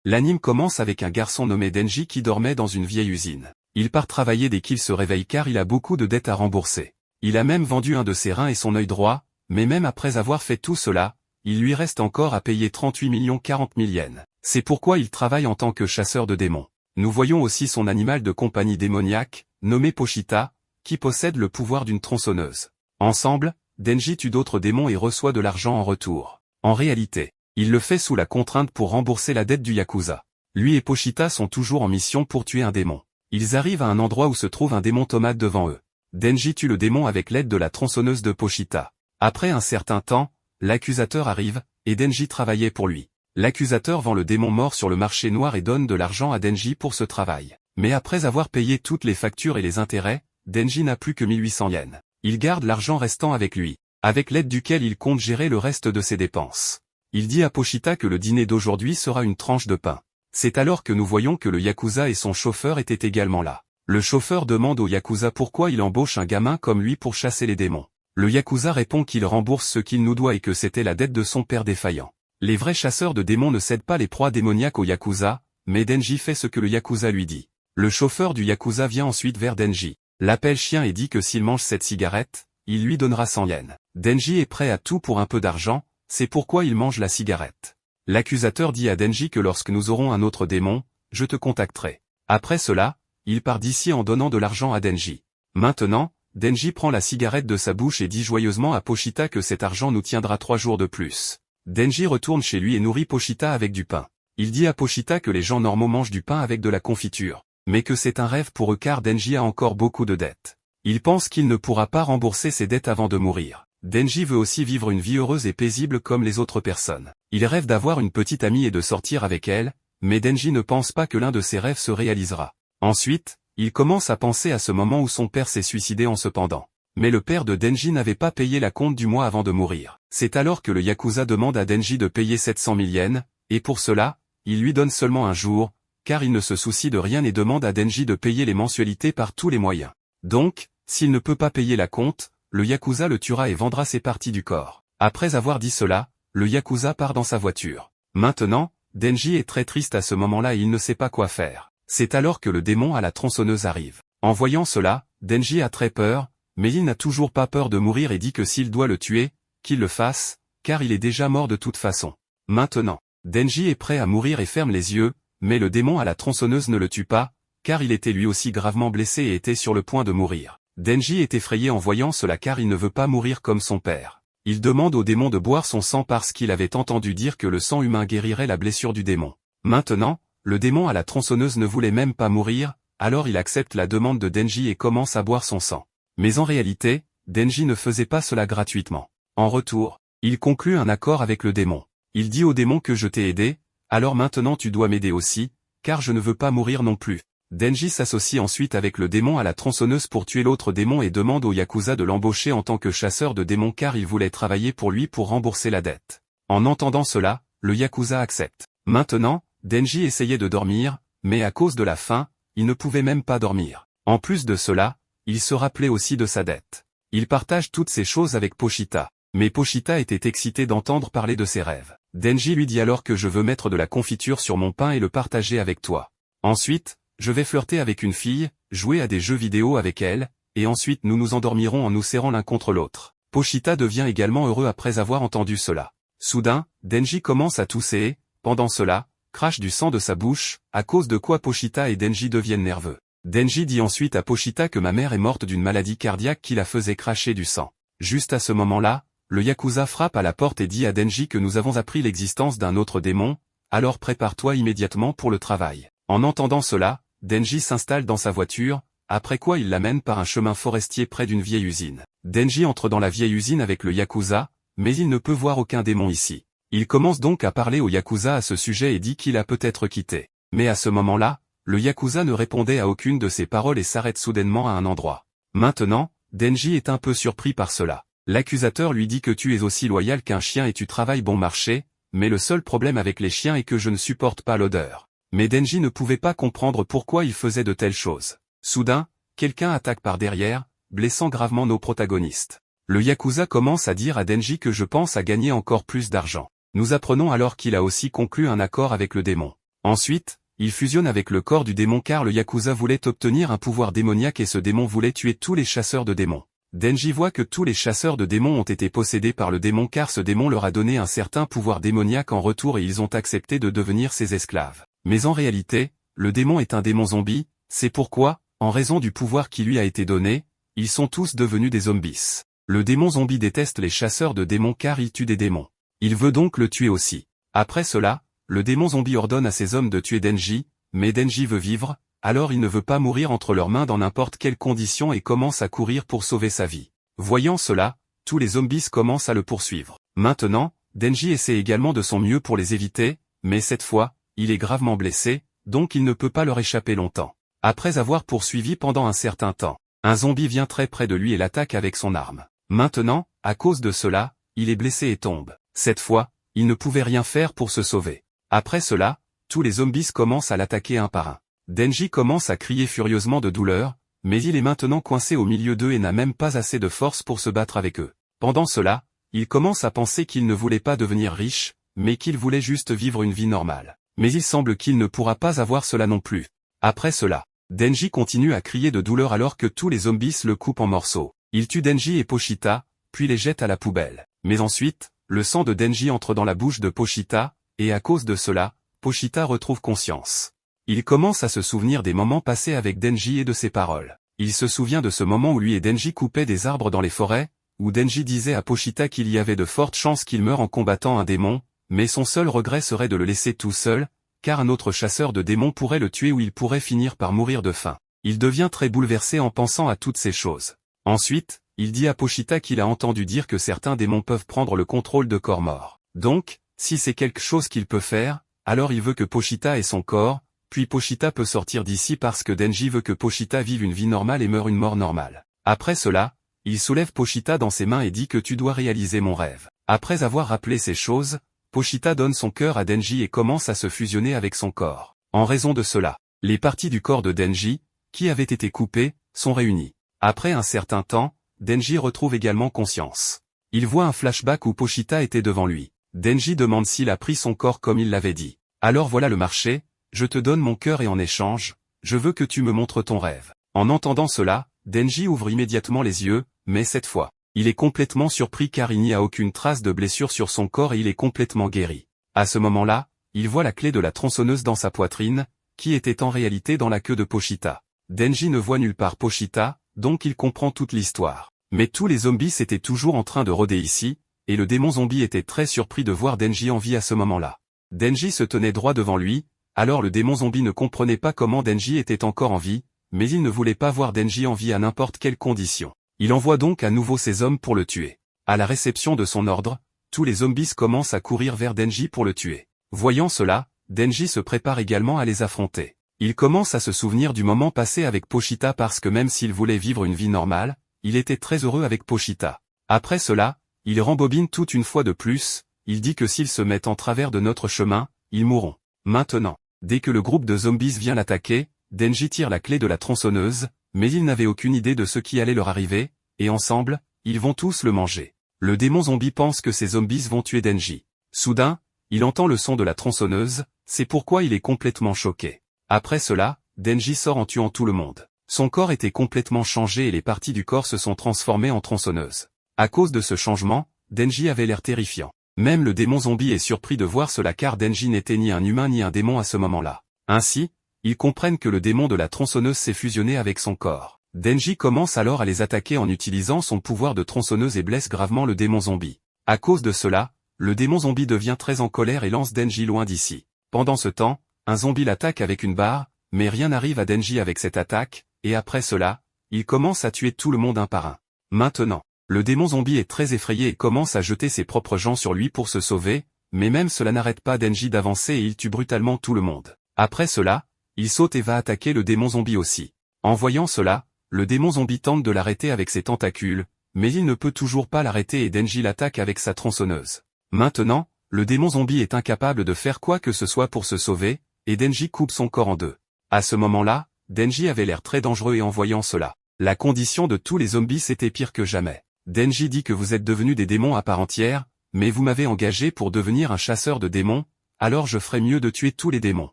L'anime commence avec un garçon nommé Denji qui dormait dans une vieille usine. Il part travailler dès qu'il se réveille car il a beaucoup de dettes à rembourser. Il a même vendu un de ses reins et son œil droit, mais même après avoir fait tout cela, il lui reste encore à payer 38 40 000 yens. C'est pourquoi il travaille en tant que chasseur de démons. Nous voyons aussi son animal de compagnie démoniaque, nommé Pochita, qui possède le pouvoir d'une tronçonneuse. Ensemble, Denji tue d'autres démons et reçoit de l'argent en retour. En réalité, il le fait sous la contrainte pour rembourser la dette du Yakuza. Lui et Pochita sont toujours en mission pour tuer un démon. Ils arrivent à un endroit où se trouve un démon tomate devant eux. Denji tue le démon avec l'aide de la tronçonneuse de Pochita. Après un certain temps, l'accusateur arrive, et Denji travaillait pour lui. L'accusateur vend le démon mort sur le marché noir et donne de l'argent à Denji pour ce travail. Mais après avoir payé toutes les factures et les intérêts, Denji n'a plus que 1800 yens. Il garde l'argent restant avec lui, avec l'aide duquel il compte gérer le reste de ses dépenses. Il dit à Pochita que le dîner d'aujourd'hui sera une tranche de pain. C'est alors que nous voyons que le Yakuza et son chauffeur étaient également là. Le chauffeur demande au Yakuza pourquoi il embauche un gamin comme lui pour chasser les démons. Le Yakuza répond qu'il rembourse ce qu'il nous doit et que c'était la dette de son père défaillant. Les vrais chasseurs de démons ne cèdent pas les proies démoniaques au Yakuza, mais Denji fait ce que le Yakuza lui dit. Le chauffeur du Yakuza vient ensuite vers Denji, l'appelle chien et dit que s'il mange cette cigarette, il lui donnera 100 yens. Denji est prêt à tout pour un peu d'argent, c'est pourquoi il mange la cigarette. L'accusateur dit à Denji que lorsque nous aurons un autre démon, je te contacterai. Après cela, il part d'ici en donnant de l'argent à Denji. Maintenant, Denji prend la cigarette de sa bouche et dit joyeusement à Pochita que cet argent nous tiendra 3 jours de plus. Denji retourne chez lui et nourrit Pochita avec du pain. Il dit à Pochita que les gens normaux mangent du pain avec de la confiture, mais que c'est un rêve pour eux car Denji a encore beaucoup de dettes. Il pense qu'il ne pourra pas rembourser ses dettes avant de mourir. Denji veut aussi vivre une vie heureuse et paisible comme les autres personnes. Il rêve d'avoir une petite amie et de sortir avec elle, mais Denji ne pense pas que l'un de ses rêves se réalisera. Ensuite, il commence à penser à ce moment où son père s'est suicidé en se pendant. Mais le père de Denji n'avait pas payé la compte du mois avant de mourir. C'est alors que le Yakuza demande à Denji de payer 700 000 yens, et pour cela, il lui donne seulement un jour, car il ne se soucie de rien et demande à Denji de payer les mensualités par tous les moyens. Donc, s'il ne peut pas payer la compte, le Yakuza le tuera et vendra ses parties du corps. Après avoir dit cela, le Yakuza part dans sa voiture. Maintenant, Denji est très triste à ce moment-là et il ne sait pas quoi faire. C'est alors que le démon à la tronçonneuse arrive. En voyant cela, Denji a très peur, mais il n'a toujours pas peur de mourir et dit que s'il doit le tuer, qu'il le fasse, car il est déjà mort de toute façon. Maintenant, Denji est prêt à mourir et ferme les yeux, mais le démon à la tronçonneuse ne le tue pas, car il était lui aussi gravement blessé et était sur le point de mourir. Denji est effrayé en voyant cela car il ne veut pas mourir comme son père. Il demande au démon de boire son sang parce qu'il avait entendu dire que le sang humain guérirait la blessure du démon. Maintenant, le démon à la tronçonneuse ne voulait même pas mourir, alors il accepte la demande de Denji et commence à boire son sang. Mais en réalité, Denji ne faisait pas cela gratuitement. En retour, il conclut un accord avec le démon. Il dit au démon que je t'ai aidé, alors maintenant tu dois m'aider aussi, car je ne veux pas mourir non plus. Denji s'associe ensuite avec le démon à la tronçonneuse pour tuer l'autre démon et demande au Yakuza de l'embaucher en tant que chasseur de démons car il voulait travailler pour lui pour rembourser la dette. En entendant cela, le Yakuza accepte. Maintenant, Denji essayait de dormir, mais à cause de la faim, il ne pouvait même pas dormir. En plus de cela, il se rappelait aussi de sa dette. Il partage toutes ces choses avec Pochita, mais Pochita était excité d'entendre parler de ses rêves. Denji lui dit alors que je veux mettre de la confiture sur mon pain et le partager avec toi. Ensuite, je vais flirter avec une fille, jouer à des jeux vidéo avec elle, et ensuite nous nous endormirons en nous serrant l'un contre l'autre. Pochita devient également heureux après avoir entendu cela. Soudain, Denji commence à tousser et, pendant cela, crache du sang de sa bouche, à cause de quoi Pochita et Denji deviennent nerveux. Denji dit ensuite à Pochita que ma mère est morte d'une maladie cardiaque qui la faisait cracher du sang. Juste à ce moment-là, le Yakuza frappe à la porte et dit à Denji que nous avons appris l'existence d'un autre démon, alors prépare-toi immédiatement pour le travail. En entendant cela, Denji s'installe dans sa voiture, après quoi il l'amène par un chemin forestier près d'une vieille usine. Denji entre dans la vieille usine avec le Yakuza, mais il ne peut voir aucun démon ici. Il commence donc à parler au Yakuza à ce sujet et dit qu'il a peut-être quitté. Mais à ce moment-là, le Yakuza ne répondait à aucune de ses paroles et s'arrête soudainement à un endroit. Maintenant, Denji est un peu surpris par cela. L'accusateur lui dit que tu es aussi loyal qu'un chien et tu travailles bon marché, mais le seul problème avec les chiens est que je ne supporte pas l'odeur. Mais Denji ne pouvait pas comprendre pourquoi il faisait de telles choses. Soudain, quelqu'un attaque par derrière, blessant gravement nos protagonistes. Le Yakuza commence à dire à Denji que je pense à gagner encore plus d'argent. Nous apprenons alors qu'il a aussi conclu un accord avec le démon. Ensuite, il fusionne avec le corps du démon car le Yakuza voulait obtenir un pouvoir démoniaque et ce démon voulait tuer tous les chasseurs de démons. Denji voit que tous les chasseurs de démons ont été possédés par le démon car ce démon leur a donné un certain pouvoir démoniaque en retour et ils ont accepté de devenir ses esclaves. Mais en réalité, le démon est un démon zombie, c'est pourquoi, en raison du pouvoir qui lui a été donné, ils sont tous devenus des zombies. Le démon zombie déteste les chasseurs de démons car il tue des démons. Il veut donc le tuer aussi. Après cela, le démon zombie ordonne à ses hommes de tuer Denji, mais Denji veut vivre, alors il ne veut pas mourir entre leurs mains dans n'importe quelle condition et commence à courir pour sauver sa vie. Voyant cela, tous les zombies commencent à le poursuivre. Maintenant, Denji essaie également de son mieux pour les éviter, mais cette fois, il est gravement blessé, donc il ne peut pas leur échapper longtemps. Après avoir poursuivi pendant un certain temps, un zombie vient très près de lui et l'attaque avec son arme. Maintenant, à cause de cela, il est blessé et tombe. Cette fois, il ne pouvait rien faire pour se sauver. Après cela, tous les zombies commencent à l'attaquer un par un. Denji commence à crier furieusement de douleur, mais il est maintenant coincé au milieu d'eux et n'a même pas assez de force pour se battre avec eux. Pendant cela, il commence à penser qu'il ne voulait pas devenir riche, mais qu'il voulait juste vivre une vie normale. Mais il semble qu'il ne pourra pas avoir cela non plus. Après cela, Denji continue à crier de douleur alors que tous les zombies le coupent en morceaux. Il tue Denji et Pochita, puis les jette à la poubelle. Mais ensuite, le sang de Denji entre dans la bouche de Pochita, et à cause de cela, Pochita retrouve conscience. Il commence à se souvenir des moments passés avec Denji et de ses paroles. Il se souvient de ce moment où lui et Denji coupaient des arbres dans les forêts, où Denji disait à Pochita qu'il y avait de fortes chances qu'il meure en combattant un démon, mais son seul regret serait de le laisser tout seul, car un autre chasseur de démons pourrait le tuer ou il pourrait finir par mourir de faim. Il devient très bouleversé en pensant à toutes ces choses. Ensuite, il dit à Pochita qu'il a entendu dire que certains démons peuvent prendre le contrôle de corps morts. Donc, si c'est quelque chose qu'il peut faire, alors il veut que Pochita ait son corps, puis Pochita peut sortir d'ici parce que Denji veut que Pochita vive une vie normale et meure une mort normale. Après cela, il soulève Pochita dans ses mains et dit que tu dois réaliser mon rêve. Après avoir rappelé ces choses, Pochita donne son cœur à Denji et commence à se fusionner avec son corps. En raison de cela, les parties du corps de Denji, qui avaient été coupées, sont réunies. Après un certain temps, Denji retrouve également conscience. Il voit un flashback où Pochita était devant lui. Denji demande s'il a pris son corps comme il l'avait dit. Alors voilà le marché, je te donne mon cœur et en échange, je veux que tu me montres ton rêve. En entendant cela, Denji ouvre immédiatement les yeux, mais cette fois, il est complètement surpris car il n'y a aucune trace de blessure sur son corps et il est complètement guéri. À ce moment-là, il voit la clé de la tronçonneuse dans sa poitrine, qui était en réalité dans la queue de Pochita. Denji ne voit nulle part Pochita, donc il comprend toute l'histoire. Mais tous les zombies étaient toujours en train de rôder ici, et le démon zombie était très surpris de voir Denji en vie à ce moment-là. Denji se tenait droit devant lui, alors le démon zombie ne comprenait pas comment Denji était encore en vie, mais il ne voulait pas voir Denji en vie à n'importe quelle condition. Il envoie donc à nouveau ses hommes pour le tuer. À la réception de son ordre, tous les zombies commencent à courir vers Denji pour le tuer. Voyant cela, Denji se prépare également à les affronter. Il commence à se souvenir du moment passé avec Pochita parce que même s'il voulait vivre une vie normale, il était très heureux avec Pochita. Après cela, il rembobine tout une fois de plus, il dit que s'ils se mettent en travers de notre chemin, ils mourront. Maintenant, dès que le groupe de zombies vient l'attaquer, Denji tire la clé de la tronçonneuse, mais il n'avait aucune idée de ce qui allait leur arriver, et ensemble, ils vont tous le manger. Le démon zombie pense que ces zombies vont tuer Denji. Soudain, il entend le son de la tronçonneuse, c'est pourquoi il est complètement choqué. Après cela, Denji sort en tuant tout le monde. Son corps était complètement changé et les parties du corps se sont transformées en tronçonneuses. À cause de ce changement, Denji avait l'air terrifiant. Même le démon zombie est surpris de voir cela car Denji n'était ni un humain ni un démon à ce moment-là. Ainsi, ils comprennent que le démon de la tronçonneuse s'est fusionné avec son corps. Denji commence alors à les attaquer en utilisant son pouvoir de tronçonneuse et blesse gravement le démon zombie. À cause de cela, le démon zombie devient très en colère et lance Denji loin d'ici. Pendant ce temps, un zombie l'attaque avec une barre, mais rien n'arrive à Denji avec cette attaque, et après cela, il commence à tuer tout le monde un par un. Maintenant, le démon zombie est très effrayé et commence à jeter ses propres gens sur lui pour se sauver, mais même cela n'arrête pas Denji d'avancer et il tue brutalement tout le monde. Après cela, il saute et va attaquer le démon zombie aussi. En voyant cela, le démon zombie tente de l'arrêter avec ses tentacules, mais il ne peut toujours pas l'arrêter et Denji l'attaque avec sa tronçonneuse. Maintenant, le démon zombie est incapable de faire quoi que ce soit pour se sauver, et Denji coupe son corps en deux. À ce moment-là, Denji avait l'air très dangereux et en voyant cela, la condition de tous les zombies était pire que jamais. Denji dit que vous êtes devenus des démons à part entière, mais vous m'avez engagé pour devenir un chasseur de démons, alors je ferais mieux de tuer tous les démons.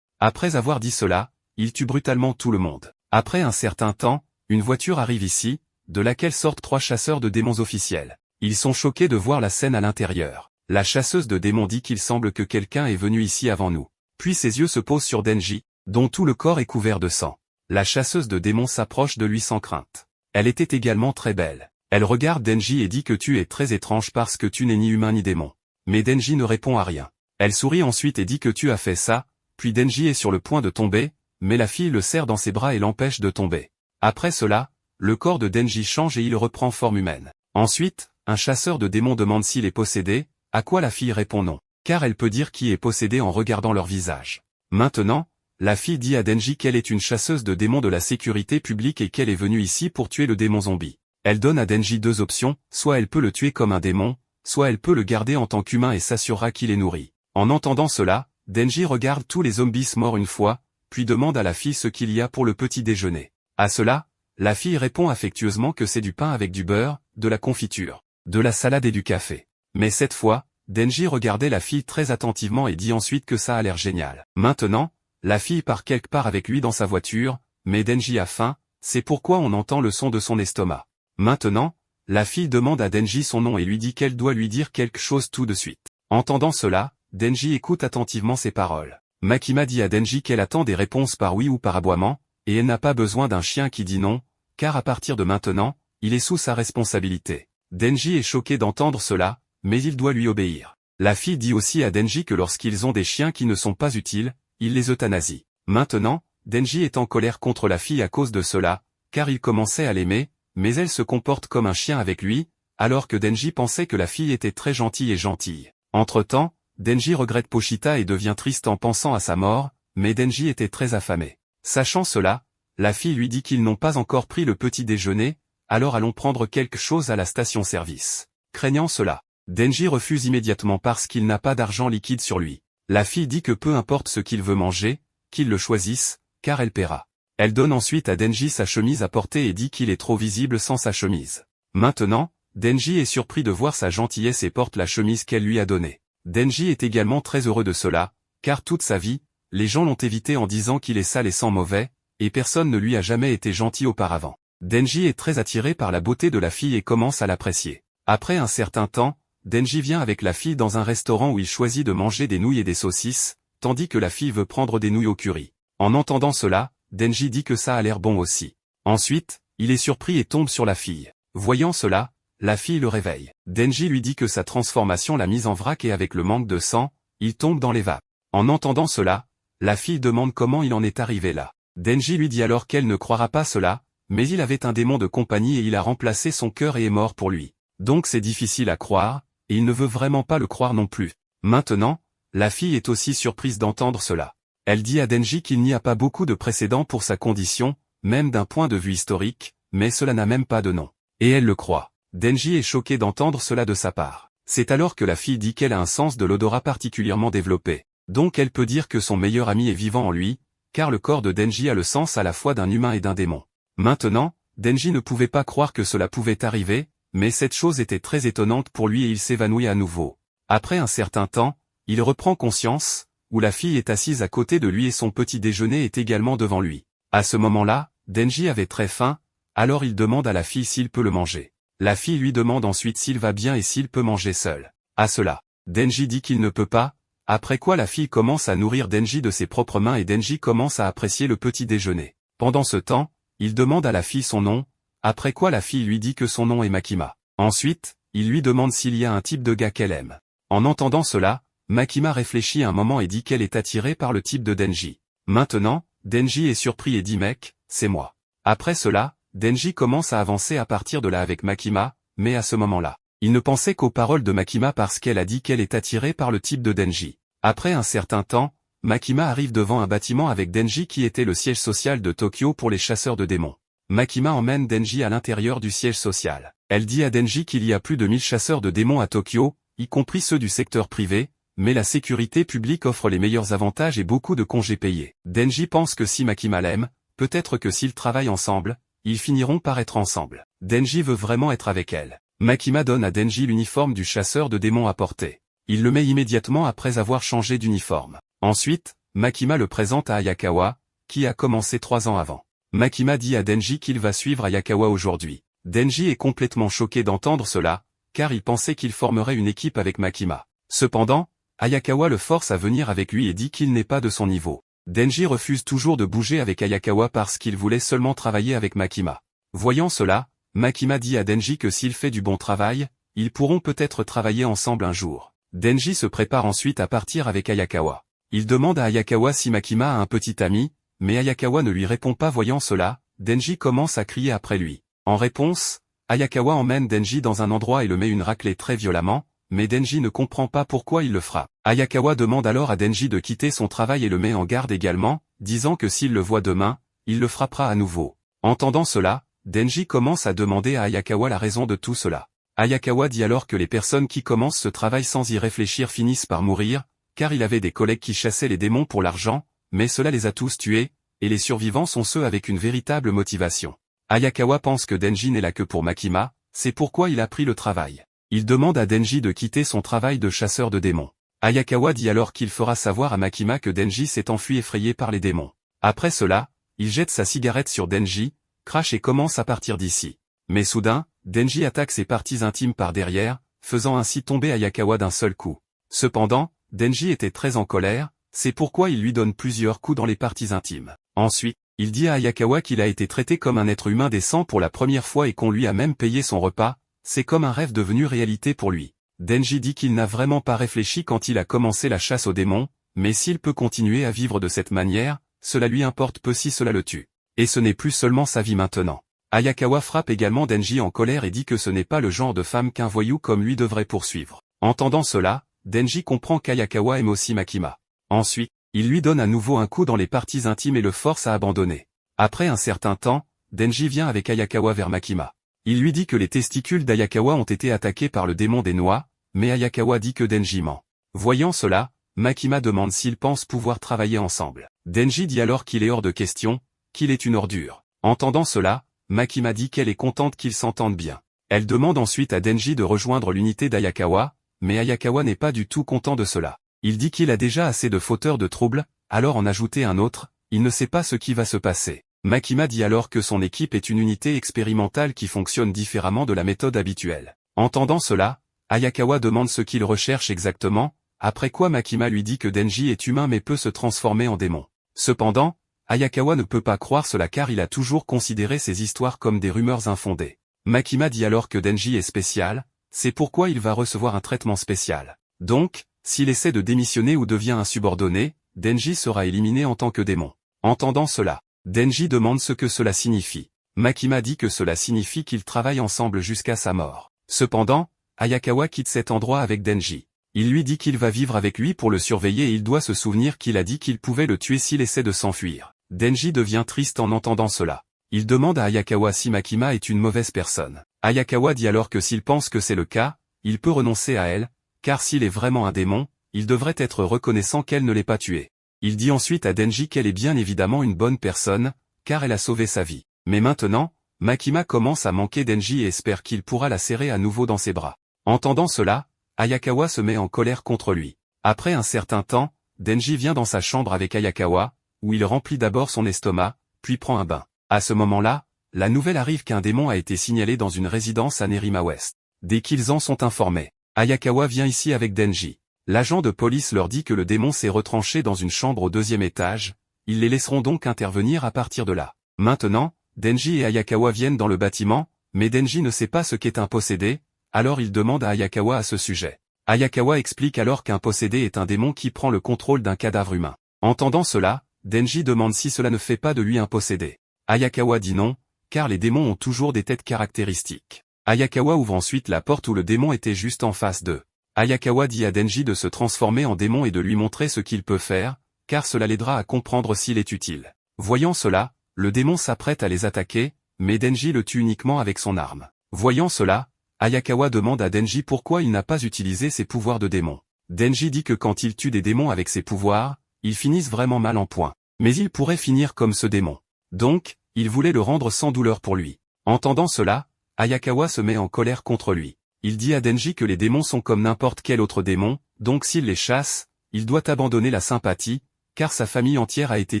Après avoir dit cela, il tue brutalement tout le monde. Après un certain temps, une voiture arrive ici, de laquelle sortent 3 chasseurs de démons officiels. Ils sont choqués de voir la scène à l'intérieur. La chasseuse de démons dit qu'il semble que quelqu'un est venu ici avant nous. Puis ses yeux se posent sur Denji, dont tout le corps est couvert de sang. La chasseuse de démons s'approche de lui sans crainte. Elle était également très belle. Elle regarde Denji et dit que tu es très étrange parce que tu n'es ni humain ni démon. Mais Denji ne répond à rien. Elle sourit ensuite et dit que tu as fait ça, puis Denji est sur le point de tomber, mais la fille le serre dans ses bras et l'empêche de tomber. Après cela, le corps de Denji change et il reprend forme humaine. Ensuite, un chasseur de démons demande s'il est possédé, à quoi la fille répond non, car elle peut dire qui est possédé en regardant leur visage. Maintenant, la fille dit à Denji qu'elle est une chasseuse de démons de la sécurité publique et qu'elle est venue ici pour tuer le démon zombie. Elle donne à Denji 2 options, soit elle peut le tuer comme un démon, soit elle peut le garder en tant qu'humain et s'assurera qu'il est nourri. En entendant cela, Denji regarde tous les zombies morts une fois, puis demande à la fille ce qu'il y a pour le petit déjeuner. À cela, la fille répond affectueusement que c'est du pain avec du beurre, de la confiture, de la salade et du café. Mais cette fois, Denji regardait la fille très attentivement et dit ensuite que ça a l'air génial. Maintenant, la fille part quelque part avec lui dans sa voiture, mais Denji a faim, c'est pourquoi on entend le son de son estomac. Maintenant, la fille demande à Denji son nom et lui dit qu'elle doit lui dire quelque chose tout de suite. Entendant cela, Denji écoute attentivement ses paroles. Makima dit à Denji qu'elle attend des réponses par oui ou par aboiement, et elle n'a pas besoin d'un chien qui dit non, car à partir de maintenant, il est sous sa responsabilité. Denji est choqué d'entendre cela, mais il doit lui obéir. La fille dit aussi à Denji que lorsqu'ils ont des chiens qui ne sont pas utiles, il les euthanasie. Maintenant, Denji est en colère contre la fille à cause de cela, car il commençait à l'aimer, mais elle se comporte comme un chien avec lui, alors que Denji pensait que la fille était très gentille. Entre-temps, Denji regrette Pochita et devient triste en pensant à sa mort, mais Denji était très affamé. Sachant cela, la fille lui dit qu'ils n'ont pas encore pris le petit déjeuner, alors allons prendre quelque chose à la station-service. Craignant cela, Denji refuse immédiatement parce qu'il n'a pas d'argent liquide sur lui. La fille dit que peu importe ce qu'il veut manger, qu'il le choisisse, car elle paiera. Elle donne ensuite à Denji sa chemise à porter et dit qu'il est trop visible sans sa chemise. Maintenant, Denji est surpris de voir sa gentillesse et porte la chemise qu'elle lui a donnée. Denji est également très heureux de cela, car toute sa vie, les gens l'ont évité en disant qu'il est sale et sans mauvais, et personne ne lui a jamais été gentil auparavant. Denji est très attiré par la beauté de la fille et commence à l'apprécier. Après un certain temps, Denji vient avec la fille dans un restaurant où il choisit de manger des nouilles et des saucisses, tandis que la fille veut prendre des nouilles au curry. En entendant cela, Denji dit que ça a l'air bon aussi. Ensuite, il est surpris et tombe sur la fille. Voyant cela, la fille le réveille. Denji lui dit que sa transformation l'a mise en vrac et avec le manque de sang, il tombe dans les vapes. En entendant cela, la fille demande comment il en est arrivé là. Denji lui dit alors qu'elle ne croira pas cela, mais il avait un démon de compagnie et il a remplacé son cœur et est mort pour lui. Donc c'est difficile à croire, et il ne veut vraiment pas le croire non plus. Maintenant, la fille est aussi surprise d'entendre cela. Elle dit à Denji qu'il n'y a pas beaucoup de précédents pour sa condition, même d'un point de vue historique, mais cela n'a même pas de nom. Et elle le croit. Denji est choqué d'entendre cela de sa part. C'est alors que la fille dit qu'elle a un sens de l'odorat particulièrement développé. Donc elle peut dire que son meilleur ami est vivant en lui, car le corps de Denji a le sens à la fois d'un humain et d'un démon. Maintenant, Denji ne pouvait pas croire que cela pouvait arriver, mais cette chose était très étonnante pour lui et il s'évanouit à nouveau. Après un certain temps, il reprend conscience, où la fille est assise à côté de lui et son petit déjeuner est également devant lui. À ce moment-là, Denji avait très faim, alors il demande à la fille s'il peut le manger. La fille lui demande ensuite s'il va bien et s'il peut manger seul. À cela, Denji dit qu'il ne peut pas, après quoi la fille commence à nourrir Denji de ses propres mains et Denji commence à apprécier le petit déjeuner. Pendant ce temps, il demande à la fille son nom, après quoi la fille lui dit que son nom est Makima. Ensuite, il lui demande s'il y a un type de gars qu'elle aime. En entendant cela, Makima réfléchit un moment et dit qu'elle est attirée par le type de Denji. Maintenant, Denji est surpris et dit mec, c'est moi. Après cela, Denji commence à avancer à partir de là avec Makima, mais à ce moment-là, il ne pensait qu'aux paroles de Makima parce qu'elle a dit qu'elle est attirée par le type de Denji. Après un certain temps, Makima arrive devant un bâtiment avec Denji qui était le siège social de Tokyo pour les chasseurs de démons. Makima emmène Denji à l'intérieur du siège social. Elle dit à Denji qu'il y a plus de 1000 chasseurs de démons à Tokyo, y compris ceux du secteur privé, mais la sécurité publique offre les meilleurs avantages et beaucoup de congés payés. Denji pense que si Makima l'aime, peut-être que s'ils travaillent ensemble, ils finiront par être ensemble. Denji veut vraiment être avec elle. Makima donne à Denji l'uniforme du chasseur de démons à porter. Il le met immédiatement après avoir changé d'uniforme. Ensuite, Makima le présente à Ayakawa, qui a commencé 3 ans avant. Makima dit à Denji qu'il va suivre Ayakawa aujourd'hui. Denji est complètement choqué d'entendre cela, car il pensait qu'il formerait une équipe avec Makima. Cependant, Ayakawa le force à venir avec lui et dit qu'il n'est pas de son niveau. Denji refuse toujours de bouger avec Ayakawa parce qu'il voulait seulement travailler avec Makima. Voyant cela, Makima dit à Denji que s'il fait du bon travail, ils pourront peut-être travailler ensemble un jour. Denji se prépare ensuite à partir avec Ayakawa. Il demande à Ayakawa si Makima a un petit ami, mais Ayakawa ne lui répond pas. Voyant cela, Denji commence à crier après lui. En réponse, Ayakawa emmène Denji dans un endroit et le met une raclée très violemment, mais Denji ne comprend pas pourquoi il le frappe. Ayakawa demande alors à Denji de quitter son travail et le met en garde également, disant que s'il le voit demain, il le frappera à nouveau. Entendant cela, Denji commence à demander à Ayakawa la raison de tout cela. Ayakawa dit alors que les personnes qui commencent ce travail sans y réfléchir finissent par mourir, car il avait des collègues qui chassaient les démons pour l'argent, mais cela les a tous tués, et les survivants sont ceux avec une véritable motivation. Ayakawa pense que Denji n'est là que pour Makima, c'est pourquoi il a pris le travail. Il demande à Denji de quitter son travail de chasseur de démons. Ayakawa dit alors qu'il fera savoir à Makima que Denji s'est enfui effrayé par les démons. Après cela, il jette sa cigarette sur Denji, crache et commence à partir d'ici. Mais soudain, Denji attaque ses parties intimes par derrière, faisant ainsi tomber Ayakawa d'un seul coup. Cependant, Denji était très en colère, c'est pourquoi il lui donne plusieurs coups dans les parties intimes. Ensuite, il dit à Ayakawa qu'il a été traité comme un être humain décent pour la première fois et qu'on lui a même payé son repas, c'est comme un rêve devenu réalité pour lui. Denji dit qu'il n'a vraiment pas réfléchi quand il a commencé la chasse aux démons, mais s'il peut continuer à vivre de cette manière, cela lui importe peu si cela le tue. Et ce n'est plus seulement sa vie maintenant. Ayakawa frappe également Denji en colère et dit que ce n'est pas le genre de femme qu'un voyou comme lui devrait poursuivre. Entendant cela, Denji comprend qu'Ayakawa aime aussi Makima. Ensuite, il lui donne à nouveau un coup dans les parties intimes et le force à abandonner. Après un certain temps, Denji vient avec Ayakawa vers Makima. Il lui dit que les testicules d'Ayakawa ont été attaqués par le démon des noix, mais Ayakawa dit que Denji ment. Voyant cela, Makima demande s'ils pensent pouvoir travailler ensemble. Denji dit alors qu'il est hors de question, qu'il est une ordure. Entendant cela, Makima dit qu'elle est contente qu'ils s'entendent bien. Elle demande ensuite à Denji de rejoindre l'unité d'Ayakawa, mais Ayakawa n'est pas du tout content de cela. Il dit qu'il a déjà assez de fauteurs de troubles, alors en ajouter un autre, il ne sait pas ce qui va se passer. Makima dit alors que son équipe est une unité expérimentale qui fonctionne différemment de la méthode habituelle. Entendant cela, Ayakawa demande ce qu'il recherche exactement, après quoi Makima lui dit que Denji est humain mais peut se transformer en démon. Cependant, Ayakawa ne peut pas croire cela car il a toujours considéré ces histoires comme des rumeurs infondées. Makima dit alors que Denji est spécial, c'est pourquoi il va recevoir un traitement spécial. Donc, s'il essaie de démissionner ou devient un subordonné, Denji sera éliminé en tant que démon. Entendant cela, Denji demande ce que cela signifie. Makima dit que cela signifie qu'ils travaillent ensemble jusqu'à sa mort. Cependant, Ayakawa quitte cet endroit avec Denji. Il lui dit qu'il va vivre avec lui pour le surveiller et il doit se souvenir qu'il a dit qu'il pouvait le tuer s'il essaie de s'enfuir. Denji devient triste en entendant cela. Il demande à Ayakawa si Makima est une mauvaise personne. Ayakawa dit alors que s'il pense que c'est le cas, il peut renoncer à elle, car s'il est vraiment un démon, il devrait être reconnaissant qu'elle ne l'ait pas tué. Il dit ensuite à Denji qu'elle est bien évidemment une bonne personne, car elle a sauvé sa vie. Mais maintenant, Makima commence à manquer Denji et espère qu'il pourra la serrer à nouveau dans ses bras. Entendant cela, Ayakawa se met en colère contre lui. Après un certain temps, Denji vient dans sa chambre avec Ayakawa, où il remplit d'abord son estomac, puis prend un bain. À ce moment-là, la nouvelle arrive qu'un démon a été signalé dans une résidence à Nerima West. Dès qu'ils en sont informés, Ayakawa vient ici avec Denji. L'agent de police leur dit que le démon s'est retranché dans une chambre au 2e étage, ils les laisseront donc intervenir à partir de là. Maintenant, Denji et Ayakawa viennent dans le bâtiment, mais Denji ne sait pas ce qu'est un possédé, alors il demande à Ayakawa à ce sujet. Ayakawa explique alors qu'un possédé est un démon qui prend le contrôle d'un cadavre humain. Entendant cela, Denji demande si cela ne fait pas de lui un possédé. Ayakawa dit non, car les démons ont toujours des têtes caractéristiques. Ayakawa ouvre ensuite la porte où le démon était juste en face d'eux. Ayakawa dit à Denji de se transformer en démon et de lui montrer ce qu'il peut faire, car cela l'aidera à comprendre s'il est utile. Voyant cela, le démon s'apprête à les attaquer, mais Denji le tue uniquement avec son arme. Voyant cela, Ayakawa demande à Denji pourquoi il n'a pas utilisé ses pouvoirs de démon. Denji dit que quand il tue des démons avec ses pouvoirs, ils finissent vraiment mal en point. Mais il pourrait finir comme ce démon. Donc, il voulait le rendre sans douleur pour lui. Entendant cela, Ayakawa se met en colère contre lui. Il dit à Denji que les démons sont comme n'importe quel autre démon, donc s'il les chasse, il doit abandonner la sympathie, car sa famille entière a été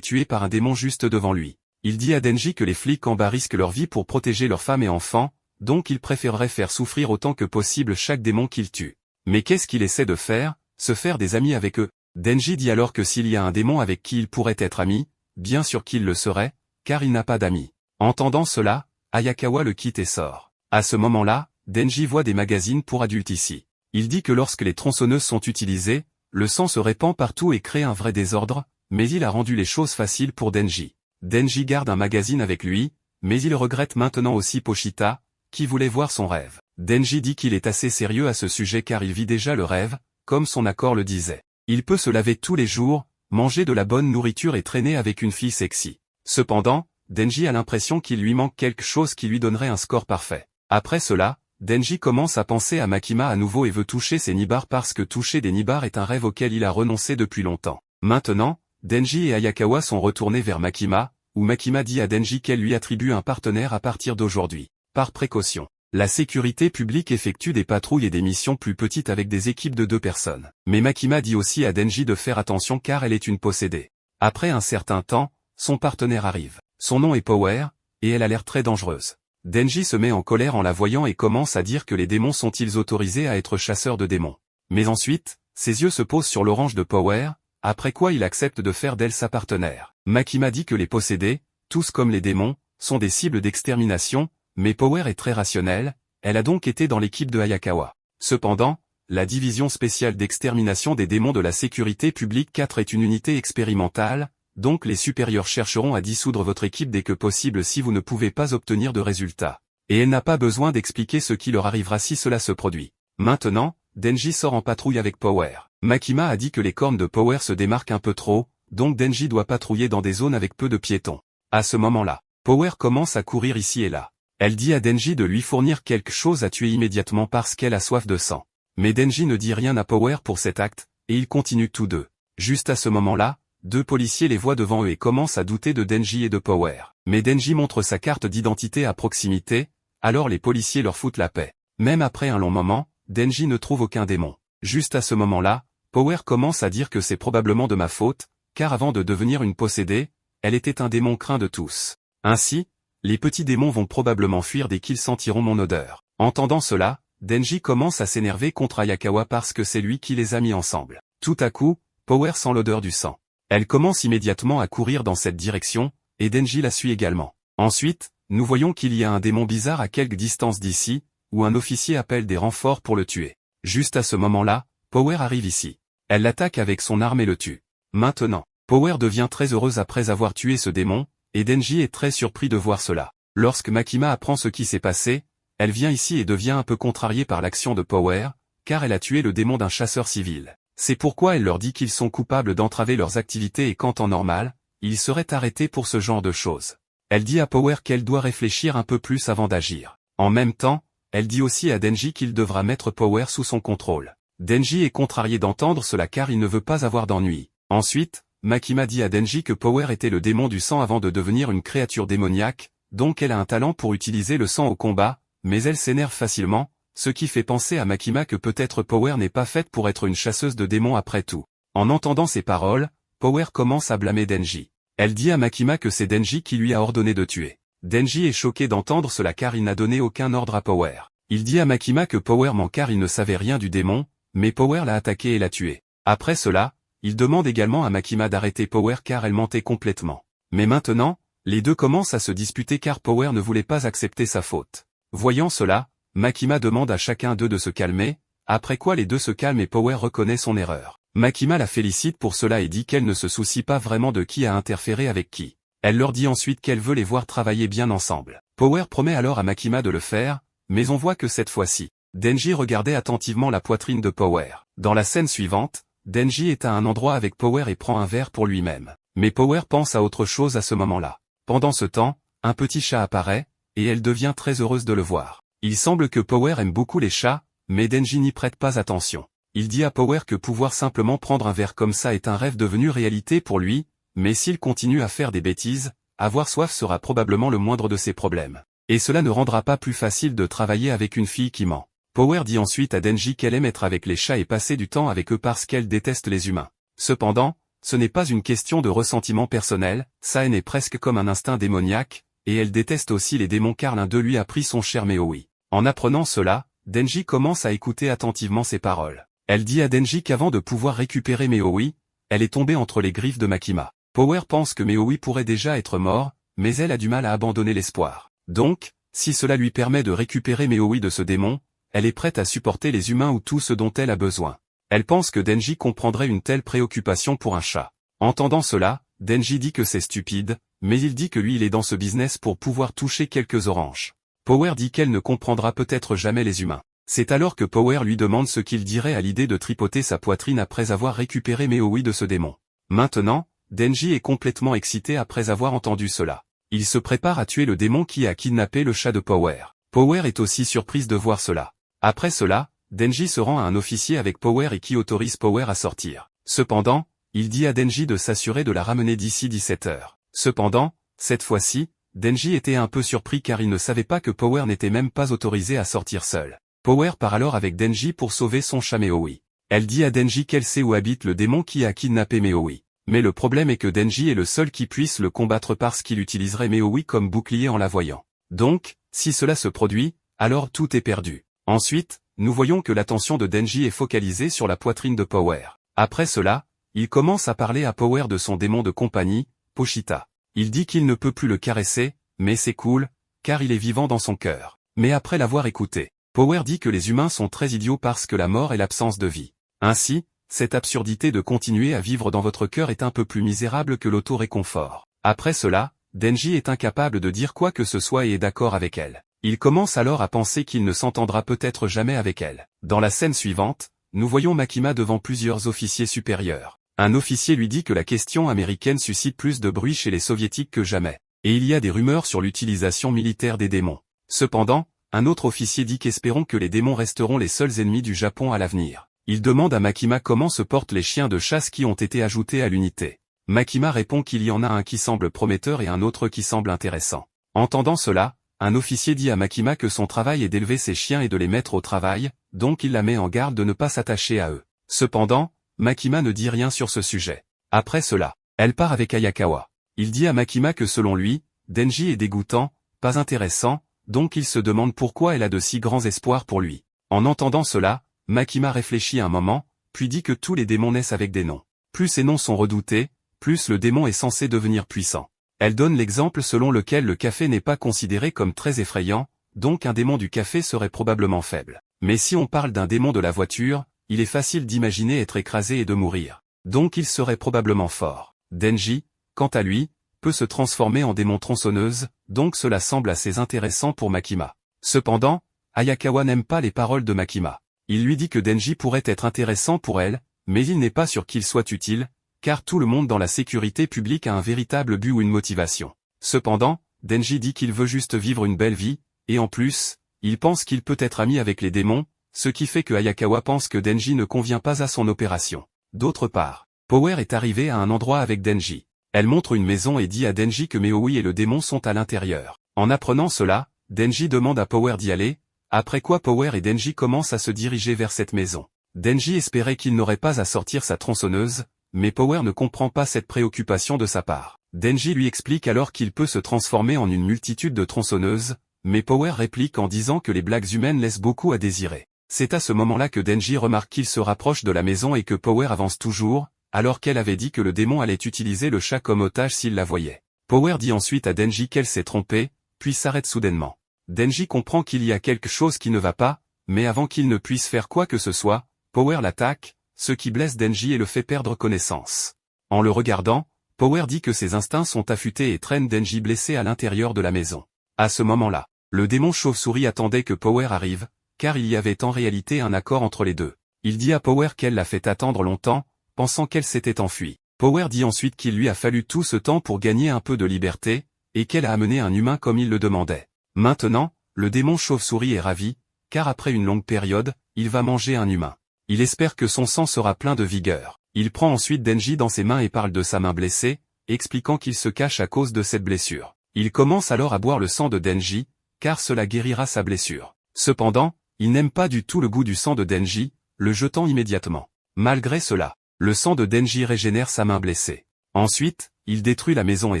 tuée par un démon juste devant lui. Il dit à Denji que les flics en bas risquent leur vie pour protéger leurs femmes et enfants, donc il préférerait faire souffrir autant que possible chaque démon qu'il tue. Mais qu'est-ce qu'il essaie de faire? Se faire des amis avec eux. Denji dit alors que s'il y a un démon avec qui il pourrait être ami, bien sûr qu'il le serait, car il n'a pas d'amis. Entendant cela, Ayakawa le quitte et sort. À ce moment-là, Denji voit des magazines pour adultes ici. Il dit que lorsque les tronçonneuses sont utilisées, le sang se répand partout et crée un vrai désordre, mais il a rendu les choses faciles pour Denji. Denji garde un magazine avec lui, mais il regrette maintenant aussi Pochita, qui voulait voir son rêve. Denji dit qu'il est assez sérieux à ce sujet car il vit déjà le rêve, comme son accord le disait. Il peut se laver tous les jours, manger de la bonne nourriture et traîner avec une fille sexy. Cependant, Denji a l'impression qu'il lui manque quelque chose qui lui donnerait un score parfait. Après cela, Denji commence à penser à Makima à nouveau et veut toucher ses nibbars parce que toucher des nibbars est un rêve auquel il a renoncé depuis longtemps. Maintenant, Denji et Ayakawa sont retournés vers Makima, où Makima dit à Denji qu'elle lui attribue un partenaire à partir d'aujourd'hui. Par précaution, la sécurité publique effectue des patrouilles et des missions plus petites avec des équipes de 2 personnes. Mais Makima dit aussi à Denji de faire attention car elle est une possédée. Après un certain temps, son partenaire arrive. Son nom est Power, et elle a l'air très dangereuse. Denji se met en colère en la voyant et commence à dire que les démons sont-ils autorisés à être chasseurs de démons. Mais ensuite, ses yeux se posent sur l'orange de Power, après quoi il accepte de faire d'elle sa partenaire. Makima dit que les possédés, tous comme les démons, sont des cibles d'extermination, mais Power est très rationnelle, elle a donc été dans l'équipe de Ayakawa. Cependant, la division spéciale d'extermination des démons de la sécurité publique 4 est une unité expérimentale, donc les supérieurs chercheront à dissoudre votre équipe dès que possible si vous ne pouvez pas obtenir de résultats. Et elle n'a pas besoin d'expliquer ce qui leur arrivera si cela se produit. Maintenant, Denji sort en patrouille avec Power. Makima a dit que les cornes de Power se démarquent un peu trop, donc Denji doit patrouiller dans des zones avec peu de piétons. À ce moment-là, Power commence à courir ici et là. Elle dit à Denji de lui fournir quelque chose à tuer immédiatement parce qu'elle a soif de sang. Mais Denji ne dit rien à Power pour cet acte, et ils continuent tous deux. Juste à ce moment-là, 2 policiers les voient devant eux et commencent à douter de Denji et de Power. Mais Denji montre sa carte d'identité à proximité, alors les policiers leur foutent la paix. Même après un long moment, Denji ne trouve aucun démon. Juste à ce moment-là, Power commence à dire que c'est probablement de ma faute, car avant de devenir une possédée, elle était un démon craint de tous. Ainsi, les petits démons vont probablement fuir dès qu'ils sentiront mon odeur. Entendant cela, Denji commence à s'énerver contre Ayakawa parce que c'est lui qui les a mis ensemble. Tout à coup, Power sent l'odeur du sang. Elle commence immédiatement à courir dans cette direction, et Denji la suit également. Ensuite, nous voyons qu'il y a un démon bizarre à quelque distance d'ici, où un officier appelle des renforts pour le tuer. Juste à ce moment-là, Power arrive ici. Elle l'attaque avec son arme et le tue. Maintenant, Power devient très heureuse après avoir tué ce démon, et Denji est très surpris de voir cela. Lorsque Makima apprend ce qui s'est passé, elle vient ici et devient un peu contrariée par l'action de Power, car elle a tué le démon d'un chasseur civil. C'est pourquoi elle leur dit qu'ils sont coupables d'entraver leurs activités et qu'en temps normal, ils seraient arrêtés pour ce genre de choses. Elle dit à Power qu'elle doit réfléchir un peu plus avant d'agir. En même temps, elle dit aussi à Denji qu'il devra mettre Power sous son contrôle. Denji est contrarié d'entendre cela car il ne veut pas avoir d'ennui. Ensuite, Makima dit à Denji que Power était le démon du sang avant de devenir une créature démoniaque, donc elle a un talent pour utiliser le sang au combat, mais elle s'énerve facilement, ce qui fait penser à Makima que peut-être Power n'est pas faite pour être une chasseuse de démons après tout. En entendant ces paroles, Power commence à blâmer Denji. Elle dit à Makima que c'est Denji qui lui a ordonné de tuer. Denji est choqué d'entendre cela car il n'a donné aucun ordre à Power. Il dit à Makima que Power ment car il ne savait rien du démon, mais Power l'a attaqué et l'a tué. Après cela, il demande également à Makima d'arrêter Power car elle mentait complètement. Mais maintenant, les deux commencent à se disputer car Power ne voulait pas accepter sa faute. Voyant cela, Makima demande à chacun d'eux de se calmer, après quoi les deux se calment et Power reconnaît son erreur. Makima la félicite pour cela et dit qu'elle ne se soucie pas vraiment de qui a interféré avec qui. Elle leur dit ensuite qu'elle veut les voir travailler bien ensemble. Power promet alors à Makima de le faire, mais on voit que cette fois-ci, Denji regardait attentivement la poitrine de Power. Dans la scène suivante, Denji est à un endroit avec Power et prend un verre pour lui-même. Mais Power pense à autre chose à ce moment-là. Pendant ce temps, un petit chat apparaît, et elle devient très heureuse de le voir. Il semble que Power aime beaucoup les chats, mais Denji n'y prête pas attention. Il dit à Power que pouvoir simplement prendre un verre comme ça est un rêve devenu réalité pour lui, mais s'il continue à faire des bêtises, avoir soif sera probablement le moindre de ses problèmes. Et cela ne rendra pas plus facile de travailler avec une fille qui ment. Power dit ensuite à Denji qu'elle aime être avec les chats et passer du temps avec eux parce qu'elle déteste les humains. Cependant, ce n'est pas une question de ressentiment personnel, sa haine est presque comme un instinct démoniaque, et elle déteste aussi les démons car l'un d'eux lui a pris son cher Maui. En apprenant cela, Denji commence à écouter attentivement ses paroles. Elle dit à Denji qu'avant de pouvoir récupérer Maui, elle est tombée entre les griffes de Makima. Power pense que Maui pourrait déjà être mort, mais elle a du mal à abandonner l'espoir. Donc, si cela lui permet de récupérer Maui de ce démon, elle est prête à supporter les humains ou tout ce dont elle a besoin. Elle pense que Denji comprendrait une telle préoccupation pour un chat. Entendant cela, Denji dit que c'est stupide, mais il dit que lui il est dans ce business pour pouvoir toucher quelques oranges. Power dit qu'elle ne comprendra peut-être jamais les humains. C'est alors que Power lui demande ce qu'il dirait à l'idée de tripoter sa poitrine après avoir récupéré Maui de ce démon. Maintenant, Denji est complètement excité après avoir entendu cela. Il se prépare à tuer le démon qui a kidnappé le chat de Power. Power est aussi surprise de voir cela. Après cela, Denji se rend à un officier avec Power et qui autorise Power à sortir. Cependant, il dit à Denji de s'assurer de la ramener d'ici 17 heures. Cependant, cette fois-ci, Denji était un peu surpris car il ne savait pas que Power n'était même pas autorisé à sortir seul. Power part alors avec Denji pour sauver son chat Maui. Elle dit à Denji qu'elle sait où habite le démon qui a kidnappé Maui. Mais le problème est que Denji est le seul qui puisse le combattre parce qu'il utiliserait Maui comme bouclier en la voyant. Donc, si cela se produit, alors tout est perdu. Ensuite, nous voyons que l'attention de Denji est focalisée sur la poitrine de Power. Après cela, il commence à parler à Power de son démon de compagnie, Pochita. Il dit qu'il ne peut plus le caresser, mais c'est cool, car il est vivant dans son cœur. Mais après l'avoir écouté, Power dit que les humains sont très idiots parce que la mort est l'absence de vie. Ainsi, cette absurdité de continuer à vivre dans votre cœur est un peu plus misérable que l'auto-réconfort. Après cela, Denji est incapable de dire quoi que ce soit et est d'accord avec elle. Il commence alors à penser qu'il ne s'entendra peut-être jamais avec elle. Dans la scène suivante, nous voyons Makima devant plusieurs officiers supérieurs. Un officier lui dit que la question américaine suscite plus de bruit chez les soviétiques que jamais, et il y a des rumeurs sur l'utilisation militaire des démons. Cependant, un autre officier dit qu'espérons que les démons resteront les seuls ennemis du Japon à l'avenir. Il demande à Makima comment se portent les chiens de chasse qui ont été ajoutés à l'unité. Makima répond qu'il y en a un qui semble prometteur et un autre qui semble intéressant. Entendant cela, un officier dit à Makima que son travail est d'élever ses chiens et de les mettre au travail, donc il la met en garde de ne pas s'attacher à eux. Cependant, Makima ne dit rien sur ce sujet. Après cela, elle part avec Ayakawa. Il dit à Makima que selon lui, Denji est dégoûtant, pas intéressant, donc il se demande pourquoi elle a de si grands espoirs pour lui. En entendant cela, Makima réfléchit un moment, puis dit que tous les démons naissent avec des noms. Plus ces noms sont redoutés, plus le démon est censé devenir puissant. Elle donne l'exemple selon lequel le café n'est pas considéré comme très effrayant, donc un démon du café serait probablement faible. Mais si on parle d'un démon de la voiture, il est facile d'imaginer être écrasé et de mourir. Donc il serait probablement fort. Denji, quant à lui, peut se transformer en démon tronçonneuse, donc cela semble assez intéressant pour Makima. Cependant, Ayakawa n'aime pas les paroles de Makima. Il lui dit que Denji pourrait être intéressant pour elle, mais il n'est pas sûr qu'il soit utile, car tout le monde dans la sécurité publique a un véritable but ou une motivation. Cependant, Denji dit qu'il veut juste vivre une belle vie, et en plus, il pense qu'il peut être ami avec les démons, ce qui fait que Ayakawa pense que Denji ne convient pas à son opération. D'autre part, Power est arrivée à un endroit avec Denji. Elle montre une maison et dit à Denji que Maui et le démon sont à l'intérieur. En apprenant cela, Denji demande à Power d'y aller, après quoi Power et Denji commencent à se diriger vers cette maison. Denji espérait qu'il n'aurait pas à sortir sa tronçonneuse, mais Power ne comprend pas cette préoccupation de sa part. Denji lui explique alors qu'il peut se transformer en une multitude de tronçonneuses, mais Power réplique en disant que les blagues humaines laissent beaucoup à désirer. C'est à ce moment-là que Denji remarque qu'il se rapproche de la maison et que Power avance toujours, alors qu'elle avait dit que le démon allait utiliser le chat comme otage s'il la voyait. Power dit ensuite à Denji qu'elle s'est trompée, puis s'arrête soudainement. Denji comprend qu'il y a quelque chose qui ne va pas, mais avant qu'il ne puisse faire quoi que ce soit, Power l'attaque, ce qui blesse Denji et le fait perdre connaissance. En le regardant, Power dit que ses instincts sont affûtés et traîne Denji blessé à l'intérieur de la maison. À ce moment-là, le démon chauve-souris attendait que Power arrive, car il y avait en réalité un accord entre les deux. Il dit à Power qu'elle l'a fait attendre longtemps, pensant qu'elle s'était enfuie. Power dit ensuite qu'il lui a fallu tout ce temps pour gagner un peu de liberté, et qu'elle a amené un humain comme il le demandait. Maintenant, le démon chauve-souris est ravi, car après une longue période, il va manger un humain. Il espère que son sang sera plein de vigueur. Il prend ensuite Denji dans ses mains et parle de sa main blessée, expliquant qu'il se cache à cause de cette blessure. Il commence alors à boire le sang de Denji, car cela guérira sa blessure. Cependant, il n'aime pas du tout le goût du sang de Denji, le jetant immédiatement. Malgré cela, Le sang de Denji régénère sa main blessée. Ensuite, il détruit la maison et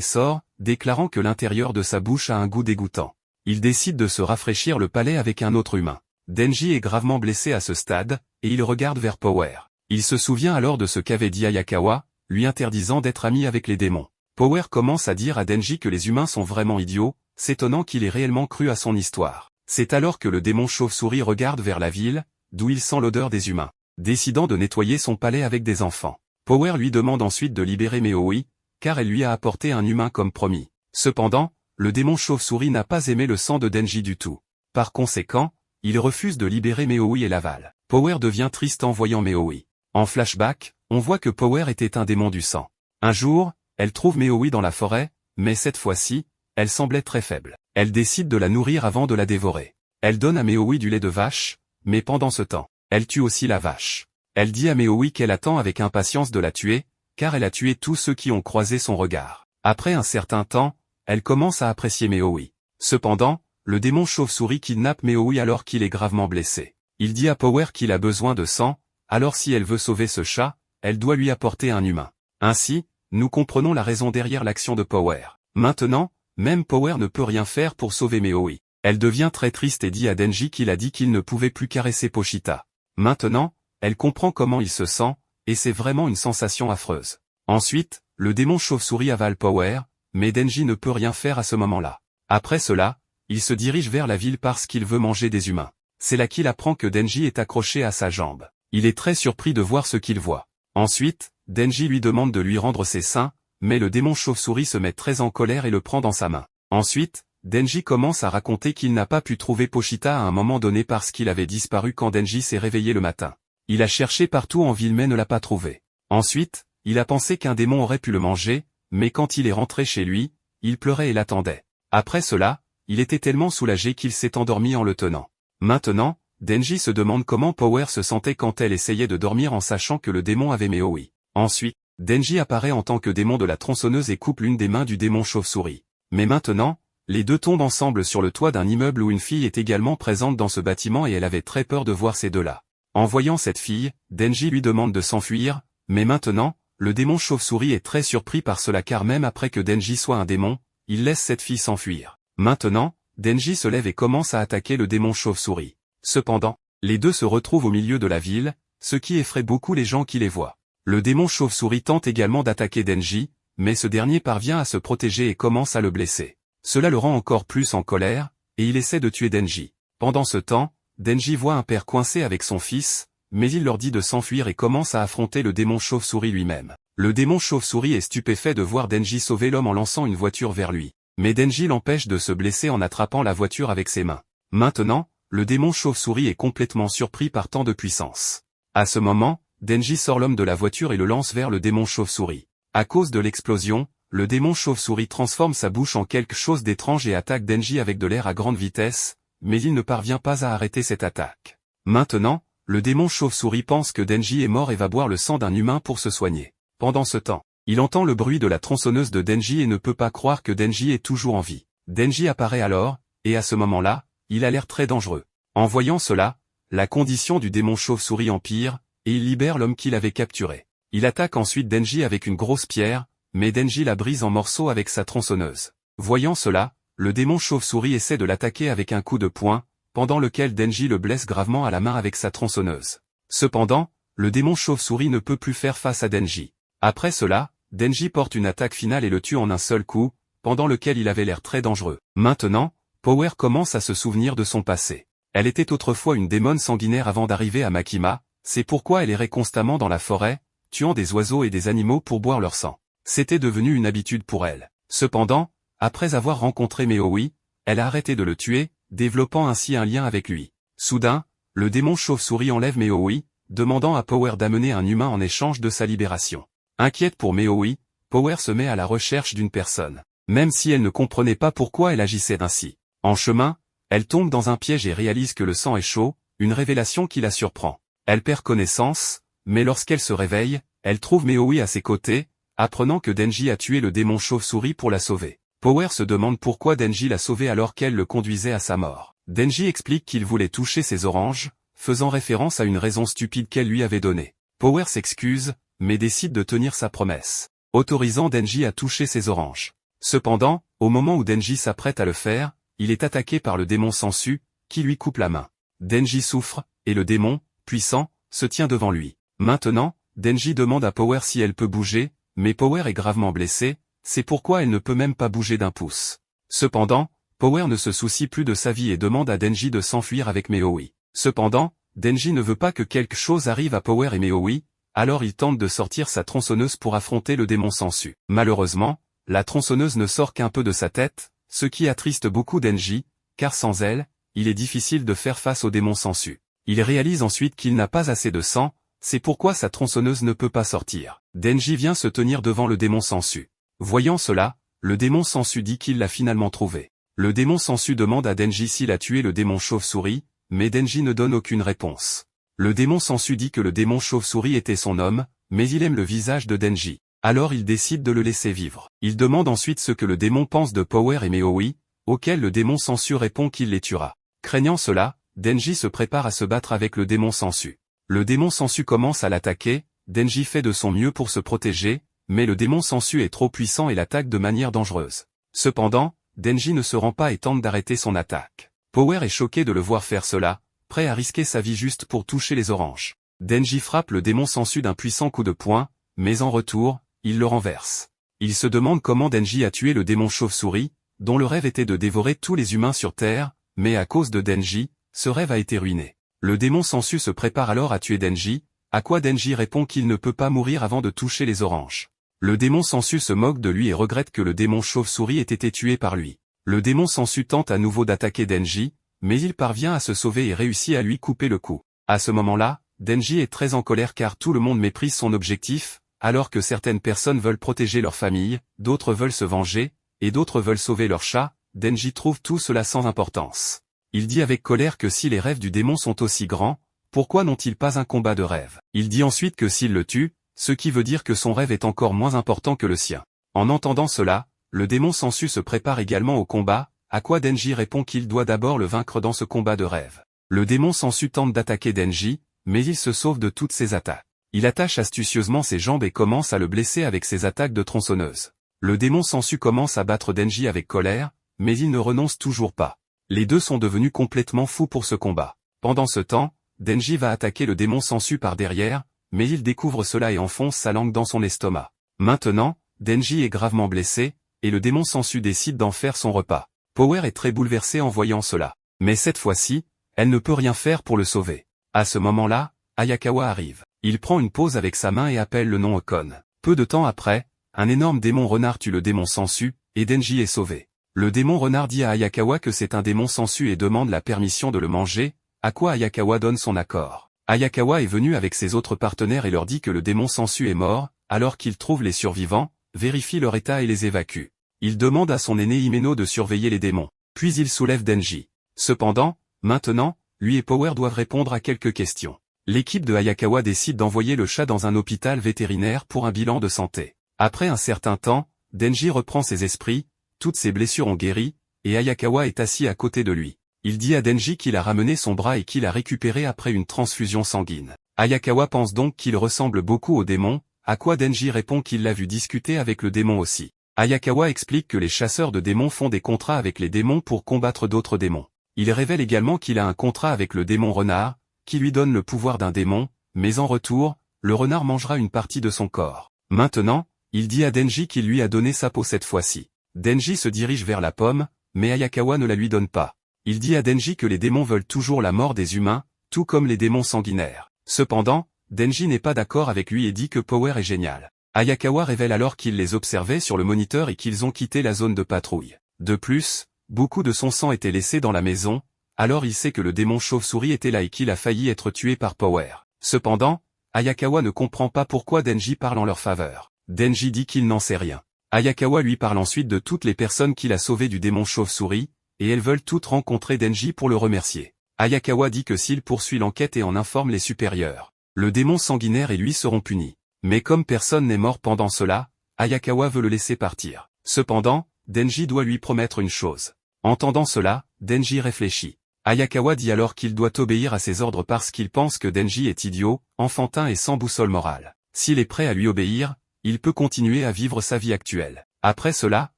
sort, déclarant que l'intérieur de sa bouche a un goût dégoûtant. Il décide de se rafraîchir le palais avec un autre humain. Denji est gravement blessé à ce stade, et il regarde vers Power. Il se souvient alors de ce qu'avait dit Ayakawa, lui interdisant d'être ami avec les démons. Power commence à dire à Denji que les humains sont vraiment idiots, s'étonnant qu'il ait réellement cru à son histoire. C'est alors que le démon chauve-souris regarde vers la ville, d'où il sent l'odeur des humains. Décidant de nettoyer son palais avec des enfants. Power lui demande ensuite de libérer Meoi, car elle lui a apporté un humain comme promis. Cependant, le démon chauve-souris n'a pas aimé le sang de Denji du tout. Par conséquent, il refuse de libérer Meoi et l'avale. Power devient triste en voyant Meoi. En flashback, on voit que Power était un démon du sang. Un jour, elle trouve Meoi dans la forêt, mais cette fois-ci, elle semblait très faible. Elle décide de la nourrir avant de la dévorer. Elle donne à Meoi du lait de vache, mais pendant ce temps, elle tue aussi la vache. Elle dit à Meoi qu'elle attend avec impatience de la tuer, car elle a tué tous ceux qui ont croisé son regard. Après un certain temps, elle commence à apprécier Meoi. Cependant, le démon chauve-souris kidnappe Meoi alors qu'il est gravement blessé. Il dit à Power qu'il a besoin de sang, alors si elle veut sauver ce chat, elle doit lui apporter un humain. Ainsi, nous comprenons la raison derrière l'action de Power. Maintenant, même Power ne peut rien faire pour sauver Meoi. Elle devient très triste et dit à Denji qu'il a dit qu'il ne pouvait plus caresser Pochita. Maintenant, elle comprend comment il se sent, et c'est vraiment une sensation affreuse. Ensuite, le démon chauve-souris avale Power, mais Denji ne peut rien faire à ce moment-là. Après cela, il se dirige vers la ville parce qu'il veut manger des humains. C'est là qu'il apprend que Denji est accroché à sa jambe. Il est très surpris de voir ce qu'il voit. Ensuite, Denji lui demande de lui rendre ses seins, mais le démon chauve-souris se met très en colère et le prend dans sa main. Ensuite, Denji commence à raconter qu'il n'a pas pu trouver Pochita à un moment donné parce qu'il avait disparu quand Denji s'est réveillé le matin. Il a cherché partout en ville mais ne l'a pas trouvé. Ensuite, il a pensé qu'un démon aurait pu le manger, mais quand il est rentré chez lui, il pleurait et l'attendait. Après cela, il était tellement soulagé qu'il s'est endormi en le tenant. Maintenant, Denji se demande comment Power se sentait quand elle essayait de dormir en sachant que le démon avait Meoi. Ensuite, Denji apparaît en tant que démon de la tronçonneuse et coupe l'une des mains du démon chauve-souris. Mais maintenant, les deux tombent ensemble sur le toit d'un immeuble où une fille est également présente dans ce bâtiment et elle avait très peur de voir ces deux-là. En voyant cette fille, Denji lui demande de s'enfuir, mais maintenant, le démon chauve-souris est très surpris par cela car même après que Denji soit un démon, il laisse cette fille s'enfuir. Maintenant, Denji se lève et commence à attaquer le démon chauve-souris. Cependant, les deux se retrouvent au milieu de la ville, ce qui effraie beaucoup les gens qui les voient. Le démon chauve-souris tente également d'attaquer Denji, mais ce dernier parvient à se protéger et commence à le blesser. Cela le rend encore plus en colère, et il essaie de tuer Denji. Pendant ce temps, Denji voit un père coincé avec son fils, mais il leur dit de s'enfuir et commence à affronter le démon chauve-souris lui-même. Le démon chauve-souris est stupéfait de voir Denji sauver l'homme en lançant une voiture vers lui. Mais Denji l'empêche de se blesser en attrapant la voiture avec ses mains. Maintenant, le démon chauve-souris est complètement surpris par tant de puissance. À ce moment, Denji sort l'homme de la voiture et le lance vers le démon chauve-souris. À cause de l'explosion, le démon chauve-souris transforme sa bouche en quelque chose d'étrange et attaque Denji avec de l'air à grande vitesse, mais il ne parvient pas à arrêter cette attaque. Maintenant, le démon chauve-souris pense que Denji est mort et va boire le sang d'un humain pour se soigner. Pendant ce temps, il entend le bruit de la tronçonneuse de Denji et ne peut pas croire que Denji est toujours en vie. Denji apparaît alors, et à ce moment-là, il a l'air très dangereux. En voyant cela, la condition du démon chauve-souris empire, et il libère l'homme qu'il avait capturé. Il attaque ensuite Denji avec une grosse pierre, mais Denji la brise en morceaux avec sa tronçonneuse. Voyant cela, le démon chauve-souris essaie de l'attaquer avec un coup de poing, pendant lequel Denji le blesse gravement à la main avec sa tronçonneuse. Cependant, le démon chauve-souris ne peut plus faire face à Denji. Après cela, Denji porte une attaque finale et le tue en un seul coup, pendant lequel il avait l'air très dangereux. Maintenant, Power commence à se souvenir de son passé. Elle était autrefois une démone sanguinaire avant d'arriver à Makima, c'est pourquoi elle errait constamment dans la forêt, tuant des oiseaux et des animaux pour boire leur sang. C'était devenu une habitude pour elle. Cependant, après avoir rencontré Meoi, elle a arrêté de le tuer, développant ainsi un lien avec lui. Soudain, le démon chauve-souris enlève Meoi, demandant à Power d'amener un humain en échange de sa libération. Inquiète pour Meoi, Power se met à la recherche d'une personne. Même si elle ne comprenait pas pourquoi elle agissait ainsi. En chemin, elle tombe dans un piège et réalise que le sang est chaud, une révélation qui la surprend. Elle perd connaissance, mais lorsqu'elle se réveille, elle trouve Meoi à ses côtés, apprenant que Denji a tué le démon chauve-souris pour la sauver. Power se demande pourquoi Denji l'a sauvé alors qu'elle le conduisait à sa mort. Denji explique qu'il voulait toucher ses oranges, faisant référence à une raison stupide qu'elle lui avait donnée. Power s'excuse, mais décide de tenir sa promesse, autorisant Denji à toucher ses oranges. Cependant, au moment où Denji s'apprête à le faire, il est attaqué par le démon Sensu, qui lui coupe la main. Denji souffre, et le démon, puissant, se tient devant lui. Maintenant, Denji demande à Power si elle peut bouger, mais Power est gravement blessée, c'est pourquoi elle ne peut même pas bouger d'un pouce. Cependant, Power ne se soucie plus de sa vie et demande à Denji de s'enfuir avec Meoui. Cependant, Denji ne veut pas que quelque chose arrive à Power et Meoui, alors il tente de sortir sa tronçonneuse pour affronter le démon Sensu. Malheureusement, la tronçonneuse ne sort qu'un peu de sa tête, ce qui attriste beaucoup Denji, car sans elle, il est difficile de faire face au démon Sensu. Il réalise ensuite qu'il n'a pas assez de sang, c'est pourquoi sa tronçonneuse ne peut pas sortir. Denji vient se tenir devant le démon Sensu. Voyant cela, le démon Sensu dit qu'il l'a finalement trouvé. Le démon Sensu demande à Denji s'il a tué le démon chauve-souris, mais Denji ne donne aucune réponse. Le démon Sensu dit que le démon chauve-souris était son homme, mais il aime le visage de Denji. Alors il décide de le laisser vivre. Il demande ensuite ce que le démon pense de Power et Meoui, auquel le démon Sensu répond qu'il les tuera. Craignant cela, Denji se prépare à se battre avec le démon Sensu. Le démon Sensu commence à l'attaquer, Denji fait de son mieux pour se protéger, mais le démon Sensu est trop puissant et l'attaque de manière dangereuse. Cependant, Denji ne se rend pas et tente d'arrêter son attaque. Power est choqué de le voir faire cela, prêt à risquer sa vie juste pour toucher les oranges. Denji frappe le démon Sensu d'un puissant coup de poing, mais en retour, il le renverse. Il se demande comment Denji a tué le démon chauve-souris, dont le rêve était de dévorer tous les humains sur Terre, mais à cause de Denji, ce rêve a été ruiné. Le démon Sensu se prépare alors à tuer Denji, à quoi Denji répond qu'il ne peut pas mourir avant de toucher les oranges. Le démon Sensu se moque de lui et regrette que le démon chauve-souris ait été tué par lui. Le démon Sensu tente à nouveau d'attaquer Denji, mais il parvient à se sauver et réussit à lui couper le cou. À ce moment-là, Denji est très en colère car tout le monde méprise son objectif, alors que certaines personnes veulent protéger leur famille, d'autres veulent se venger, et d'autres veulent sauver leur chat. Denji trouve tout cela sans importance. Il dit avec colère que si les rêves du démon sont aussi grands, pourquoi n'ont-ils pas un combat de rêve? Il dit ensuite que s'il le tue, ce qui veut dire que son rêve est encore moins important que le sien. En entendant cela, le démon Sensu se prépare également au combat, à quoi Denji répond qu'il doit d'abord le vaincre dans ce combat de rêve. Le démon Sensu tente d'attaquer Denji, mais il se sauve de toutes ses attaques. Il attache astucieusement ses jambes et commence à le blesser avec ses attaques de tronçonneuse. Le démon Sensu commence à battre Denji avec colère, mais il ne renonce toujours pas. Les deux sont devenus complètement fous pour ce combat. Pendant ce temps, Denji va attaquer le démon Sensu par derrière, mais il découvre cela et enfonce sa langue dans son estomac. Maintenant, Denji est gravement blessé, et le démon Sensu décide d'en faire son repas. Power est très bouleversée en voyant cela. Mais cette fois-ci, elle ne peut rien faire pour le sauver. À ce moment-là, Ayakawa arrive. Il prend une pause avec sa main et appelle le nom Okon. Peu de temps après, un énorme démon renard tue le démon Sensu, et Denji est sauvé. Le démon renard dit à Ayakawa que c'est un démon Sensu et demande la permission de le manger, à quoi Ayakawa donne son accord. Ayakawa est venu avec ses autres partenaires et leur dit que le démon Sensu est mort, alors qu'il trouve les survivants, vérifie leur état et les évacue. Il demande à son aîné Himeno de surveiller les démons, puis il soulève Denji. Cependant, maintenant, lui et Power doivent répondre à quelques questions. L'équipe de Ayakawa décide d'envoyer le chat dans un hôpital vétérinaire pour un bilan de santé. Après un certain temps, Denji reprend ses esprits, toutes ses blessures ont guéri, et Ayakawa est assis à côté de lui. Il dit à Denji qu'il a ramené son bras et qu'il a récupéré après une transfusion sanguine. Ayakawa pense donc qu'il ressemble beaucoup au démon, à quoi Denji répond qu'il l'a vu discuter avec le démon aussi. Ayakawa explique que les chasseurs de démons font des contrats avec les démons pour combattre d'autres démons. Il révèle également qu'il a un contrat avec le démon renard, qui lui donne le pouvoir d'un démon, mais en retour, le renard mangera une partie de son corps. Maintenant, il dit à Denji qu'il lui a donné sa peau cette fois-ci. Denji se dirige vers la pomme, mais Ayakawa ne la lui donne pas. Il dit à Denji que les démons veulent toujours la mort des humains, tout comme les démons sanguinaires. Cependant, Denji n'est pas d'accord avec lui et dit que Power est génial. Ayakawa révèle alors qu'il les observait sur le moniteur et qu'ils ont quitté la zone de patrouille. De plus, beaucoup de son sang était laissé dans la maison, alors il sait que le démon chauve-souris était là et qu'il a failli être tué par Power. Cependant, Ayakawa ne comprend pas pourquoi Denji parle en leur faveur. Denji dit qu'il n'en sait rien. Ayakawa lui parle ensuite de toutes les personnes qu'il a sauvées du démon chauve-souris, et elles veulent toutes rencontrer Denji pour le remercier. Ayakawa dit que s'il poursuit l'enquête et en informe les supérieurs, le démon sanguinaire et lui seront punis. Mais comme personne n'est mort pendant cela, Ayakawa veut le laisser partir. Cependant, Denji doit lui promettre une chose. Entendant cela, Denji réfléchit. Ayakawa dit alors qu'il doit obéir à ses ordres parce qu'il pense que Denji est idiot, enfantin et sans boussole morale. S'il est prêt à lui obéir, il peut continuer à vivre sa vie actuelle. Après cela,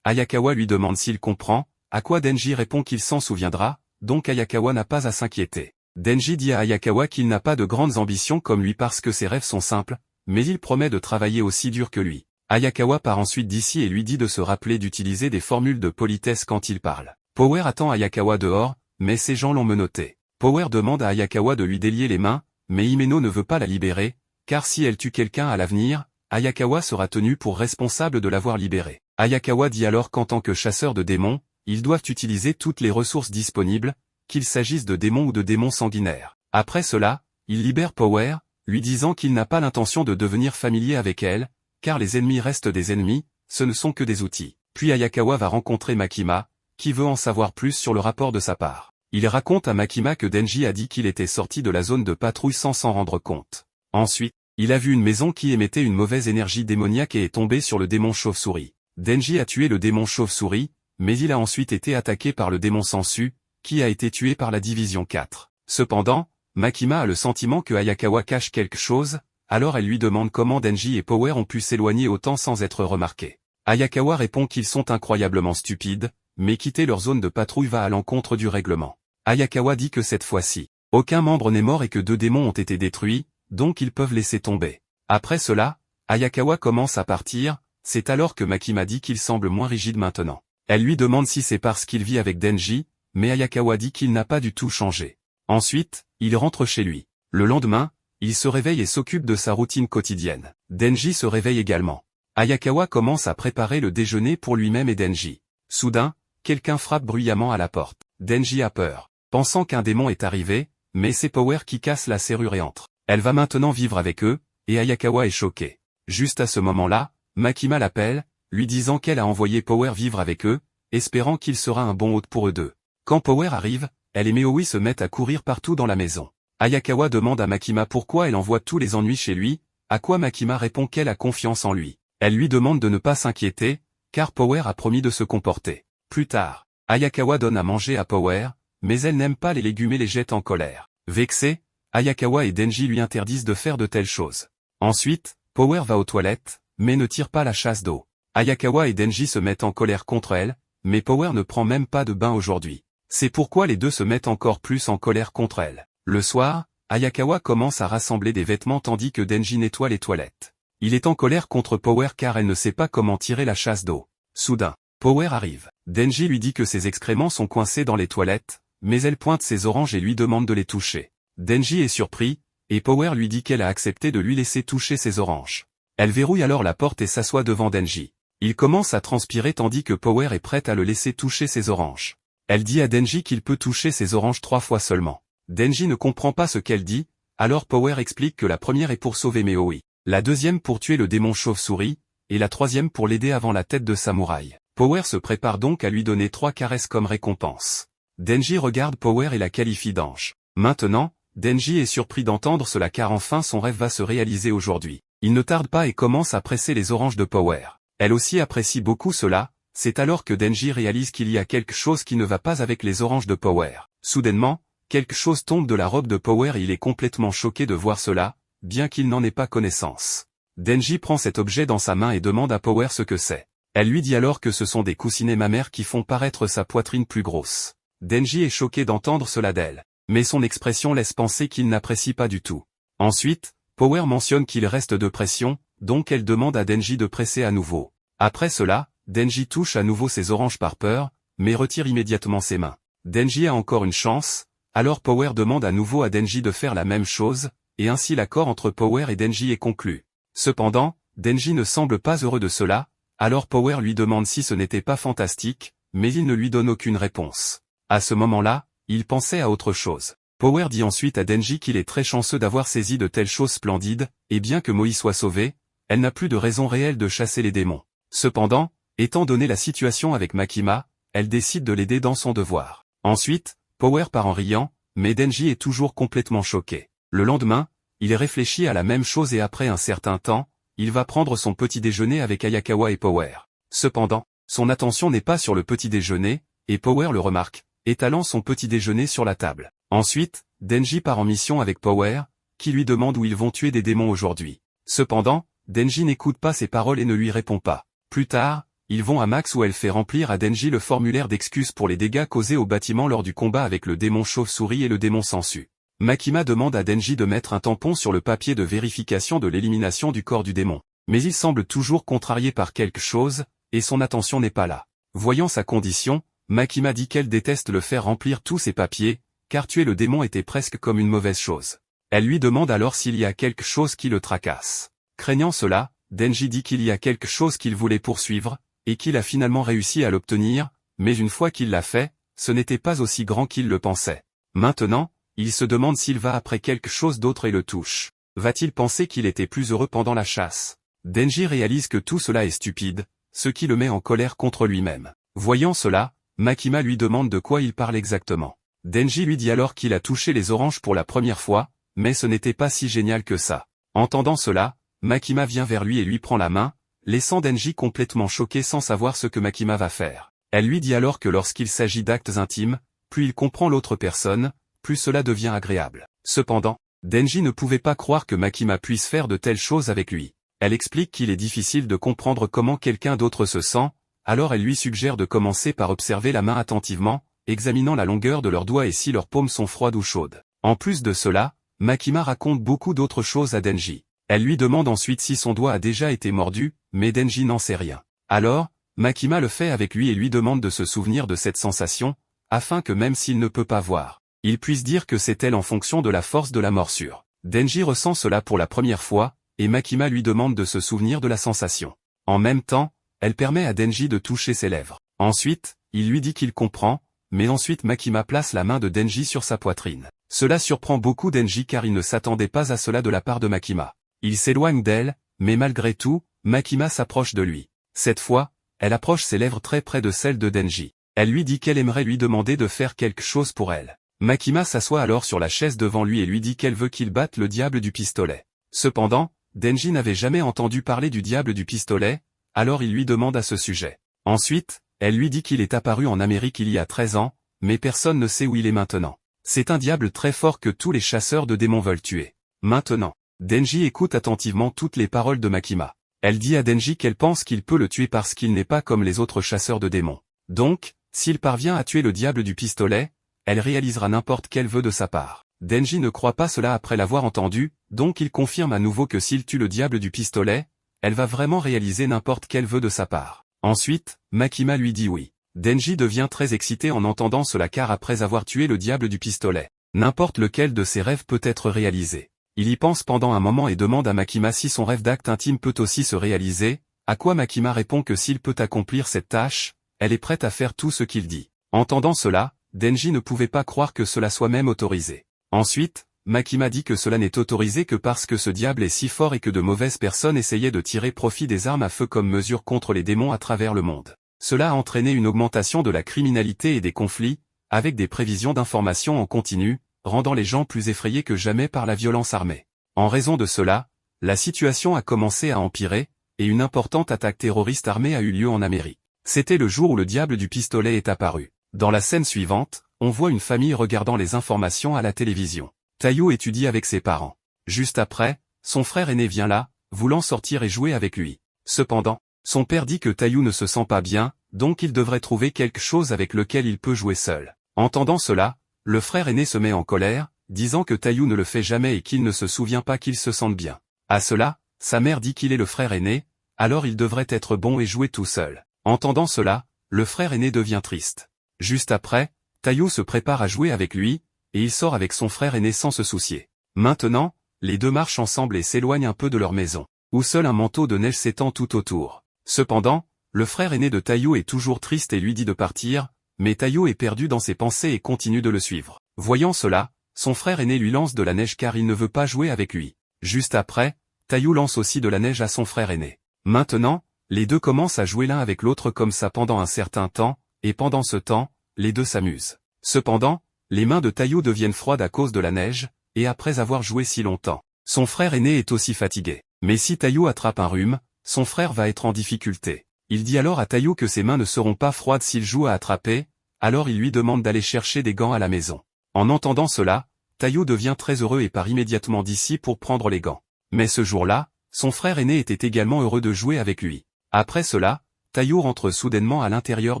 Ayakawa lui demande s'il comprend, à quoi Denji répond qu'il s'en souviendra, donc Ayakawa n'a pas à s'inquiéter. Denji dit à Ayakawa qu'il n'a pas de grandes ambitions comme lui parce que ses rêves sont simples, mais il promet de travailler aussi dur que lui. Ayakawa part ensuite d'ici et lui dit de se rappeler d'utiliser des formules de politesse quand il parle. Power attend Ayakawa dehors, mais ces gens l'ont menotté. Power demande à Ayakawa de lui délier les mains, mais Himeno ne veut pas la libérer, car si elle tue quelqu'un à l'avenir, Ayakawa sera tenu pour responsable de l'avoir libérée. Ayakawa dit alors qu'en tant que chasseur de démons, ils doivent utiliser toutes les ressources disponibles, qu'il s'agisse de démons ou de démons sanguinaires. Après cela, il libère Power, lui disant qu'il n'a pas l'intention de devenir familier avec elle, car les ennemis restent des ennemis, ce ne sont que des outils. Puis Ayakawa va rencontrer Makima, qui veut en savoir plus sur le rapport de sa part. Il raconte à Makima que Denji a dit qu'il était sorti de la zone de patrouille sans s'en rendre compte. Ensuite, il a vu une maison qui émettait une mauvaise énergie démoniaque et est tombé sur le démon chauve-souris. Denji a tué le démon chauve-souris, mais il a ensuite été attaqué par le démon Sansu, qui a été tué par la division 4. Cependant, Makima a le sentiment que Ayakawa cache quelque chose, alors elle lui demande comment Denji et Power ont pu s'éloigner autant sans être remarqués. Ayakawa répond qu'ils sont incroyablement stupides, mais quitter leur zone de patrouille va à l'encontre du règlement. Ayakawa dit que cette fois-ci, aucun membre n'est mort et que 2 démons ont été détruits, donc ils peuvent laisser tomber. Après cela, Ayakawa commence à partir, c'est alors que Makima dit qu'il semble moins rigide maintenant. Elle lui demande si c'est parce qu'il vit avec Denji, mais Ayakawa dit qu'il n'a pas du tout changé. Ensuite, il rentre chez lui. Le lendemain, il se réveille et s'occupe de sa routine quotidienne. Denji se réveille également. Ayakawa commence à préparer le déjeuner pour lui-même et Denji. Soudain, quelqu'un frappe bruyamment à la porte. Denji a peur, pensant qu'un démon est arrivé, mais c'est Power qui casse la serrure et entre. Elle va maintenant vivre avec eux, et Ayakawa est choqué. Juste à ce moment-là, Makima l'appelle, lui disant qu'elle a envoyé Power vivre avec eux, espérant qu'il sera un bon hôte pour eux deux. Quand Power arrive, elle et Meoi se mettent à courir partout dans la maison. Ayakawa demande à Makima pourquoi elle envoie tous les ennuis chez lui, à quoi Makima répond qu'elle a confiance en lui. Elle lui demande de ne pas s'inquiéter, car Power a promis de se comporter. Plus tard, Ayakawa donne à manger à Power, mais elle n'aime pas les légumes et les jette en colère. Vexé, Ayakawa et Denji lui interdisent de faire de telles choses. Ensuite, Power va aux toilettes, mais ne tire pas la chasse d'eau. Ayakawa et Denji se mettent en colère contre elle, mais Power ne prend même pas de bain aujourd'hui. C'est pourquoi les deux se mettent encore plus en colère contre elle. Le soir, Ayakawa commence à rassembler des vêtements tandis que Denji nettoie les toilettes. Il est en colère contre Power car elle ne sait pas comment tirer la chasse d'eau. Soudain, Power arrive. Denji lui dit que ses excréments sont coincés dans les toilettes, mais elle pointe ses oranges et lui demande de les toucher. Denji est surpris, et Power lui dit qu'elle a accepté de lui laisser toucher ses oranges. Elle verrouille alors la porte et s'assoit devant Denji. Il commence à transpirer tandis que Power est prête à le laisser toucher ses oranges. Elle dit à Denji qu'il peut toucher ses oranges 3 fois seulement. Denji ne comprend pas ce qu'elle dit, alors Power explique que la première est pour sauver Meoi, la deuxième pour tuer le démon chauve-souris, et la troisième pour l'aider avant la tête de samouraï. Power se prépare donc à lui donner 3 caresses comme récompense. Denji regarde Power et la qualifie d'ange. Maintenant, Denji est surpris d'entendre cela car enfin son rêve va se réaliser aujourd'hui. Il ne tarde pas et commence à presser les oranges de Power. Elle aussi apprécie beaucoup cela, c'est alors que Denji réalise qu'il y a quelque chose qui ne va pas avec les oranges de Power. Soudainement, quelque chose tombe de la robe de Power et il est complètement choqué de voir cela, bien qu'il n'en ait pas connaissance. Denji prend cet objet dans sa main et demande à Power ce que c'est. Elle lui dit alors que ce sont des coussinets mammaires qui font paraître sa poitrine plus grosse. Denji est choqué d'entendre cela d'elle, mais son expression laisse penser qu'il n'apprécie pas du tout. Ensuite, Power mentionne qu'il reste de pression, donc elle demande à Denji de presser à nouveau. Après cela, Denji touche à nouveau ses oranges par peur, mais retire immédiatement ses mains. Denji a encore une chance, alors Power demande à nouveau à Denji de faire la même chose, et ainsi l'accord entre Power et Denji est conclu. Cependant, Denji ne semble pas heureux de cela, alors Power lui demande si ce n'était pas fantastique, mais il ne lui donne aucune réponse. À ce moment-là, il pensait à autre chose. Power dit ensuite à Denji qu'il est très chanceux d'avoir saisi de telles choses splendides, et bien que Moi soit sauvée, elle n'a plus de raison réelle de chasser les démons. Cependant, étant donné la situation avec Makima, elle décide de l'aider dans son devoir. Ensuite, Power part en riant, mais Denji est toujours complètement choqué. Le lendemain, il réfléchit à la même chose et après un certain temps, il va prendre son petit déjeuner avec Ayakawa et Power. Cependant, son attention n'est pas sur le petit déjeuner, et Power le remarque, étalant son petit déjeuner sur la table. Ensuite, Denji part en mission avec Power, qui lui demande où ils vont tuer des démons aujourd'hui. Cependant, Denji n'écoute pas ses paroles et ne lui répond pas. Plus tard, ils vont à Max où elle fait remplir à Denji le formulaire d'excuses pour les dégâts causés au bâtiment lors du combat avec le démon chauve-souris et le démon sangsue. Makima demande à Denji de mettre un tampon sur le papier de vérification de l'élimination du corps du démon. Mais il semble toujours contrarié par quelque chose, et son attention n'est pas là. Voyant sa condition, Makima dit qu'elle déteste le faire remplir tous ses papiers, car tuer le démon était presque comme une mauvaise chose. Elle lui demande alors s'il y a quelque chose qui le tracasse. Craignant cela, Denji dit qu'il y a quelque chose qu'il voulait poursuivre, et qu'il a finalement réussi à l'obtenir, mais une fois qu'il l'a fait, ce n'était pas aussi grand qu'il le pensait. Maintenant, il se demande s'il va après quelque chose d'autre et le touche. Va-t-il penser qu'il était plus heureux pendant la chasse? Denji réalise que tout cela est stupide, ce qui le met en colère contre lui-même. Voyant cela, Makima lui demande de quoi il parle exactement. Denji lui dit alors qu'il a touché les oranges pour la première fois, mais ce n'était pas si génial que ça. Entendant cela, Makima vient vers lui et lui prend la main, laissant Denji complètement choqué sans savoir ce que Makima va faire. Elle lui dit alors que lorsqu'il s'agit d'actes intimes, plus il comprend l'autre personne, plus cela devient agréable. Cependant, Denji ne pouvait pas croire que Makima puisse faire de telles choses avec lui. Elle explique qu'il est difficile de comprendre comment quelqu'un d'autre se sent, alors elle lui suggère de commencer par observer la main attentivement, examinant la longueur de leurs doigts et si leurs paumes sont froides ou chaudes. En plus de cela, Makima raconte beaucoup d'autres choses à Denji. Elle lui demande ensuite si son doigt a déjà été mordu, mais Denji n'en sait rien. Alors, Makima le fait avec lui et lui demande de se souvenir de cette sensation, afin que même s'il ne peut pas voir, il puisse dire que c'est elle en fonction de la force de la morsure. Denji ressent cela pour la première fois, et Makima lui demande de se souvenir de la sensation. En même temps, elle permet à Denji de toucher ses lèvres. Ensuite, il lui dit qu'il comprend, mais ensuite Makima place la main de Denji sur sa poitrine. Cela surprend beaucoup Denji car il ne s'attendait pas à cela de la part de Makima. Il s'éloigne d'elle, mais malgré tout, Makima s'approche de lui. Cette fois, elle approche ses lèvres très près de celles de Denji. Elle lui dit qu'elle aimerait lui demander de faire quelque chose pour elle. Makima s'assoit alors sur la chaise devant lui et lui dit qu'elle veut qu'il batte le diable du pistolet. Cependant, Denji n'avait jamais entendu parler du diable du pistolet, alors il lui demande à ce sujet. Ensuite, elle lui dit qu'il est apparu en Amérique il y a 13 ans, mais personne ne sait où il est maintenant. C'est un diable très fort que tous les chasseurs de démons veulent tuer. Maintenant, Denji écoute attentivement toutes les paroles de Makima. Elle dit à Denji qu'elle pense qu'il peut le tuer parce qu'il n'est pas comme les autres chasseurs de démons. Donc, s'il parvient à tuer le diable du pistolet, elle réalisera n'importe quel vœu de sa part. Denji ne croit pas cela après l'avoir entendu, donc il confirme à nouveau que s'il tue le diable du pistolet, elle va vraiment réaliser n'importe quel vœu de sa part. Ensuite, Makima lui dit oui. Denji devient très excité en entendant cela car après avoir tué le diable du pistolet, n'importe lequel de ses rêves peut être réalisé. Il y pense pendant un moment et demande à Makima si son rêve d'acte intime peut aussi se réaliser, à quoi Makima répond que s'il peut accomplir cette tâche, elle est prête à faire tout ce qu'il dit. Entendant cela, Denji ne pouvait pas croire que cela soit même autorisé. Ensuite, Makima dit que cela n'est autorisé que parce que ce diable est si fort et que de mauvaises personnes essayaient de tirer profit des armes à feu comme mesure contre les démons à travers le monde. Cela a entraîné une augmentation de la criminalité et des conflits, avec des prévisions d'informations en continu, rendant les gens plus effrayés que jamais par la violence armée. En raison de cela, la situation a commencé à empirer, et une importante attaque terroriste armée a eu lieu en Amérique. C'était le jour où le diable du pistolet est apparu. Dans la scène suivante, on voit une famille regardant les informations à la télévision. Tayo étudie avec ses parents. Juste après, son frère aîné vient là, voulant sortir et jouer avec lui. Cependant, son père dit que Tayo ne se sent pas bien, donc il devrait trouver quelque chose avec lequel il peut jouer seul. Entendant cela, le frère aîné se met en colère, disant que Tayo ne le fait jamais et qu'il ne se souvient pas qu'il se sente bien. À cela, sa mère dit qu'il est le frère aîné, alors il devrait être bon et jouer tout seul. Entendant cela, le frère aîné devient triste. Juste après, Tayo se prépare à jouer avec lui, et il sort avec son frère aîné sans se soucier. Maintenant, les deux marchent ensemble et s'éloignent un peu de leur maison, où seul un manteau de neige s'étend tout autour. Cependant, le frère aîné de Tayo est toujours triste et lui dit de partir, mais Tayo est perdu dans ses pensées et continue de le suivre. Voyant cela, son frère aîné lui lance de la neige car il ne veut pas jouer avec lui. Juste après, Tayo lance aussi de la neige à son frère aîné. Maintenant, les deux commencent à jouer l'un avec l'autre comme ça pendant un certain temps, et pendant ce temps, les deux s'amusent. Cependant, les mains de Tayo deviennent froides à cause de la neige, et après avoir joué si longtemps, son frère aîné est aussi fatigué. Mais si Tayo attrape un rhume, son frère va être en difficulté. Il dit alors à Tayo que ses mains ne seront pas froides s'il joue à attraper, alors il lui demande d'aller chercher des gants à la maison. En entendant cela, Tayo devient très heureux et part immédiatement d'ici pour prendre les gants. Mais ce jour-là, Son frère aîné était également heureux de jouer avec lui. Après cela, Taiyo rentre soudainement à l'intérieur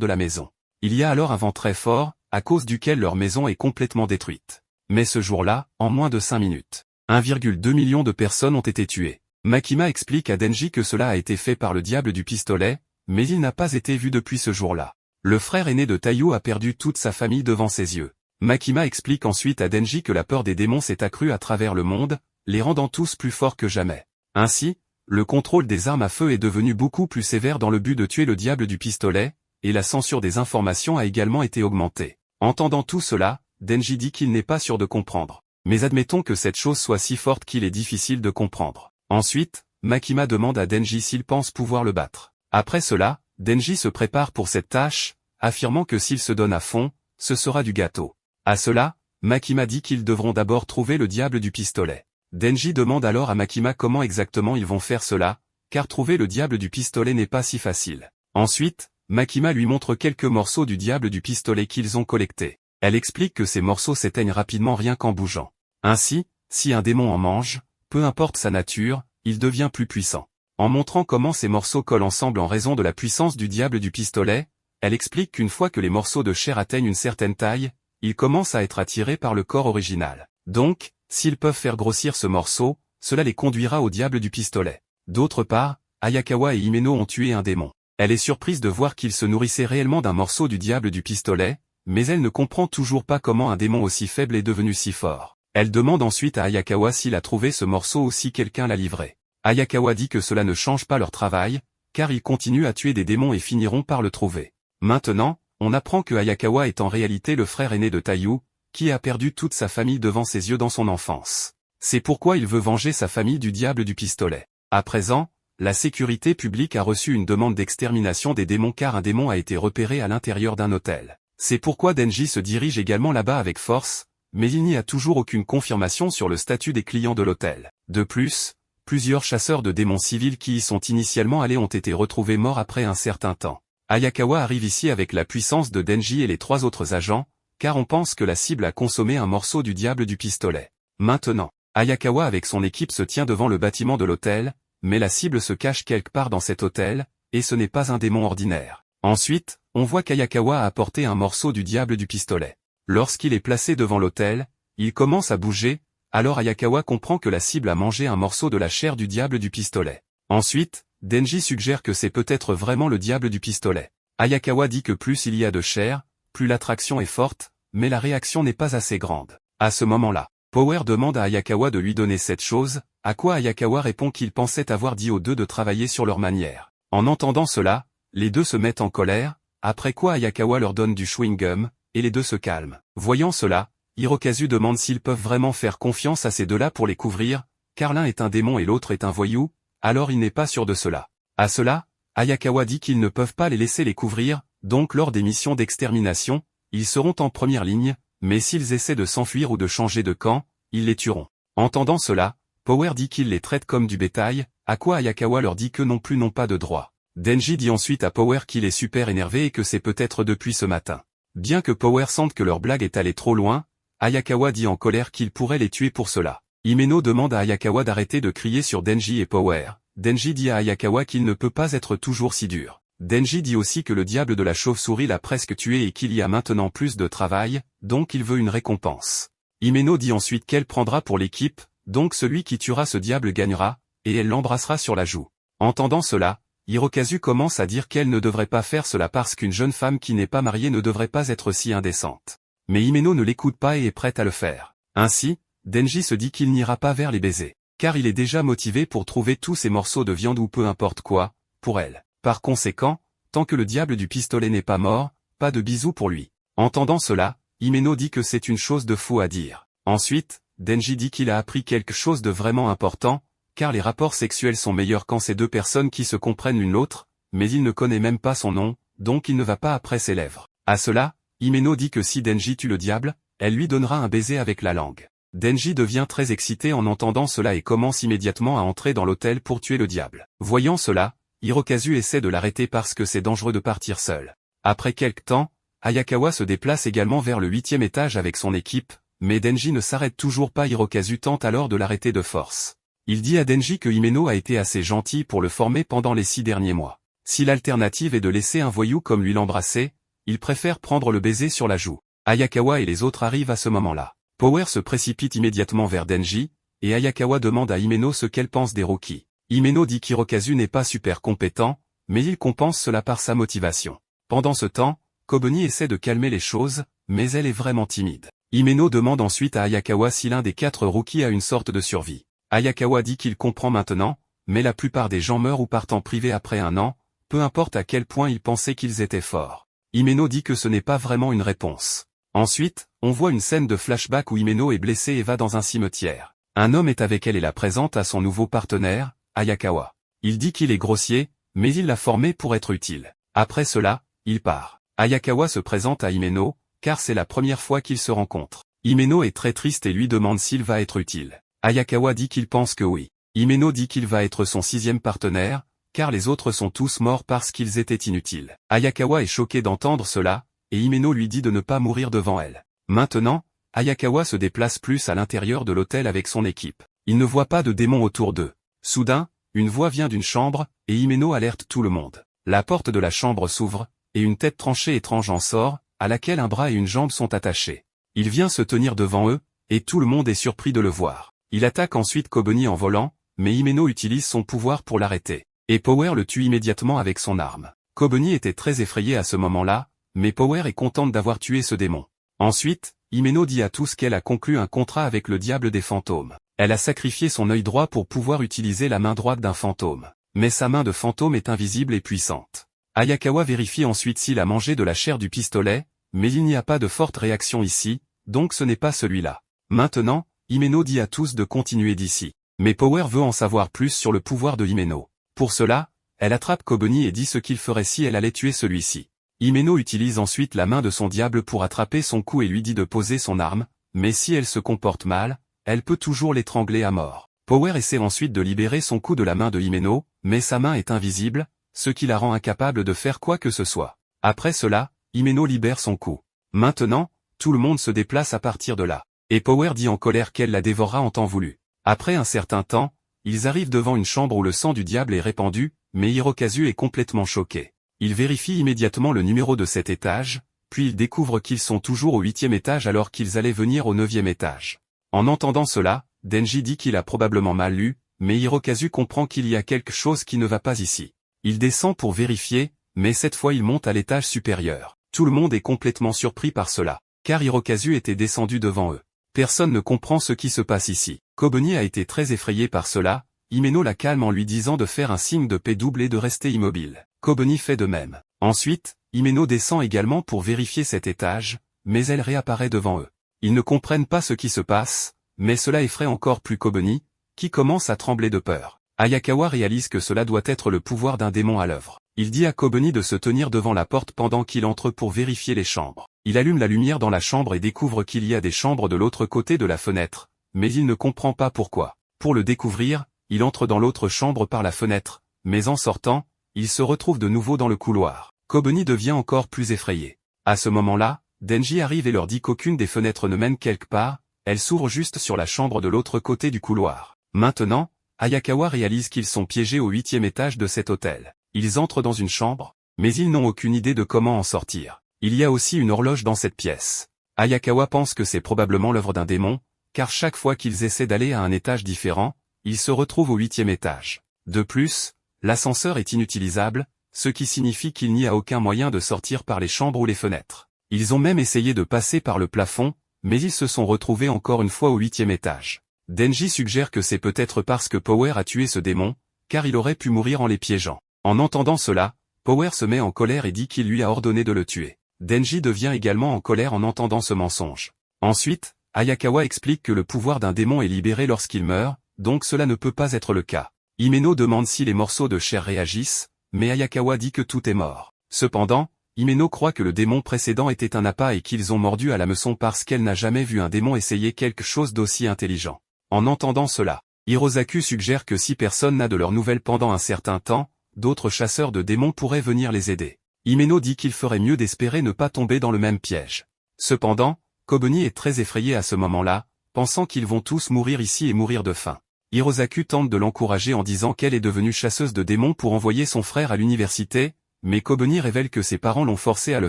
de la maison. Il y a alors un vent très fort, à cause duquel leur maison est complètement détruite. Mais ce jour-là, en moins de 5 minutes, 1,2 million de personnes ont été tuées. Makima explique à Denji que cela a été fait par le diable du pistolet, mais il n'a pas été vu depuis ce jour-là. Le frère aîné de Taiyo a perdu toute sa famille devant ses yeux. Makima explique ensuite à Denji que la peur des démons s'est accrue à travers le monde, les rendant tous plus forts que jamais. Ainsi, le contrôle des armes à feu est devenu beaucoup plus sévère dans le but de tuer le diable du pistolet, et la censure des informations a également été augmentée. Entendant tout cela, Denji dit qu'il n'est pas sûr de comprendre. Mais admettons que cette chose soit si forte qu'il est difficile de comprendre. Ensuite, Makima demande à Denji s'il pense pouvoir le battre. Après cela, Denji se prépare pour cette tâche, affirmant que s'il se donne à fond, ce sera du gâteau. À cela, Makima dit qu'ils devront d'abord trouver le diable du pistolet. Denji demande alors à Makima comment exactement ils vont faire cela, car trouver le diable du pistolet n'est pas si facile. Ensuite, Makima lui montre quelques morceaux du diable du pistolet qu'ils ont collectés. Elle explique que ces morceaux s'éteignent rapidement rien qu'en bougeant. Ainsi, si un démon en mange, peu importe sa nature, il devient plus puissant. En montrant comment ces morceaux collent ensemble en raison de la puissance du diable du pistolet, elle explique qu'une fois que les morceaux de chair atteignent une certaine taille, ils commencent à être attirés par le corps original. Donc, s'ils peuvent faire grossir ce morceau, cela les conduira au diable du pistolet. D'autre part, Ayakawa et Himeno ont tué un démon. Elle est surprise de voir qu'il se nourrissait réellement d'un morceau du diable du pistolet, mais elle ne comprend toujours pas comment un démon aussi faible est devenu si fort. Elle demande ensuite à Ayakawa s'il a trouvé ce morceau ou si quelqu'un l'a livré. Ayakawa dit que cela ne change pas leur travail, car ils continuent à tuer des démons et finiront par le trouver. Maintenant, on apprend que Ayakawa est en réalité le frère aîné de Taiyo, qui a perdu toute sa famille devant ses yeux dans son enfance. C'est pourquoi il veut venger sa famille du diable du pistolet. À présent, la sécurité publique a reçu une demande d'extermination des démons car un démon a été repéré à l'intérieur d'un hôtel. C'est pourquoi Denji se dirige également là-bas avec force, mais il n'y a toujours aucune confirmation sur le statut des clients de l'hôtel. De plus, plusieurs chasseurs de démons civils qui y sont initialement allés ont été retrouvés morts après un certain temps. Ayakawa arrive ici avec la puissance de Denji et les 3 autres agents, car on pense que la cible a consommé un morceau du diable du pistolet. Maintenant, Ayakawa avec son équipe se tient devant le bâtiment de l'hôtel, mais la cible se cache quelque part dans cet hôtel, et ce n'est pas un démon ordinaire. Ensuite, on voit qu'Ayakawa a apporté un morceau du diable du pistolet. Lorsqu'il est placé devant l'hôtel, il commence à bouger, alors Ayakawa comprend que la cible a mangé un morceau de la chair du diable du pistolet. Ensuite, Denji suggère que c'est peut-être vraiment le diable du pistolet. Ayakawa dit que plus il y a de chair, plus l'attraction est forte, mais la réaction n'est pas assez grande. À ce moment-là, Power demande à Ayakawa de lui donner cette chose, à quoi Ayakawa répond qu'il pensait avoir dit aux deux de travailler sur leur manière. En entendant cela, les deux se mettent en colère, après quoi Ayakawa leur donne du chewing-gum, et les deux se calment. Voyant cela, Hirokazu demande s'ils peuvent vraiment faire confiance à ces deux-là pour les couvrir, car l'un est un démon et l'autre est un voyou, alors il n'est pas sûr de cela. À cela, Ayakawa dit qu'ils ne peuvent pas les laisser les couvrir, donc lors des missions d'extermination, ils seront en première ligne, mais s'ils essaient de s'enfuir ou de changer de camp, ils les tueront. Entendant cela, Power dit qu'il les traite comme du bétail, à quoi Ayakawa leur dit que non plus n'ont pas de droit. Denji dit ensuite à Power qu'il est super énervé et que c'est peut-être depuis ce matin. Bien que Power sente que leur blague est allée trop loin, Ayakawa dit en colère qu'il pourrait les tuer pour cela. Himeno demande à Ayakawa d'arrêter de crier sur Denji et Power. Denji dit à Ayakawa qu'il ne peut pas être toujours si dur. Denji dit aussi que le diable de la chauve-souris l'a presque tué et qu'il y a maintenant plus de travail, donc il veut une récompense. Himeno dit ensuite qu'elle prendra pour l'équipe, donc celui qui tuera ce diable gagnera, et elle l'embrassera sur la joue. Entendant cela, Hirokazu commence à dire qu'elle ne devrait pas faire cela parce qu'une jeune femme qui n'est pas mariée ne devrait pas être si indécente. Mais Himeno ne l'écoute pas et est prête à le faire. Ainsi, Denji se dit qu'il n'ira pas vers les baisers, car il est déjà motivé pour trouver tous ces morceaux de viande ou peu importe quoi, pour elle. Par conséquent, tant que le diable du pistolet n'est pas mort, pas de bisous pour lui. Entendant cela, Himeno dit que c'est une chose de fou à dire. Ensuite, Denji dit qu'il a appris quelque chose de vraiment important, car les rapports sexuels sont meilleurs quand c'est deux personnes qui se comprennent l'une l'autre, mais il ne connaît même pas son nom, donc il ne va pas après ses lèvres. À cela, Himeno dit que si Denji tue le diable, elle lui donnera un baiser avec la langue. Denji devient très excité en entendant cela et commence immédiatement à entrer dans l'hôtel pour tuer le diable. Voyant cela, Hirokazu essaie de l'arrêter parce que c'est dangereux de partir seul. Après quelque temps, Ayakawa se déplace également vers le 8e étage avec son équipe, mais Denji ne s'arrête toujours pas. Hirokazu tente alors de l'arrêter de force. Il dit à Denji que Himeno a été assez gentil pour le former pendant les 6 derniers mois. Si l'alternative est de laisser un voyou comme lui l'embrasser, il préfère prendre le baiser sur la joue. Ayakawa et les autres arrivent à ce moment-là. Power se précipite immédiatement vers Denji, et Ayakawa demande à Himeno ce qu'elle pense des rookies. Himeno dit qu'Hirokazu n'est pas super compétent, mais il compense cela par sa motivation. Pendant ce temps, Kobeni essaie de calmer les choses, mais elle est vraiment timide. Himeno demande ensuite à Ayakawa si l'un des 4 rookies a une sorte de survie. Ayakawa dit qu'il comprend maintenant, mais la plupart des gens meurent ou partent en privé après 1 an, peu importe à quel point ils pensaient qu'ils étaient forts. Himeno dit que ce n'est pas vraiment une réponse. Ensuite, on voit une scène de flashback où Himeno est blessée et va dans un cimetière. Un homme est avec elle et la présente à son nouveau partenaire, Ayakawa. Il dit qu'il est grossier, mais il l'a formé pour être utile. Après cela, il part. Ayakawa se présente à Himeno, car c'est la première fois qu'ils se rencontrent. Himeno est très triste et lui demande s'il va être utile. Ayakawa dit qu'il pense que oui. Himeno dit qu'il va être son 6e partenaire, car les autres sont tous morts parce qu'ils étaient inutiles. Ayakawa est choqué d'entendre cela, et Himeno lui dit de ne pas mourir devant elle. Maintenant, Ayakawa se déplace plus à l'intérieur de l'hôtel avec son équipe. Il ne voit pas de démons autour d'eux. Soudain, une voix vient d'une chambre, et Himeno alerte tout le monde. La porte de la chambre s'ouvre, et une tête tranchée étrange en sort, à laquelle un bras et une jambe sont attachés. Il vient se tenir devant eux, et tout le monde est surpris de le voir. Il attaque ensuite Kobeni en volant, mais Himeno utilise son pouvoir pour l'arrêter. Et Power le tue immédiatement avec son arme. Kobeni était très effrayé à ce moment-là, mais Power est contente d'avoir tué ce démon. Ensuite, Himeno dit à tous qu'elle a conclu un contrat avec le diable des fantômes. Elle a sacrifié son œil droit pour pouvoir utiliser la main droite d'un fantôme. Mais sa main de fantôme est invisible et puissante. Ayakawa vérifie ensuite s'il a mangé de la chair du pistolet, mais il n'y a pas de forte réaction ici, donc ce n'est pas celui-là. Maintenant, Himeno dit à tous de continuer d'ici. Mais Power veut en savoir plus sur le pouvoir de Himeno. Pour cela, elle attrape Kobeni et dit ce qu'il ferait si elle allait tuer celui-ci. Himeno utilise ensuite la main de son diable pour attraper son cou et lui dit de poser son arme, mais si elle se comporte mal, elle peut toujours l'étrangler à mort. Power essaie ensuite de libérer son cou de la main de Himeno, mais sa main est invisible, ce qui la rend incapable de faire quoi que ce soit. Après cela, Himeno libère son cou. Maintenant, tout le monde se déplace à partir de là. Et Power dit en colère qu'elle la dévorera en temps voulu. Après un certain temps, ils arrivent devant une chambre où le sang du diable est répandu, mais Hirokazu est complètement choqué. Il vérifie immédiatement le numéro de cet étage, puis il découvre qu'ils sont toujours au 8e étage alors qu'ils allaient venir au 9e étage. En entendant cela, Denji dit qu'il a probablement mal lu, mais Hirokazu comprend qu'il y a quelque chose qui ne va pas ici. Il descend pour vérifier, mais cette fois il monte à l'étage supérieur. Tout le monde est complètement surpris par cela, car Hirokazu était descendu devant eux. Personne ne comprend ce qui se passe ici. Kobeni a été très effrayé par cela, Himeno la calme en lui disant de faire un signe de paix double et de rester immobile. Kobeni fait de même. Ensuite, Himeno descend également pour vérifier cet étage, mais elle réapparaît devant eux. Ils ne comprennent pas ce qui se passe, mais cela effraie encore plus Kobeni, qui commence à trembler de peur. Ayakawa réalise que cela doit être le pouvoir d'un démon à l'œuvre. Il dit à Kobeni de se tenir devant la porte pendant qu'il entre pour vérifier les chambres. Il allume la lumière dans la chambre et découvre qu'il y a des chambres de l'autre côté de la fenêtre, mais il ne comprend pas pourquoi. Pour le découvrir, il entre dans l'autre chambre par la fenêtre, mais en sortant, il se retrouve de nouveau dans le couloir. Kobeni devient encore plus effrayé. À ce moment-là, Denji arrive et leur dit qu'aucune des fenêtres ne mène quelque part, elle s'ouvre juste sur la chambre de l'autre côté du couloir. Maintenant, Ayakawa réalise qu'ils sont piégés au 8e étage de cet hôtel. Ils entrent dans une chambre, mais ils n'ont aucune idée de comment en sortir. Il y a aussi une horloge dans cette pièce. Ayakawa pense que c'est probablement l'œuvre d'un démon, car chaque fois qu'ils essaient d'aller à un étage différent, ils se retrouvent au 8e étage. De plus, l'ascenseur est inutilisable, ce qui signifie qu'il n'y a aucun moyen de sortir par les chambres ou les fenêtres. Ils ont même essayé de passer par le plafond, mais ils se sont retrouvés encore une fois au 8e étage. Denji suggère que c'est peut-être parce que Power a tué ce démon, car il aurait pu mourir en les piégeant. En entendant cela, Power se met en colère et dit qu'il lui a ordonné de le tuer. Denji devient également en colère en entendant ce mensonge. Ensuite, Ayakawa explique que le pouvoir d'un démon est libéré lorsqu'il meurt, donc cela ne peut pas être le cas. Himeno demande si les morceaux de chair réagissent, mais Ayakawa dit que tout est mort. Cependant, Himeno croit que le démon précédent était un appât et qu'ils ont mordu à l'hameçon parce qu'elle n'a jamais vu un démon essayer quelque chose d'aussi intelligent. En entendant cela, Hirozaku suggère que si personne n'a de leurs nouvelles pendant un certain temps, d'autres chasseurs de démons pourraient venir les aider. Himeno dit qu'il ferait mieux d'espérer ne pas tomber dans le même piège. Cependant, Kobeni est très effrayé à ce moment-là, pensant qu'ils vont tous mourir ici et mourir de faim. Hirosaku tente de l'encourager en disant qu'elle est devenue chasseuse de démons pour envoyer son frère à l'université, mais Kobeni révèle que ses parents l'ont forcée à le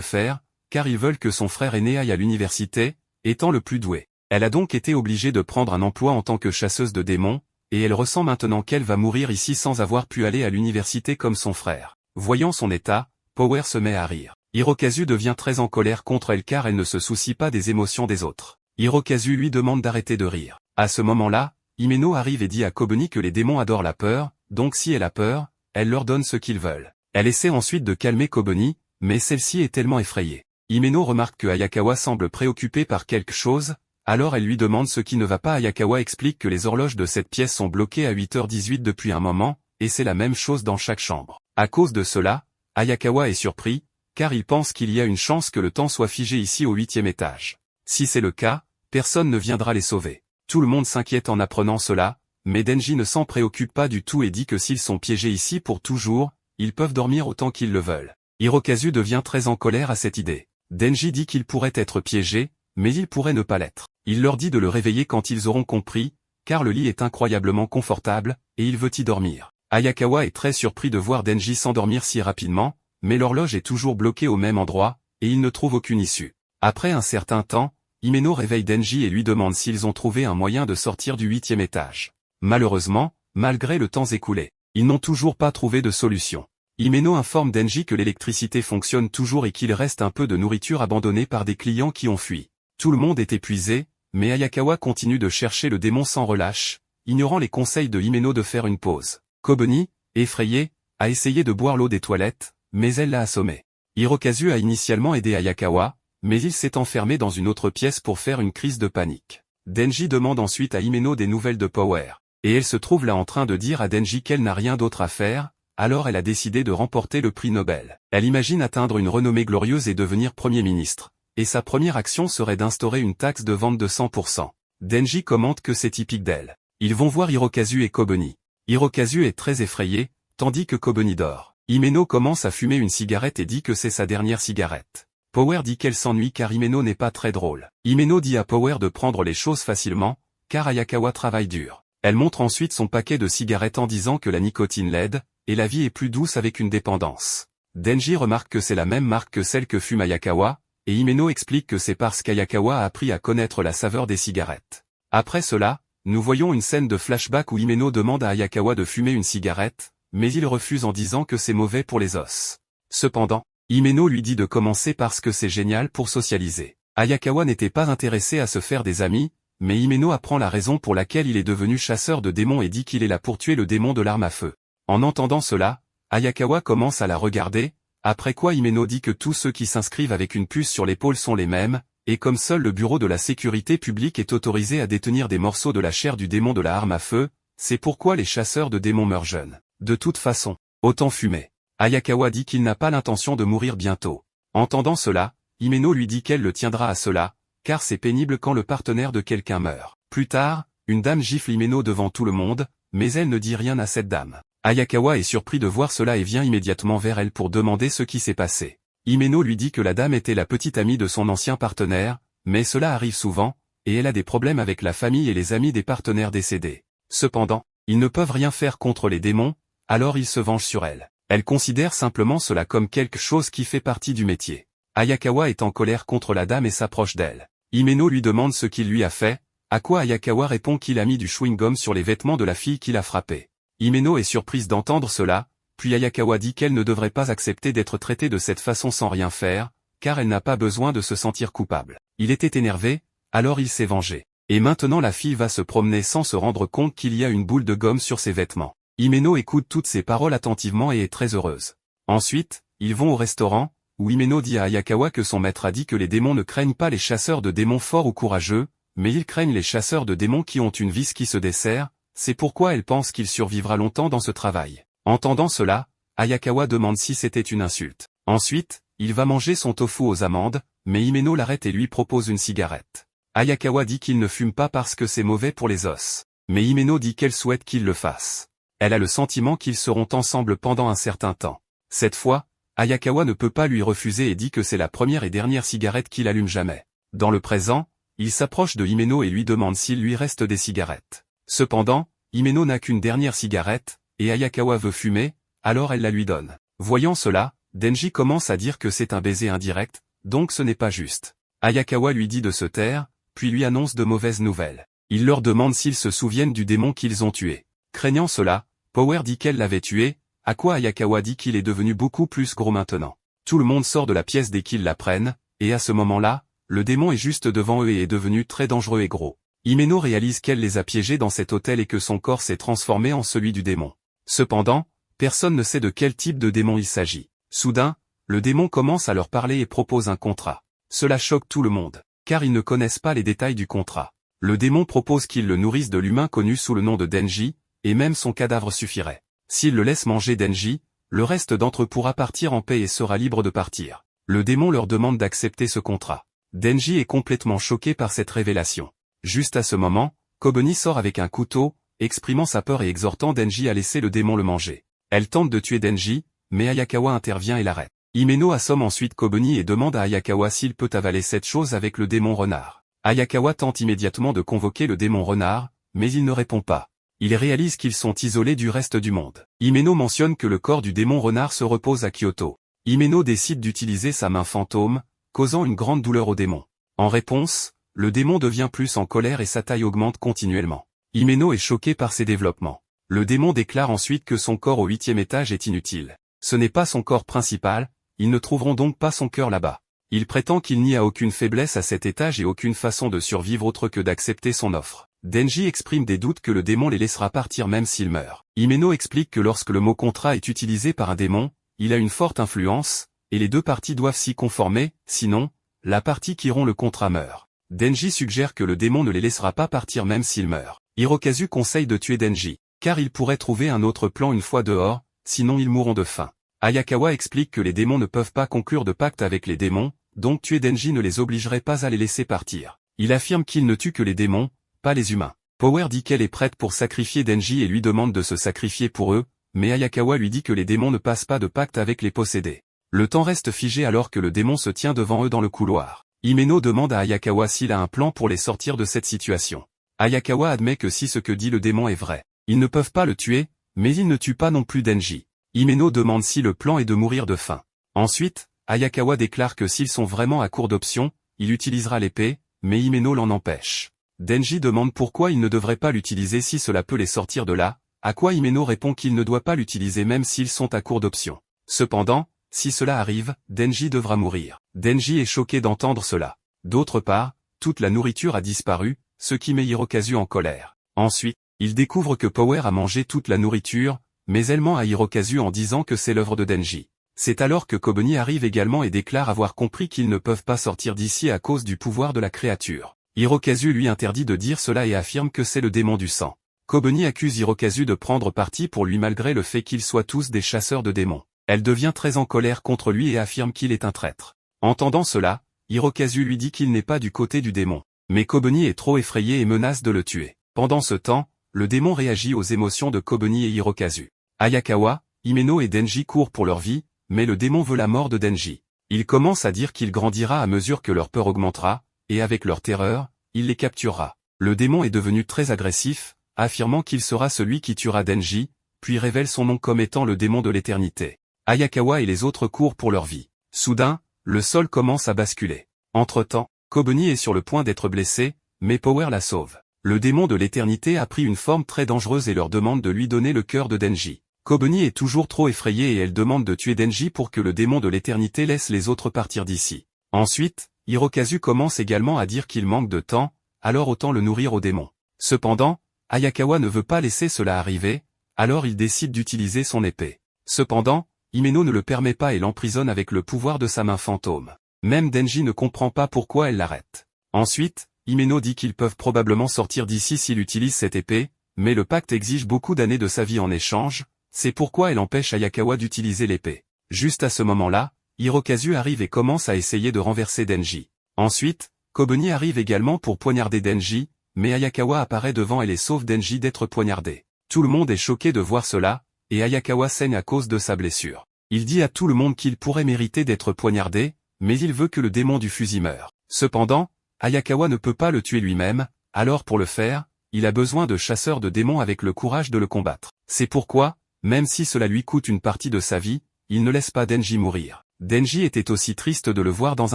faire, car ils veulent que son frère aîné aille à l'université, étant le plus doué. Elle a donc été obligée de prendre un emploi en tant que chasseuse de démons, et elle ressent maintenant qu'elle va mourir ici sans avoir pu aller à l'université comme son frère. Voyant son état, Power se met à rire. Hirokazu devient très en colère contre elle car elle ne se soucie pas des émotions des autres. Hirokazu lui demande d'arrêter de rire. À ce moment-là, Himeno arrive et dit à Kobeni que les démons adorent la peur, donc si elle a peur, elle leur donne ce qu'ils veulent. Elle essaie ensuite de calmer Kobeni, mais celle-ci est tellement effrayée. Himeno remarque que Hayakawa semble préoccupé par quelque chose, alors elle lui demande ce qui ne va pas. Hayakawa explique que les horloges de cette pièce sont bloquées à 8h18 depuis un moment, et c'est la même chose dans chaque chambre. À cause de cela, Hayakawa est surpris, car il pense qu'il y a une chance que le temps soit figé ici au 8e étage. Si c'est le cas, personne ne viendra les sauver. Tout le monde s'inquiète en apprenant cela, mais Denji ne s'en préoccupe pas du tout et dit que s'ils sont piégés ici pour toujours, ils peuvent dormir autant qu'ils le veulent. Hirokazu devient très en colère à cette idée. Denji dit qu'il pourrait être piégé, mais il pourrait ne pas l'être. Il leur dit de le réveiller quand ils auront compris, car le lit est incroyablement confortable, et il veut y dormir. Hayakawa est très surpris de voir Denji s'endormir si rapidement, mais l'horloge est toujours bloquée au même endroit, et il ne trouve aucune issue. Après un certain temps, Himeno réveille Denji et lui demande s'ils ont trouvé un moyen de sortir du 8e étage. Malheureusement, malgré le temps écoulé, ils n'ont toujours pas trouvé de solution. Himeno informe Denji que l'électricité fonctionne toujours et qu'il reste un peu de nourriture abandonnée par des clients qui ont fui. Tout le monde est épuisé, mais Hayakawa continue de chercher le démon sans relâche, ignorant les conseils de Himeno de faire une pause. Kobeni, effrayée, a essayé de boire l'eau des toilettes, mais elle l'a assommé. Hirokazu a initialement aidé Hayakawa, mais il s'est enfermé dans une autre pièce pour faire une crise de panique. Denji demande ensuite à Himeno des nouvelles de Power, et elle se trouve là en train de dire à Denji qu'elle n'a rien d'autre à faire, alors elle a décidé de remporter le prix Nobel. Elle imagine atteindre une renommée glorieuse et devenir Premier ministre, et sa première action serait d'instaurer une taxe de vente de 100%. Denji commente que c'est typique d'elle. Ils vont voir Hirokazu et Kobeni. Hirokazu est très effrayé, tandis que Kobeni dort. Himeno commence à fumer une cigarette et dit que c'est sa dernière cigarette. Power dit qu'elle s'ennuie car Himeno n'est pas très drôle. Himeno dit à Power de prendre les choses facilement, car Hayakawa travaille dur. Elle montre ensuite son paquet de cigarettes en disant que la nicotine l'aide, et la vie est plus douce avec une dépendance. Denji remarque que c'est la même marque que celle que fume Hayakawa, et Himeno explique que c'est parce qu'Hayakawa a appris à connaître la saveur des cigarettes. Après cela, nous voyons une scène de flashback où Himeno demande à Hayakawa de fumer une cigarette, mais il refuse en disant que c'est mauvais pour les os. Cependant, Himeno lui dit de commencer parce que c'est génial pour socialiser. Hayakawa n'était pas intéressé à se faire des amis, mais Himeno apprend la raison pour laquelle il est devenu chasseur de démons et dit qu'il est là pour tuer le démon de l'arme à feu. En entendant cela, Hayakawa commence à la regarder, après quoi Himeno dit que tous ceux qui s'inscrivent avec une puce sur l'épaule sont les mêmes, et comme seul le bureau de la sécurité publique est autorisé à détenir des morceaux de la chair du démon de la arme à feu, c'est pourquoi les chasseurs de démons meurent jeunes. De toute façon, autant fumer. Hayakawa dit qu'il n'a pas l'intention de mourir bientôt. Entendant cela, Himeno lui dit qu'elle le tiendra à cela, car c'est pénible quand le partenaire de quelqu'un meurt. Plus tard, une dame gifle Himeno devant tout le monde, mais elle ne dit rien à cette dame. Hayakawa est surpris de voir cela et vient immédiatement vers elle pour demander ce qui s'est passé. Himeno lui dit que la dame était la petite amie de son ancien partenaire, mais cela arrive souvent, et elle a des problèmes avec la famille et les amis des partenaires décédés. Cependant, ils ne peuvent rien faire contre les démons, alors ils se vengent sur elle. Elle considère simplement cela comme quelque chose qui fait partie du métier. Hayakawa est en colère contre la dame et s'approche d'elle. Himeno lui demande ce qu'il lui a fait, à quoi Hayakawa répond qu'il a mis du chewing-gum sur les vêtements de la fille qu'il a frappée. Himeno est surprise d'entendre cela, puis Hayakawa dit qu'elle ne devrait pas accepter d'être traitée de cette façon sans rien faire, car elle n'a pas besoin de se sentir coupable. Il était énervé, alors il s'est vengé. Et maintenant la fille va se promener sans se rendre compte qu'il y a une boule de gomme sur ses vêtements. Himeno écoute toutes ces paroles attentivement et est très heureuse. Ensuite, ils vont au restaurant, où Himeno dit à Hayakawa que son maître a dit que les démons ne craignent pas les chasseurs de démons forts ou courageux, mais ils craignent les chasseurs de démons qui ont une vis qui se dessert, c'est pourquoi elle pense qu'il survivra longtemps dans ce travail. Entendant cela, Hayakawa demande si c'était une insulte. Ensuite, il va manger son tofu aux amandes, mais Himeno l'arrête et lui propose une cigarette. Hayakawa dit qu'il ne fume pas parce que c'est mauvais pour les os, mais Himeno dit qu'elle souhaite qu'il le fasse. Elle a le sentiment qu'ils seront ensemble pendant un certain temps. Cette fois, Hayakawa ne peut pas lui refuser et dit que c'est la première et dernière cigarette qu'il allume jamais. Dans le présent, il s'approche de Himeno et lui demande s'il lui reste des cigarettes. Cependant, Himeno n'a qu'une dernière cigarette, et Ayakawa veut fumer, alors elle la lui donne. Voyant cela, Denji commence à dire que c'est un baiser indirect, donc ce n'est pas juste. Ayakawa lui dit de se taire, puis lui annonce de mauvaises nouvelles. Il leur demande s'ils se souviennent du démon qu'ils ont tué. Craignant cela, Power dit qu'elle l'avait tué, à quoi Ayakawa dit qu'il est devenu beaucoup plus gros maintenant. Tout le monde sort de la pièce dès qu'ils l'apprennent, et à ce moment-là, le démon est juste devant eux et est devenu très dangereux et gros. Himeno réalise qu'elle les a piégés dans cet hôtel et que son corps s'est transformé en celui du démon. Cependant, personne ne sait de quel type de démon il s'agit. Soudain, le démon commence à leur parler et propose un contrat. Cela choque tout le monde, car ils ne connaissent pas les détails du contrat. Le démon propose qu'ils le nourrissent de l'humain connu sous le nom de Denji, et même son cadavre suffirait. S'ils le laissent manger Denji, le reste d'entre eux pourra partir en paix et sera libre de partir. Le démon leur demande d'accepter ce contrat. Denji est complètement choqué par cette révélation. Juste à ce moment, Kobeni sort avec un couteau, exprimant sa peur et exhortant Denji à laisser le démon le manger. Elle tente de tuer Denji, mais Ayakawa intervient et l'arrête. Himeno assomme ensuite Kobeni et demande à Ayakawa s'il peut avaler cette chose avec le démon renard. Ayakawa tente immédiatement de convoquer le démon renard, mais il ne répond pas. Il réalise qu'ils sont isolés du reste du monde. Himeno mentionne que le corps du démon renard se repose à Kyoto. Himeno décide d'utiliser sa main fantôme, causant une grande douleur au démon. En réponse, le démon devient plus en colère et sa taille augmente continuellement. Himeno est choqué par ces développements. Le démon déclare ensuite que son corps au 8e étage est inutile. Ce n'est pas son corps principal, ils ne trouveront donc pas son cœur là-bas. Il prétend qu'il n'y a aucune faiblesse à cet étage et aucune façon de survivre autre que d'accepter son offre. Denji exprime des doutes que le démon les laissera partir même s'il meurt. Himeno explique que lorsque le mot contrat est utilisé par un démon, il a une forte influence, et les deux parties doivent s'y conformer, sinon, la partie qui rompt le contrat meurt. Denji suggère que le démon ne les laissera pas partir même s'il meurt. Hirokazu conseille de tuer Denji, car il pourrait trouver un autre plan une fois dehors, sinon ils mourront de faim. Ayakawa explique que les démons ne peuvent pas conclure de pacte avec les démons, donc tuer Denji ne les obligerait pas à les laisser partir. Il affirme qu'il ne tue que les démons, pas les humains. Power dit qu'elle est prête pour sacrifier Denji et lui demande de se sacrifier pour eux, mais Ayakawa lui dit que les démons ne passent pas de pacte avec les possédés. Le temps reste figé alors que le démon se tient devant eux dans le couloir. Himeno demande à Ayakawa s'il a un plan pour les sortir de cette situation. Ayakawa admet que si ce que dit le démon est vrai, ils ne peuvent pas le tuer, mais ils ne tuent pas non plus Denji. Himeno demande si le plan est de mourir de faim. Ensuite, Ayakawa déclare que s'ils sont vraiment à court d'options, il utilisera l'épée, mais Himeno l'en empêche. Denji demande pourquoi il ne devrait pas l'utiliser si cela peut les sortir de là, à quoi Himeno répond qu'il ne doit pas l'utiliser même s'ils sont à court d'options. Cependant, si cela arrive, Denji devra mourir. Denji est choqué d'entendre cela. D'autre part, toute la nourriture a disparu, ce qui met Hirokazu en colère. Ensuite, il découvre que Power a mangé toute la nourriture, mais elle ment à Hirokazu en disant que c'est l'œuvre de Denji. C'est alors que Kobeni arrive également et déclare avoir compris qu'ils ne peuvent pas sortir d'ici à cause du pouvoir de la créature. Hirokazu lui interdit de dire cela et affirme que c'est le démon du sang. Kobeni accuse Hirokazu de prendre parti pour lui malgré le fait qu'ils soient tous des chasseurs de démons. Elle devient très en colère contre lui et affirme qu'il est un traître. Entendant cela, Hirokazu lui dit qu'il n'est pas du côté du démon. Mais Kobeni est trop effrayé et menace de le tuer. Pendant ce temps, le démon réagit aux émotions de Kobeni et Hirokazu. Ayakawa, Himeno et Denji courent pour leur vie, mais le démon veut la mort de Denji. Il commence à dire qu'il grandira à mesure que leur peur augmentera, et avec leur terreur, il les capturera. Le démon est devenu très agressif, affirmant qu'il sera celui qui tuera Denji, puis révèle son nom comme étant le démon de l'éternité. Ayakawa et les autres courent pour leur vie. Soudain, le sol commence à basculer. Entre-temps, Kobeni est sur le point d'être blessé, mais Power la sauve. Le démon de l'éternité a pris une forme très dangereuse et leur demande de lui donner le cœur de Denji. Kobeni est toujours trop effrayée et elle demande de tuer Denji pour que le démon de l'éternité laisse les autres partir d'ici. Ensuite, Hirokazu commence également à dire qu'il manque de temps, alors autant le nourrir au démon. Cependant, Ayakawa ne veut pas laisser cela arriver, alors il décide d'utiliser son épée. Cependant, Himeno ne le permet pas et l'emprisonne avec le pouvoir de sa main fantôme. Même Denji ne comprend pas pourquoi elle l'arrête. Ensuite, Himeno dit qu'ils peuvent probablement sortir d'ici s'il utilise cette épée, mais le pacte exige beaucoup d'années de sa vie en échange, c'est pourquoi elle empêche Ayakawa d'utiliser l'épée. Juste à ce moment-là, Hirokazu arrive et commence à essayer de renverser Denji. Ensuite, Kobeni arrive également pour poignarder Denji, mais Ayakawa apparaît devant elle et sauve Denji d'être poignardé. Tout le monde est choqué de voir cela, et Ayakawa saigne à cause de sa blessure. Il dit à tout le monde qu'il pourrait mériter d'être poignardé, mais il veut que le démon du fusil meure. Cependant, Ayakawa ne peut pas le tuer lui-même, alors pour le faire, il a besoin de chasseurs de démons avec le courage de le combattre. C'est pourquoi, même si cela lui coûte une partie de sa vie, il ne laisse pas Denji mourir. Denji était aussi triste de le voir dans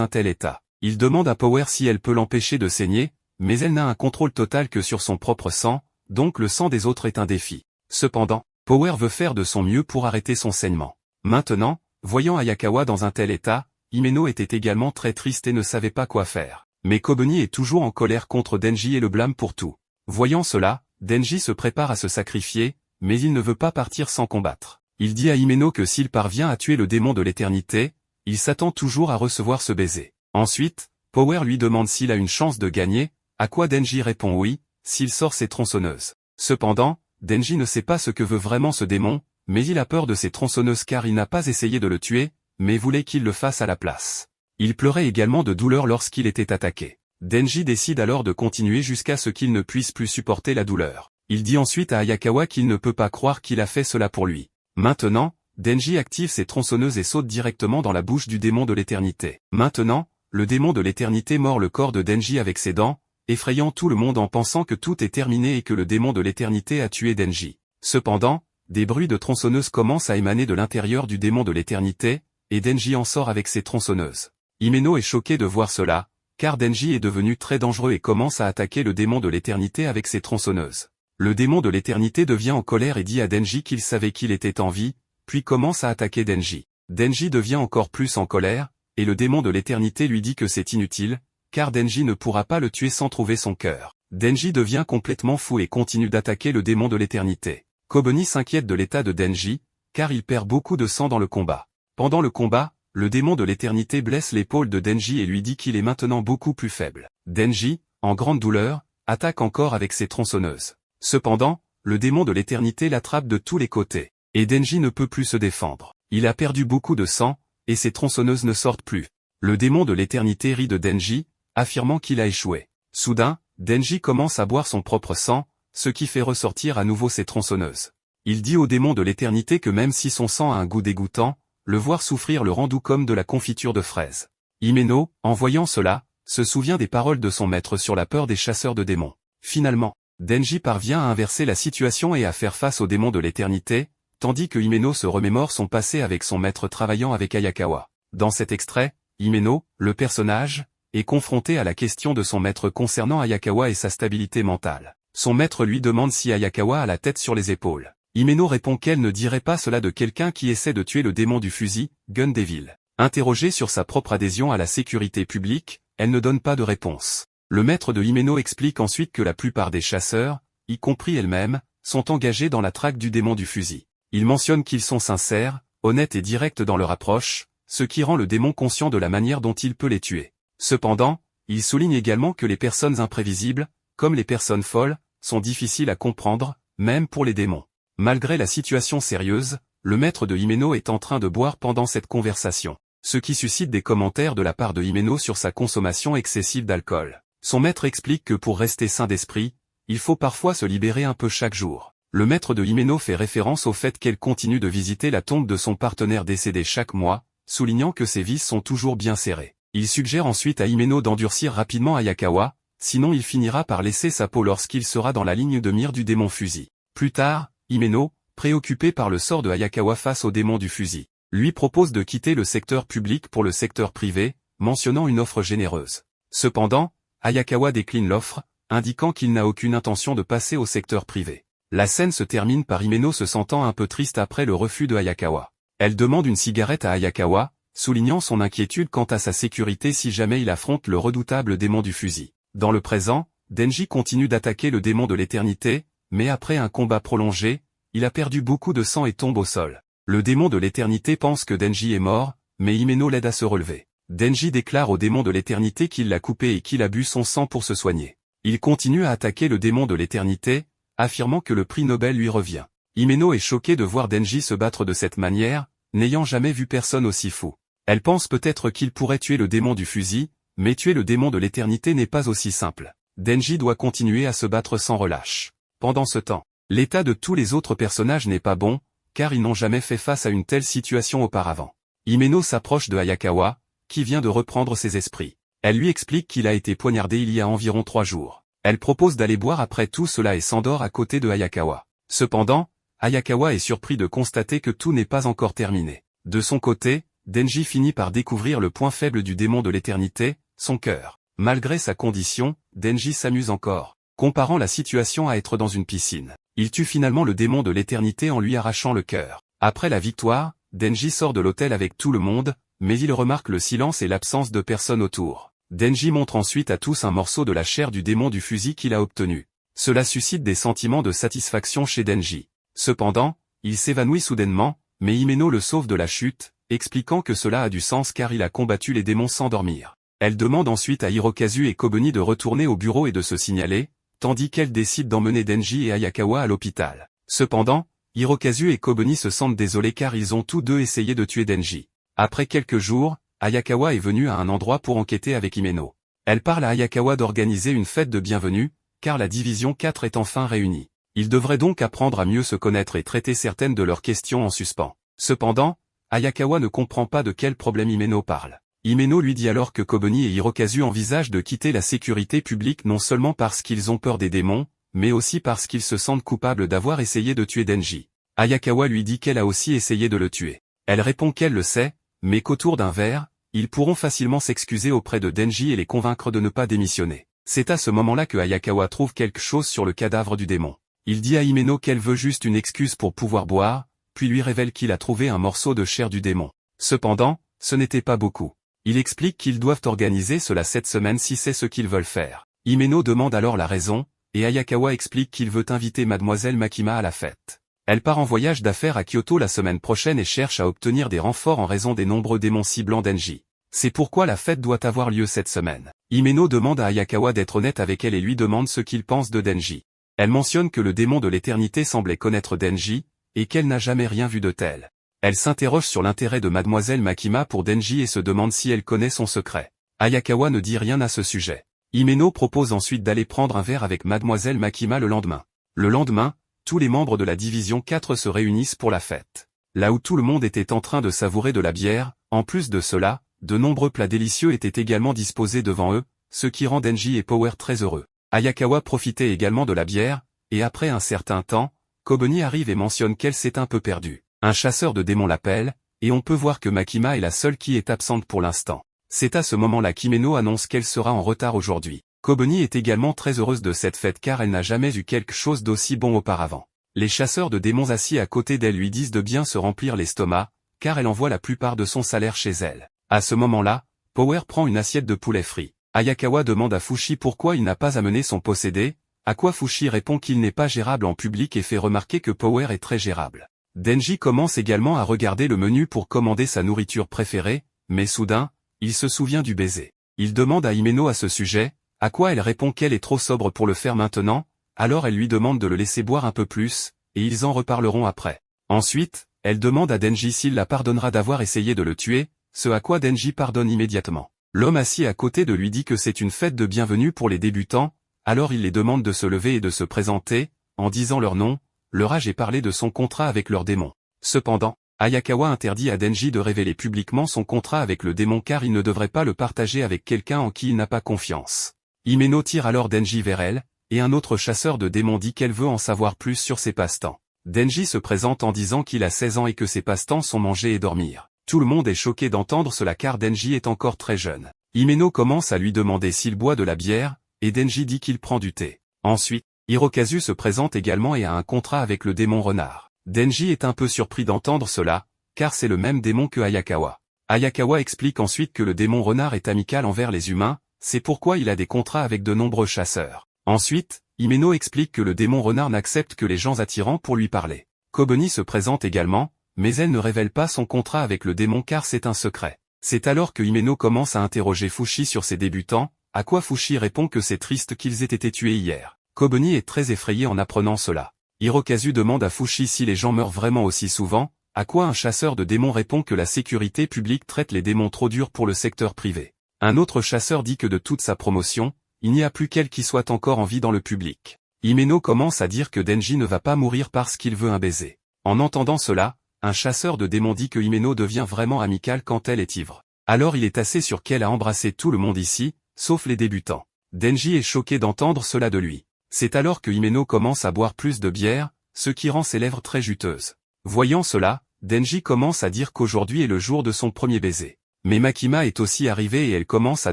un tel état. Il demande à Power si elle peut l'empêcher de saigner, mais elle n'a un contrôle total que sur son propre sang, donc le sang des autres est un défi. Cependant, Power veut faire de son mieux pour arrêter son saignement. Maintenant, voyant Ayakawa dans un tel état, Himeno était également très triste et ne savait pas quoi faire. Mais Kobeni est toujours en colère contre Denji et le blâme pour tout. Voyant cela, Denji se prépare à se sacrifier, mais il ne veut pas partir sans combattre. Il dit à Himeno que s'il parvient à tuer le démon de l'éternité, il s'attend toujours à recevoir ce baiser. Ensuite, Power lui demande s'il a une chance de gagner, à quoi Denji répond oui, s'il sort ses tronçonneuses. Cependant, Denji ne sait pas ce que veut vraiment ce démon, mais il a peur de ses tronçonneuses car il n'a pas essayé de le tuer, mais voulait qu'il le fasse à la place. Il pleurait également de douleur lorsqu'il était attaqué. Denji décide alors de continuer jusqu'à ce qu'il ne puisse plus supporter la douleur. Il dit ensuite à Ayakawa qu'il ne peut pas croire qu'il a fait cela pour lui. Maintenant, Denji active ses tronçonneuses et saute directement dans la bouche du démon de l'éternité. Maintenant, le démon de l'éternité mord le corps de Denji avec ses dents, effrayant tout le monde en pensant que tout est terminé et que le démon de l'éternité a tué Denji. Cependant, des bruits de tronçonneuses commencent à émaner de l'intérieur du démon de l'éternité, et Denji en sort avec ses tronçonneuses. Himeno est choqué de voir cela, car Denji est devenu très dangereux et commence à attaquer le démon de l'éternité avec ses tronçonneuses. Le démon de l'éternité devient en colère et dit à Denji qu'il savait qu'il était en vie, puis commence à attaquer Denji. Denji devient encore plus en colère, et le démon de l'éternité lui dit que c'est inutile, car Denji ne pourra pas le tuer sans trouver son cœur. Denji devient complètement fou et continue d'attaquer le démon de l'éternité. Kobeni s'inquiète de l'état de Denji, car il perd beaucoup de sang dans le combat. Pendant le combat, le démon de l'éternité blesse l'épaule de Denji et lui dit qu'il est maintenant beaucoup plus faible. Denji, en grande douleur, attaque encore avec ses tronçonneuses. Cependant, le démon de l'éternité l'attrape de tous les côtés, et Denji ne peut plus se défendre. Il a perdu beaucoup de sang, et ses tronçonneuses ne sortent plus. Le démon de l'éternité rit de Denji, affirmant qu'il a échoué. Soudain, Denji commence à boire son propre sang, ce qui fait ressortir à nouveau ses tronçonneuses. Il dit au démon de l'éternité que même si son sang a un goût dégoûtant, le voir souffrir le rend doux comme de la confiture de fraises. Himeno, en voyant cela, se souvient des paroles de son maître sur la peur des chasseurs de démons. Finalement, Denji parvient à inverser la situation et à faire face au démon de l'éternité, tandis que Himeno se remémore son passé avec son maître travaillant avec Ayakawa. Dans cet extrait, Himeno, le personnage, est confronté à la question de son maître concernant Ayakawa et sa stabilité mentale. Son maître lui demande si Ayakawa a la tête sur les épaules. Himeno répond qu'elle ne dirait pas cela de quelqu'un qui essaie de tuer le démon du fusil, Gun Devil. Interrogée sur sa propre adhésion à la sécurité publique, elle ne donne pas de réponse. Le maître de Himeno explique ensuite que la plupart des chasseurs, y compris elle-même, sont engagés dans la traque du démon du fusil. Il mentionne qu'ils sont sincères, honnêtes et directs dans leur approche, ce qui rend le démon conscient de la manière dont il peut les tuer. Cependant, il souligne également que les personnes imprévisibles, comme les personnes folles, sont difficiles à comprendre, même pour les démons. Malgré la situation sérieuse, le maître de Himeno est en train de boire pendant cette conversation, ce qui suscite des commentaires de la part de Himeno sur sa consommation excessive d'alcool. Son maître explique que pour rester sain d'esprit, il faut parfois se libérer un peu chaque jour. Le maître de Himeno fait référence au fait qu'elle continue de visiter la tombe de son partenaire décédé chaque mois, soulignant que ses vis sont toujours bien serrées. Il suggère ensuite à Himeno d'endurcir rapidement Ayakawa, sinon il finira par laisser sa peau lorsqu'il sera dans la ligne de mire du démon fusil. Plus tard, Himeno, préoccupé par le sort de Ayakawa face au démon du fusil, lui propose de quitter le secteur public pour le secteur privé, mentionnant une offre généreuse. Cependant, Ayakawa décline l'offre, indiquant qu'il n'a aucune intention de passer au secteur privé. La scène se termine par Himeno se sentant un peu triste après le refus de Ayakawa. Elle demande une cigarette à Ayakawa, soulignant son inquiétude quant à sa sécurité si jamais il affronte le redoutable démon du fusil. Dans le présent, Denji continue d'attaquer le démon de l'éternité, mais après un combat prolongé, il a perdu beaucoup de sang et tombe au sol. Le démon de l'éternité pense que Denji est mort, mais Himeno l'aide à se relever. Denji déclare au démon de l'éternité qu'il l'a coupé et qu'il a bu son sang pour se soigner. Il continue à attaquer le démon de l'éternité, affirmant que le prix Nobel lui revient. Himeno est choquée de voir Denji se battre de cette manière, n'ayant jamais vu personne aussi fou. Elle pense peut-être qu'il pourrait tuer le démon du fusil, mais tuer le démon de l'éternité n'est pas aussi simple. Denji doit continuer à se battre sans relâche. Pendant ce temps, l'état de tous les autres personnages n'est pas bon, car ils n'ont jamais fait face à une telle situation auparavant. Himeno s'approche de Ayakawa, qui vient de reprendre ses esprits. Elle lui explique qu'il a été poignardé il y a environ 3 jours. Elle propose d'aller boire après tout cela et s'endort à côté de Hayakawa. Cependant, Hayakawa est surpris de constater que tout n'est pas encore terminé. De son côté, Denji finit par découvrir le point faible du démon de l'éternité, son cœur. Malgré sa condition, Denji s'amuse encore, comparant la situation à être dans une piscine. Il tue finalement le démon de l'éternité en lui arrachant le cœur. Après la victoire, Denji sort de l'hôtel avec tout le monde, mais il remarque le silence et l'absence de personne autour. Denji montre ensuite à tous un morceau de la chair du démon du fusil qu'il a obtenu. Cela suscite des sentiments de satisfaction chez Denji. Cependant, il s'évanouit soudainement, mais Himeno le sauve de la chute, expliquant que cela a du sens car il a combattu les démons sans dormir. Elle demande ensuite à Hirokazu et Kobeni de retourner au bureau et de se signaler, tandis qu'elle décide d'emmener Denji et Hayakawa à l'hôpital. Cependant, Hirokazu et Kobeni se sentent désolés car ils ont tous deux essayé de tuer Denji. Après quelques jours, Hayakawa est venue à un endroit pour enquêter avec Himeno. Elle parle à Hayakawa d'organiser une fête de bienvenue, car la division 4 est enfin réunie. Ils devraient donc apprendre à mieux se connaître et traiter certaines de leurs questions en suspens. Cependant, Hayakawa ne comprend pas de quel problème Himeno parle. Himeno lui dit alors que Kobeni et Hirokazu envisagent de quitter la sécurité publique non seulement parce qu'ils ont peur des démons, mais aussi parce qu'ils se sentent coupables d'avoir essayé de tuer Denji. Hayakawa lui dit qu'elle a aussi essayé de le tuer. Elle répond qu'elle le sait, mais qu'autour d'un verre, ils pourront facilement s'excuser auprès de Denji et les convaincre de ne pas démissionner. C'est à ce moment-là que Hayakawa trouve quelque chose sur le cadavre du démon. Il dit à Himeno qu'elle veut juste une excuse pour pouvoir boire, puis lui révèle qu'il a trouvé un morceau de chair du démon. Cependant, ce n'était pas beaucoup. Il explique qu'ils doivent organiser cela cette semaine si c'est ce qu'ils veulent faire. Himeno demande alors la raison, et Hayakawa explique qu'il veut inviter Mademoiselle Makima à la fête. Elle part en voyage d'affaires à Kyoto la semaine prochaine et cherche à obtenir des renforts en raison des nombreux démons ciblant Denji. C'est pourquoi la fête doit avoir lieu cette semaine. Himeno demande à Hayakawa d'être honnête avec elle et lui demande ce qu'il pense de Denji. Elle mentionne que le démon de l'éternité semblait connaître Denji, et qu'elle n'a jamais rien vu de tel. Elle s'interroge sur l'intérêt de Mademoiselle Makima pour Denji et se demande si elle connaît son secret. Hayakawa ne dit rien à ce sujet. Himeno propose ensuite d'aller prendre un verre avec Mademoiselle Makima le lendemain. Le lendemain, tous les membres de la division 4 se réunissent pour la fête. Là où tout le monde était en train de savourer de la bière, en plus de cela, de nombreux plats délicieux étaient également disposés devant eux, ce qui rend Denji et Power très heureux. Hayakawa profitait également de la bière, et après un certain temps, Kobeni arrive et mentionne qu'elle s'est un peu perdue. Un chasseur de démons l'appelle, et on peut voir que Makima est la seule qui est absente pour l'instant. C'est à ce moment-là qu'Himeno annonce qu'elle sera en retard aujourd'hui. Kobeni est également très heureuse de cette fête car elle n'a jamais eu quelque chose d'aussi bon auparavant. Les chasseurs de démons assis à côté d'elle lui disent de bien se remplir l'estomac, car elle envoie la plupart de son salaire chez elle. À ce moment-là, Power prend une assiette de poulet frit. Hayakawa demande à Fushi pourquoi il n'a pas amené son possédé, à quoi Fushi répond qu'il n'est pas gérable en public et fait remarquer que Power est très gérable. Denji commence également à regarder le menu pour commander sa nourriture préférée, mais soudain, il se souvient du baiser. Il demande à Himeno à ce sujet, à quoi elle répond qu'elle est trop sobre pour le faire maintenant, alors elle lui demande de le laisser boire un peu plus, et ils en reparleront après. Ensuite, elle demande à Denji s'il la pardonnera d'avoir essayé de le tuer, ce à quoi Denji pardonne immédiatement. L'homme assis à côté de lui dit que c'est une fête de bienvenue pour les débutants, alors il les demande de se lever et de se présenter, en disant leur nom, leur âge et parler de son contrat avec leur démon. Cependant, Hayakawa interdit à Denji de révéler publiquement son contrat avec le démon car il ne devrait pas le partager avec quelqu'un en qui il n'a pas confiance. Himeno tire alors Denji vers elle, et un autre chasseur de démons dit qu'elle veut en savoir plus sur ses passe-temps. Denji se présente en disant qu'il a 16 ans et que ses passe-temps sont manger et dormir. Tout le monde est choqué d'entendre cela car Denji est encore très jeune. Himeno commence à lui demander s'il boit de la bière, et Denji dit qu'il prend du thé. Ensuite, Hirokazu se présente également et a un contrat avec le démon renard. Denji est un peu surpris d'entendre cela, car c'est le même démon que Hayakawa. Hayakawa explique ensuite que le démon renard est amical envers les humains, c'est pourquoi il a des contrats avec de nombreux chasseurs. Ensuite, Himeno explique que le démon renard n'accepte que les gens attirants pour lui parler. Kobeni se présente également, mais elle ne révèle pas son contrat avec le démon car c'est un secret. C'est alors que Himeno commence à interroger Fushi sur ses débutants, à quoi Fushi répond que c'est triste qu'ils aient été tués hier. Kobeni est très effrayé en apprenant cela. Hirokazu demande à Fushi si les gens meurent vraiment aussi souvent, à quoi un chasseur de démons répond que la sécurité publique traite les démons trop durs pour le secteur privé. Un autre chasseur dit que de toute sa promotion, il n'y a plus qu'elle qui soit encore en vie dans le public. Himeno commence à dire que Denji ne va pas mourir parce qu'il veut un baiser. En entendant cela, un chasseur de démons dit que Himeno devient vraiment amical quand elle est ivre. Alors il est assez sûr qu'elle a embrassé tout le monde ici, sauf les débutants. Denji est choqué d'entendre cela de lui. C'est alors que Himeno commence à boire plus de bière, ce qui rend ses lèvres très juteuses. Voyant cela, Denji commence à dire qu'aujourd'hui est le jour de son premier baiser. Mais Makima est aussi arrivée et elle commence à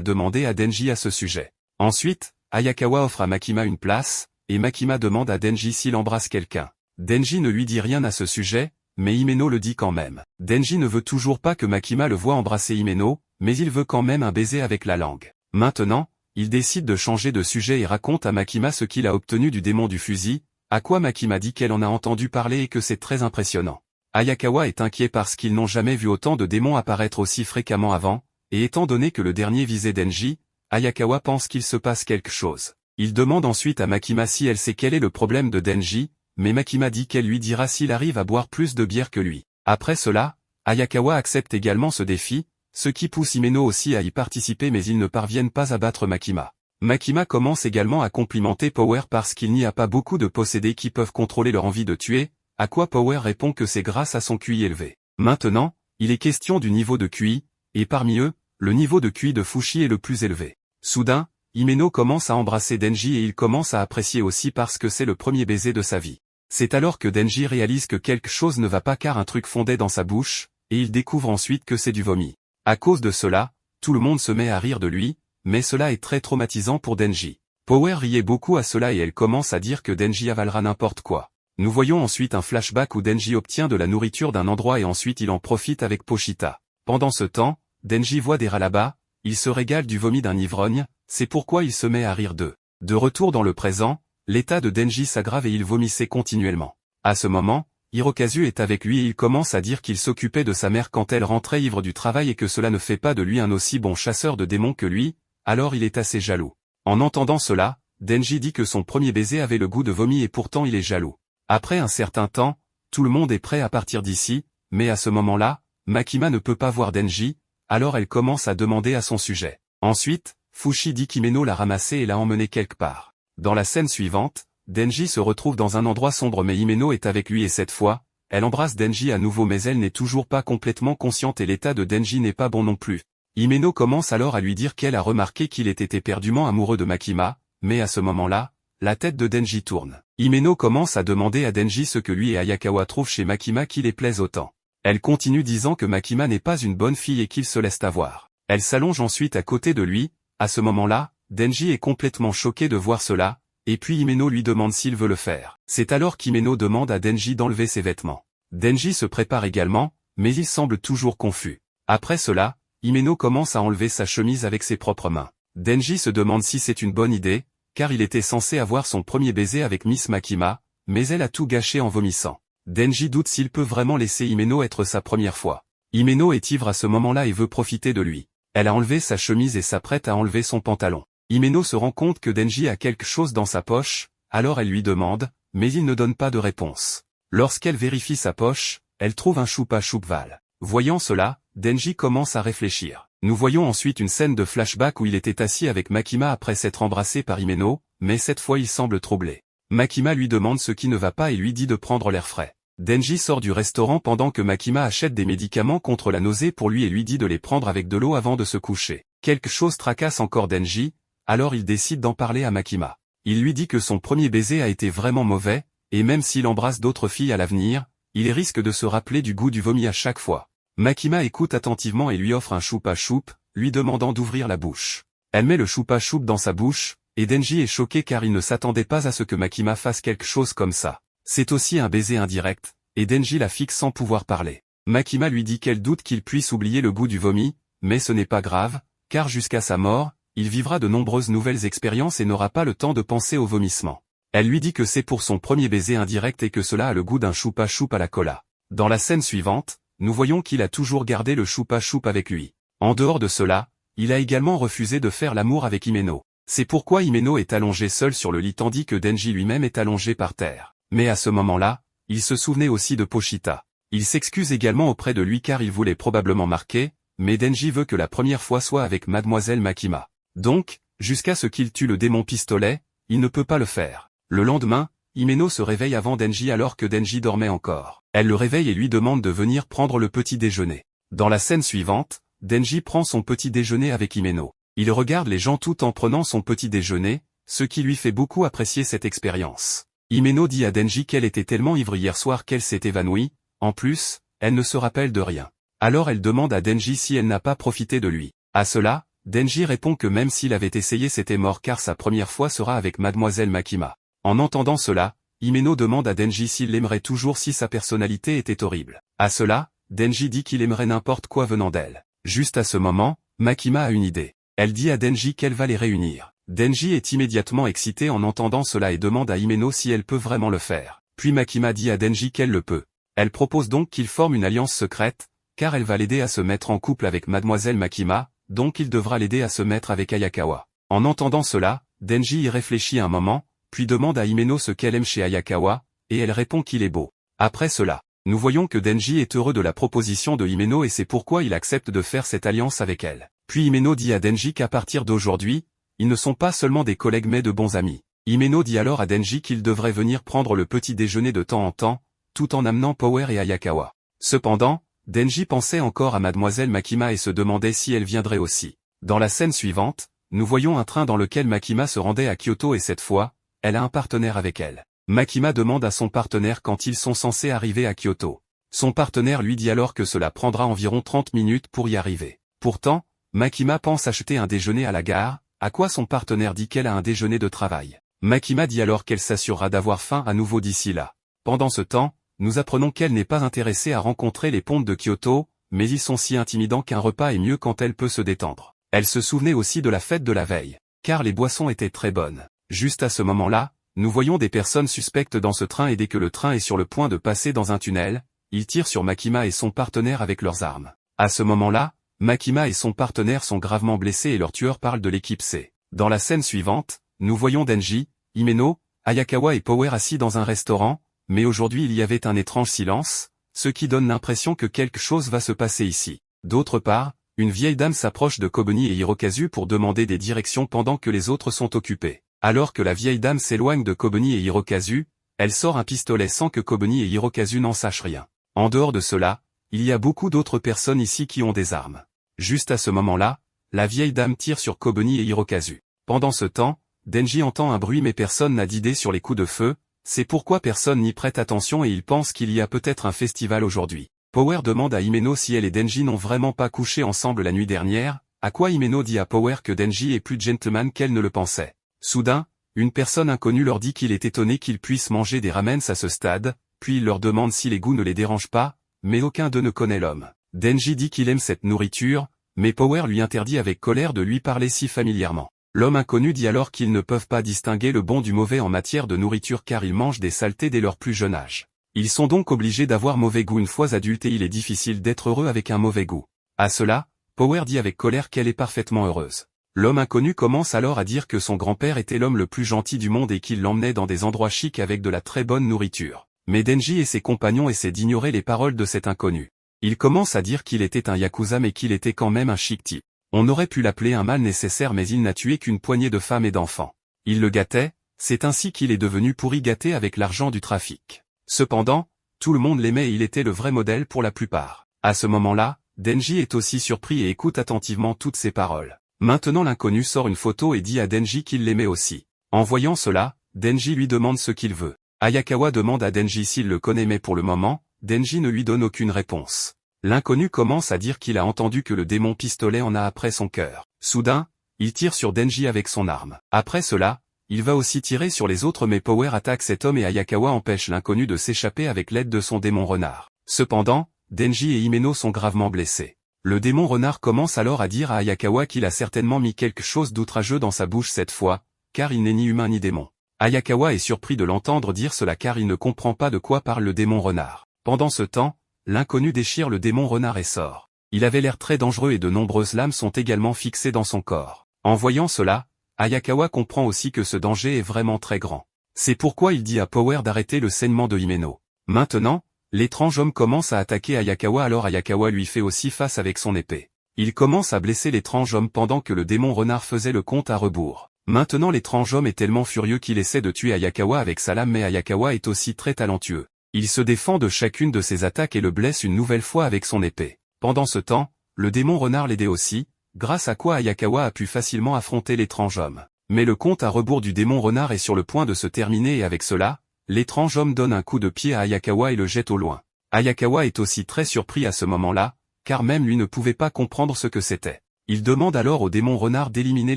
demander à Denji à ce sujet. Ensuite, Ayakawa offre à Makima une place, et Makima demande à Denji s'il embrasse quelqu'un. Denji ne lui dit rien à ce sujet, mais Himeno le dit quand même. Denji ne veut toujours pas que Makima le voie embrasser Himeno, mais il veut quand même un baiser avec la langue. Maintenant, il décide de changer de sujet et raconte à Makima ce qu'il a obtenu du démon du fusil, à quoi Makima dit qu'elle en a entendu parler et que c'est très impressionnant. Ayakawa est inquiet parce qu'ils n'ont jamais vu autant de démons apparaître aussi fréquemment avant, et étant donné que le dernier visait Denji, Ayakawa pense qu'il se passe quelque chose. Il demande ensuite à Makima si elle sait quel est le problème de Denji, mais Makima dit qu'elle lui dira s'il arrive à boire plus de bière que lui. Après cela, Ayakawa accepte également ce défi, ce qui pousse Himeno aussi à y participer mais ils ne parviennent pas à battre Makima. Makima commence également à complimenter Power parce qu'il n'y a pas beaucoup de possédés qui peuvent contrôler leur envie de tuer, à quoi Power répond que c'est grâce à son QI élevé. Maintenant, il est question du niveau de QI, et parmi eux, le niveau de QI de Fushi est le plus élevé. Soudain, Himeno commence à embrasser Denji et il commence à apprécier aussi parce que c'est le premier baiser de sa vie. C'est alors que Denji réalise que quelque chose ne va pas car un truc fondait dans sa bouche, et il découvre ensuite que c'est du vomi. À cause de cela, tout le monde se met à rire de lui, mais cela est très traumatisant pour Denji. Power riait beaucoup à cela et elle commence à dire que Denji avalera n'importe quoi. Nous voyons ensuite un flashback où Denji obtient de la nourriture d'un endroit et ensuite il en profite avec Pochita. Pendant ce temps, Denji voit des rats là-bas, il se régale du vomi d'un ivrogne, c'est pourquoi il se met à rire d'eux. De retour dans le présent, l'état de Denji s'aggrave et il vomissait continuellement. À ce moment, Hirokazu est avec lui et il commence à dire qu'il s'occupait de sa mère quand elle rentrait ivre du travail et que cela ne fait pas de lui un aussi bon chasseur de démons que lui, alors il est assez jaloux. En entendant cela, Denji dit que son premier baiser avait le goût de vomi et pourtant il est jaloux. Après un certain temps, tout le monde est prêt à partir d'ici, mais à ce moment-là, Makima ne peut pas voir Denji, alors elle commence à demander à son sujet. Ensuite, Fushi dit qu'Himeno l'a ramassé et l'a emmené quelque part. Dans la scène suivante, Denji se retrouve dans un endroit sombre mais Himeno est avec lui et cette fois, elle embrasse Denji à nouveau mais elle n'est toujours pas complètement consciente et l'état de Denji n'est pas bon non plus. Himeno commence alors à lui dire qu'elle a remarqué qu'il était éperdument amoureux de Makima, mais à ce moment-là, la tête de Denji tourne. Himeno commence à demander à Denji ce que lui et Ayakawa trouvent chez Makima qui les plaise autant. Elle continue disant que Makima n'est pas une bonne fille et qu'il se laisse avoir. Elle s'allonge ensuite à côté de lui, à ce moment-là, Denji est complètement choqué de voir cela, et puis Himeno lui demande s'il veut le faire. C'est alors qu'Himeno demande à Denji d'enlever ses vêtements. Denji se prépare également, mais il semble toujours confus. Après cela, Himeno commence à enlever sa chemise avec ses propres mains. Denji se demande si c'est une bonne idée, car il était censé avoir son premier baiser avec Miss Makima, mais elle a tout gâché en vomissant. Denji doute s'il peut vraiment laisser Himeno être sa première fois. Himeno est ivre à ce moment-là et veut profiter de lui. Elle a enlevé sa chemise et s'apprête à enlever son pantalon. Himeno se rend compte que Denji a quelque chose dans sa poche, alors elle lui demande, mais il ne donne pas de réponse. Lorsqu'elle vérifie sa poche, elle trouve un choupa-choup-val. Voyant cela, Denji commence à réfléchir. Nous voyons ensuite une scène de flashback où il était assis avec Makima après s'être embrassé par Himeno, mais cette fois il semble troublé. Makima lui demande ce qui ne va pas et lui dit de prendre l'air frais. Denji sort du restaurant pendant que Makima achète des médicaments contre la nausée pour lui et lui dit de les prendre avec de l'eau avant de se coucher. Quelque chose tracasse encore Denji, alors il décide d'en parler à Makima. Il lui dit que son premier baiser a été vraiment mauvais, et même s'il embrasse d'autres filles à l'avenir, il risque de se rappeler du goût du vomi à chaque fois. Makima écoute attentivement et lui offre un choupa-choup, lui demandant d'ouvrir la bouche. Elle met le choupa-choup dans sa bouche, et Denji est choqué car il ne s'attendait pas à ce que Makima fasse quelque chose comme ça. C'est aussi un baiser indirect, et Denji la fixe sans pouvoir parler. Makima lui dit qu'elle doute qu'il puisse oublier le goût du vomi, mais ce n'est pas grave, car jusqu'à sa mort, il vivra de nombreuses nouvelles expériences et n'aura pas le temps de penser au vomissement. Elle lui dit que c'est pour son premier baiser indirect et que cela a le goût d'un choupa-choup à la cola. Dans la scène suivante, nous voyons qu'il a toujours gardé le choupa-choup avec lui. En dehors de cela, il a également refusé de faire l'amour avec Himeno. C'est pourquoi Himeno est allongé seul sur le lit tandis que Denji lui-même est allongé par terre. Mais à ce moment-là, il se souvenait aussi de Pochita. Il s'excuse également auprès de lui car il voulait probablement marquer, mais Denji veut que la première fois soit avec Mademoiselle Makima. Donc, jusqu'à ce qu'il tue le démon pistolet, il ne peut pas le faire. Le lendemain, Himeno se réveille avant Denji alors que Denji dormait encore. Elle le réveille et lui demande de venir prendre le petit déjeuner. Dans la scène suivante, Denji prend son petit déjeuner avec Himeno. Il regarde les gens tout en prenant son petit déjeuner, ce qui lui fait beaucoup apprécier cette expérience. Himeno dit à Denji qu'elle était tellement ivre hier soir qu'elle s'est évanouie, en plus, elle ne se rappelle de rien. Alors elle demande à Denji si elle n'a pas profité de lui. À cela, Denji répond que même s'il avait essayé c'était mort car sa première fois sera avec Mademoiselle Makima. En entendant cela, Himeno demande à Denji s'il l'aimerait toujours si sa personnalité était horrible. À cela, Denji dit qu'il aimerait n'importe quoi venant d'elle. Juste à ce moment, Makima a une idée. Elle dit à Denji qu'elle va les réunir. Denji est immédiatement excité en entendant cela et demande à Himeno si elle peut vraiment le faire. Puis Makima dit à Denji qu'elle le peut. Elle propose donc qu'ils forment une alliance secrète, car elle va l'aider à se mettre en couple avec Mademoiselle Makima, donc il devra l'aider à se mettre avec Ayakawa. En entendant cela, Denji y réfléchit un moment, puis demande à Himeno ce qu'elle aime chez Ayakawa, et elle répond qu'il est beau. Après cela, nous voyons que Denji est heureux de la proposition de Himeno et c'est pourquoi il accepte de faire cette alliance avec elle. Puis Himeno dit à Denji qu'à partir d'aujourd'hui, ils ne sont pas seulement des collègues mais de bons amis. Himeno dit alors à Denji qu'il devrait venir prendre le petit déjeuner de temps en temps, tout en amenant Power et Ayakawa. Cependant, Denji pensait encore à Mademoiselle Makima et se demandait si elle viendrait aussi. Dans la scène suivante, nous voyons un train dans lequel Makima se rendait à Kyoto et cette fois, elle a un partenaire avec elle. Makima demande à son partenaire quand ils sont censés arriver à Kyoto. Son partenaire lui dit alors que cela prendra environ 30 minutes pour y arriver. Pourtant, Makima pense acheter un déjeuner à la gare, à quoi son partenaire dit qu'elle a un déjeuner de travail. Makima dit alors qu'elle s'assurera d'avoir faim à nouveau d'ici là. Pendant ce temps, nous apprenons qu'elle n'est pas intéressée à rencontrer les pontes de Kyoto, mais ils sont si intimidants qu'un repas est mieux quand elle peut se détendre. Elle se souvenait aussi de la fête de la veille, car les boissons étaient très bonnes. Juste à ce moment-là, nous voyons des personnes suspectes dans ce train et dès que le train est sur le point de passer dans un tunnel, ils tirent sur Makima et son partenaire avec leurs armes. À ce moment-là, Makima et son partenaire sont gravement blessés et leur tueur parle de l'équipe C. Dans la scène suivante, nous voyons Denji, Himeno, Ayakawa et Power assis dans un restaurant, mais aujourd'hui il y avait un étrange silence, ce qui donne l'impression que quelque chose va se passer ici. D'autre part, une vieille dame s'approche de Kobuni et Hirokazu pour demander des directions pendant que les autres sont occupés. Alors que la vieille dame s'éloigne de Kobuni et Hirokazu, elle sort un pistolet sans que Kobuni et Hirokazu n'en sachent rien. En dehors de cela, il y a beaucoup d'autres personnes ici qui ont des armes. Juste à ce moment-là, la vieille dame tire sur Kobuni et Hirokazu. Pendant ce temps, Denji entend un bruit mais personne n'a d'idée sur les coups de feu, c'est pourquoi personne n'y prête attention et il pense qu'il y a peut-être un festival aujourd'hui. Power demande à Himeno si elle et Denji n'ont vraiment pas couché ensemble la nuit dernière, à quoi Himeno dit à Power que Denji est plus gentleman qu'elle ne le pensait. Soudain, une personne inconnue leur dit qu'il est étonné qu'ils puissent manger des ramens à ce stade, puis il leur demande si les goûts ne les dérangent pas, mais aucun d'eux ne connaît l'homme. Denji dit qu'il aime cette nourriture, mais Power lui interdit avec colère de lui parler si familièrement. L'homme inconnu dit alors qu'ils ne peuvent pas distinguer le bon du mauvais en matière de nourriture car ils mangent des saletés dès leur plus jeune âge. Ils sont donc obligés d'avoir mauvais goût une fois adultes et il est difficile d'être heureux avec un mauvais goût. À cela, Power dit avec colère qu'elle est parfaitement heureuse. L'homme inconnu commence alors à dire que son grand-père était l'homme le plus gentil du monde et qu'il l'emmenait dans des endroits chics avec de la très bonne nourriture. Mais Denji et ses compagnons essaient d'ignorer les paroles de cet inconnu. Il commence à dire qu'il était un yakuza mais qu'il était quand même un chic type. On aurait pu l'appeler un mal nécessaire mais il n'a tué qu'une poignée de femmes et d'enfants. Il le gâtait, c'est ainsi qu'il est devenu pourri gâté avec l'argent du trafic. Cependant, tout le monde l'aimait et il était le vrai modèle pour la plupart. À ce moment-là, Denji est aussi surpris et écoute attentivement toutes ces paroles. Maintenant l'inconnu sort une photo et dit à Denji qu'il l'aimait aussi. En voyant cela, Denji lui demande ce qu'il veut. Ayakawa demande à Denji s'il le connaît mais pour le moment, Denji ne lui donne aucune réponse. L'inconnu commence à dire qu'il a entendu que le démon pistolet en a après son cœur. Soudain, il tire sur Denji avec son arme. Après cela, il va aussi tirer sur les autres mais Power attaque cet homme et Ayakawa empêche l'inconnu de s'échapper avec l'aide de son démon renard. Cependant, Denji et Himeno sont gravement blessés. Le démon renard commence alors à dire à Ayakawa qu'il a certainement mis quelque chose d'outrageux dans sa bouche cette fois, car il n'est ni humain ni démon. Ayakawa est surpris de l'entendre dire cela car il ne comprend pas de quoi parle le démon renard. Pendant ce temps, l'inconnu déchire le démon renard et sort. Il avait l'air très dangereux et de nombreuses lames sont également fixées dans son corps. En voyant cela, Ayakawa comprend aussi que ce danger est vraiment très grand. C'est pourquoi il dit à Power d'arrêter le saignement de Himeno. Maintenant, l'étrange homme commence à attaquer Ayakawa alors Ayakawa lui fait aussi face avec son épée. Il commence à blesser l'étrange homme pendant que le démon renard faisait le compte à rebours. Maintenant l'étrange homme est tellement furieux qu'il essaie de tuer Ayakawa avec sa lame mais Ayakawa est aussi très talentueux. Il se défend de chacune de ses attaques et le blesse une nouvelle fois avec son épée. Pendant ce temps, le démon renard l'aidait aussi, grâce à quoi Ayakawa a pu facilement affronter l'étrange homme. Mais le compte à rebours du démon renard est sur le point de se terminer et avec cela, l'étrange homme donne un coup de pied à Ayakawa et le jette au loin. Ayakawa est aussi très surpris à ce moment-là, car même lui ne pouvait pas comprendre ce que c'était. Il demande alors au démon renard d'éliminer